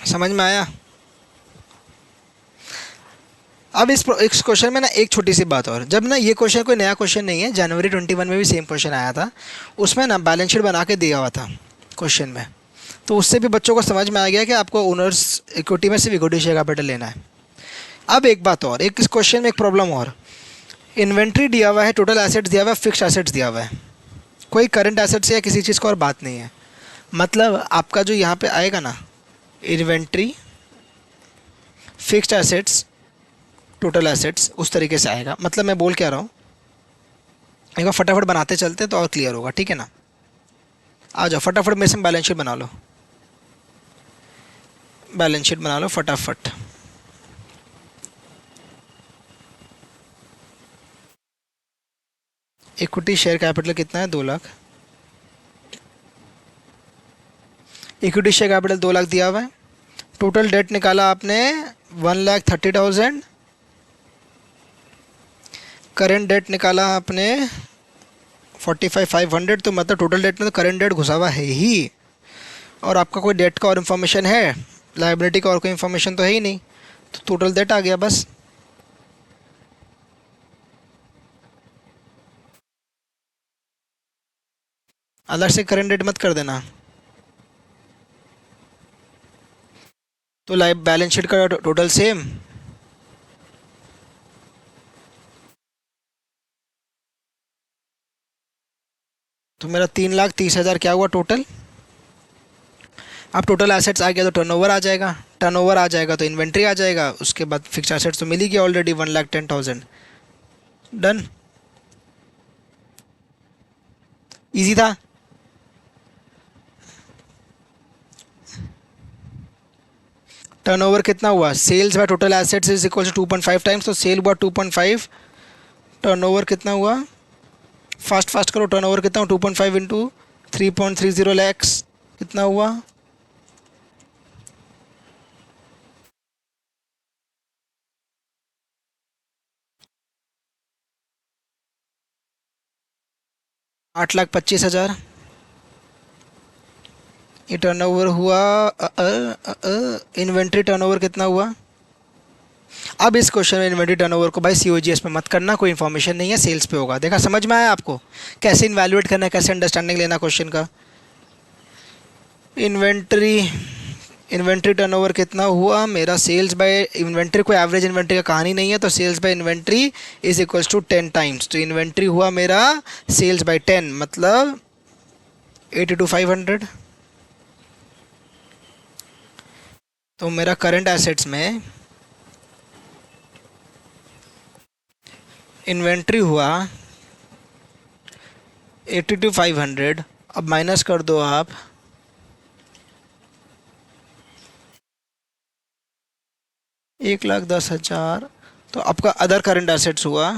समझ में आया. अब इस क्वेश्चन में ना एक छोटी सी बात और, जब ना ये क्वेश्चन कोई नया क्वेश्चन नहीं है, जनवरी 21 में भी सेम क्वेश्चन आया था, उसमें ना बैलेंस शीट बना के दिया हुआ था क्वेश्चन में, तो उससे भी बच्चों को समझ में आ गया कि आपको ओनर्स इक्विटी में सिर्फ इक्विटी शेयर कैपिटल लेना है. अब एक बात और, एक इस क्वेश्चन में एक प्रॉब्लम और, इन्वेंट्री दिया हुआ है, टोटल एसेट्स दिया हुआ है, फिक्स्ड एसेट्स दिया हुआ है, कोई करंट एसेट्स या किसी चीज़ का और बात नहीं है. मतलब आपका जो यहाँ पे आएगा ना, inventory, fixed assets, total assets, उस तरीके से आएगा. मतलब मैं बोल क्या रहा हूँ, एक बार फटाफट बनाते चलते तो और क्लियर होगा, ठीक है ना. आ जाओ फटाफट मेरे से बैलेंस शीट बना लो, बैलेंस शीट बना लो फटाफट. इक्विटी शेयर कैपिटल कितना है, 2 lakh. Equity share capital 2 lakh दिया हुआ है. टोटल डेट निकाला आपने 1,30,000. करेंट डेट निकाला आपने 45,500, तो मतलब टोटल डेट में तो करेंट डेट घुसा हुआ है ही, और आपका कोई डेट का और इन्फॉर्मेशन है, लाइबिलिटी का और कोई इन्फॉर्मेशन तो है ही नहीं, तो टोटल डेट आ गया बस। अलग से करेंट डेट मत कर देना। तो लाइव बैलेंस शीट का टोटल सेम। तो मेरा 3,30,000 क्या हुआ टोटल। अब टोटल एसेट्स आ गया तो टर्नओवर आ जाएगा, टर्नओवर आ जाएगा तो इन्वेंट्री आ जाएगा, उसके बाद फिक्स्ड एसेट्स तो मिल ही गया ऑलरेडी 1,10,000। डन, इजी था। टर्नओवर कितना हुआ, sales by total assets is equal to 2.5 times, तो सेल हुआ 2.5, टर्नओवर कितना हुआ, फास्ट फास्ट करो, टर्नओवर कितना हुआ 2.5 इंटू 3.30 लैक्स कितना हुआ, 8,25,000। ये टर्नओवर हुआ। इन्वेंट्री टर्नओवर कितना हुआ। अब इस क्वेश्चन में इन्वेंट्री टर्नओवर को भाई सीओजीएस में मत करना, कोई इन्फॉर्मेशन नहीं है, सेल्स पे होगा। देखा, समझ में आया आपको कैसे इन्वैल्यूएट करना है, कैसे अंडरस्टैंडिंग लेना क्वेश्चन का। इन्वेंट्री इन्वेंट्री टर्नओवर कितना हुआ मेरा, सेल्स बाय इन्वेंट्री, कोई एवरेज इन्वेंट्री का कहानी नहीं है, तो sales by inventory is equals to 10 times. तो इन्वेंट्री हुआ मेरा सेल्स बाय 10, मतलब 82,500। तो मेरा करंट एसेट्स में इन्वेंट्री हुआ 82,500। अब माइनस कर दो आप 1,10,000, तो आपका अदर करंट एसेट्स हुआ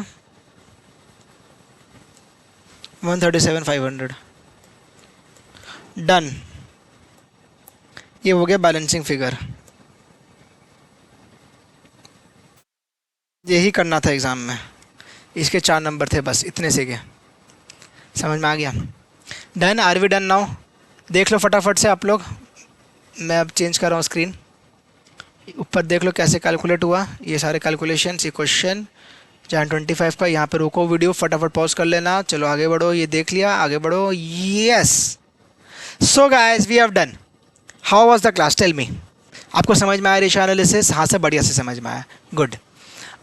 137,500। डन, ये हो गया बैलेंसिंग फिगर। यही करना था एग्ज़ाम में, इसके 4 नंबर थे बस, इतने से के। समझ में आ गया। Done, are we done now. देख लो फटाफट से आप लोग, मैं अब चेंज कर रहा हूँ स्क्रीन। ऊपर देख लो कैसे कैलकुलेट हुआ ये सारे कैलकुलेशन, ये क्वेश्चन Jan 25 का। यहाँ पे रोको वीडियो, फटाफट पॉज कर लेना, चलो आगे बढ़ो। ये देख लिया, आगे बढ़ो। Yes, so guys we have done. How was the class, tell me. आपको समझ में आया रेशियो एनालिसिस? हाँ से बढ़िया से समझ में आया, गुड।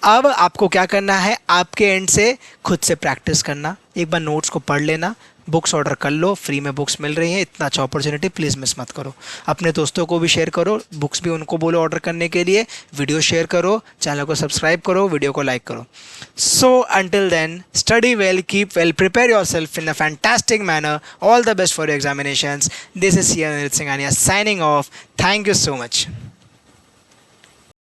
अब आपको क्या करना है, आपके एंड से खुद से प्रैक्टिस करना, एक बार नोट्स को पढ़ लेना, बुक्स ऑर्डर कर लो, फ्री में बुक्स मिल रही हैं, इतना अच्छा अपॉर्चुनिटी प्लीज़ मिस मत करो। अपने दोस्तों को भी शेयर करो, बुक्स भी उनको बोलो ऑर्डर करने के लिए, वीडियो शेयर करो, चैनल को सब्सक्राइब करो, वीडियो को लाइक करो। So until then, study well, keep well, prepare yourself in a fantastic manner, all the best for your examinations. This is Singhania signing off. Thank you so much.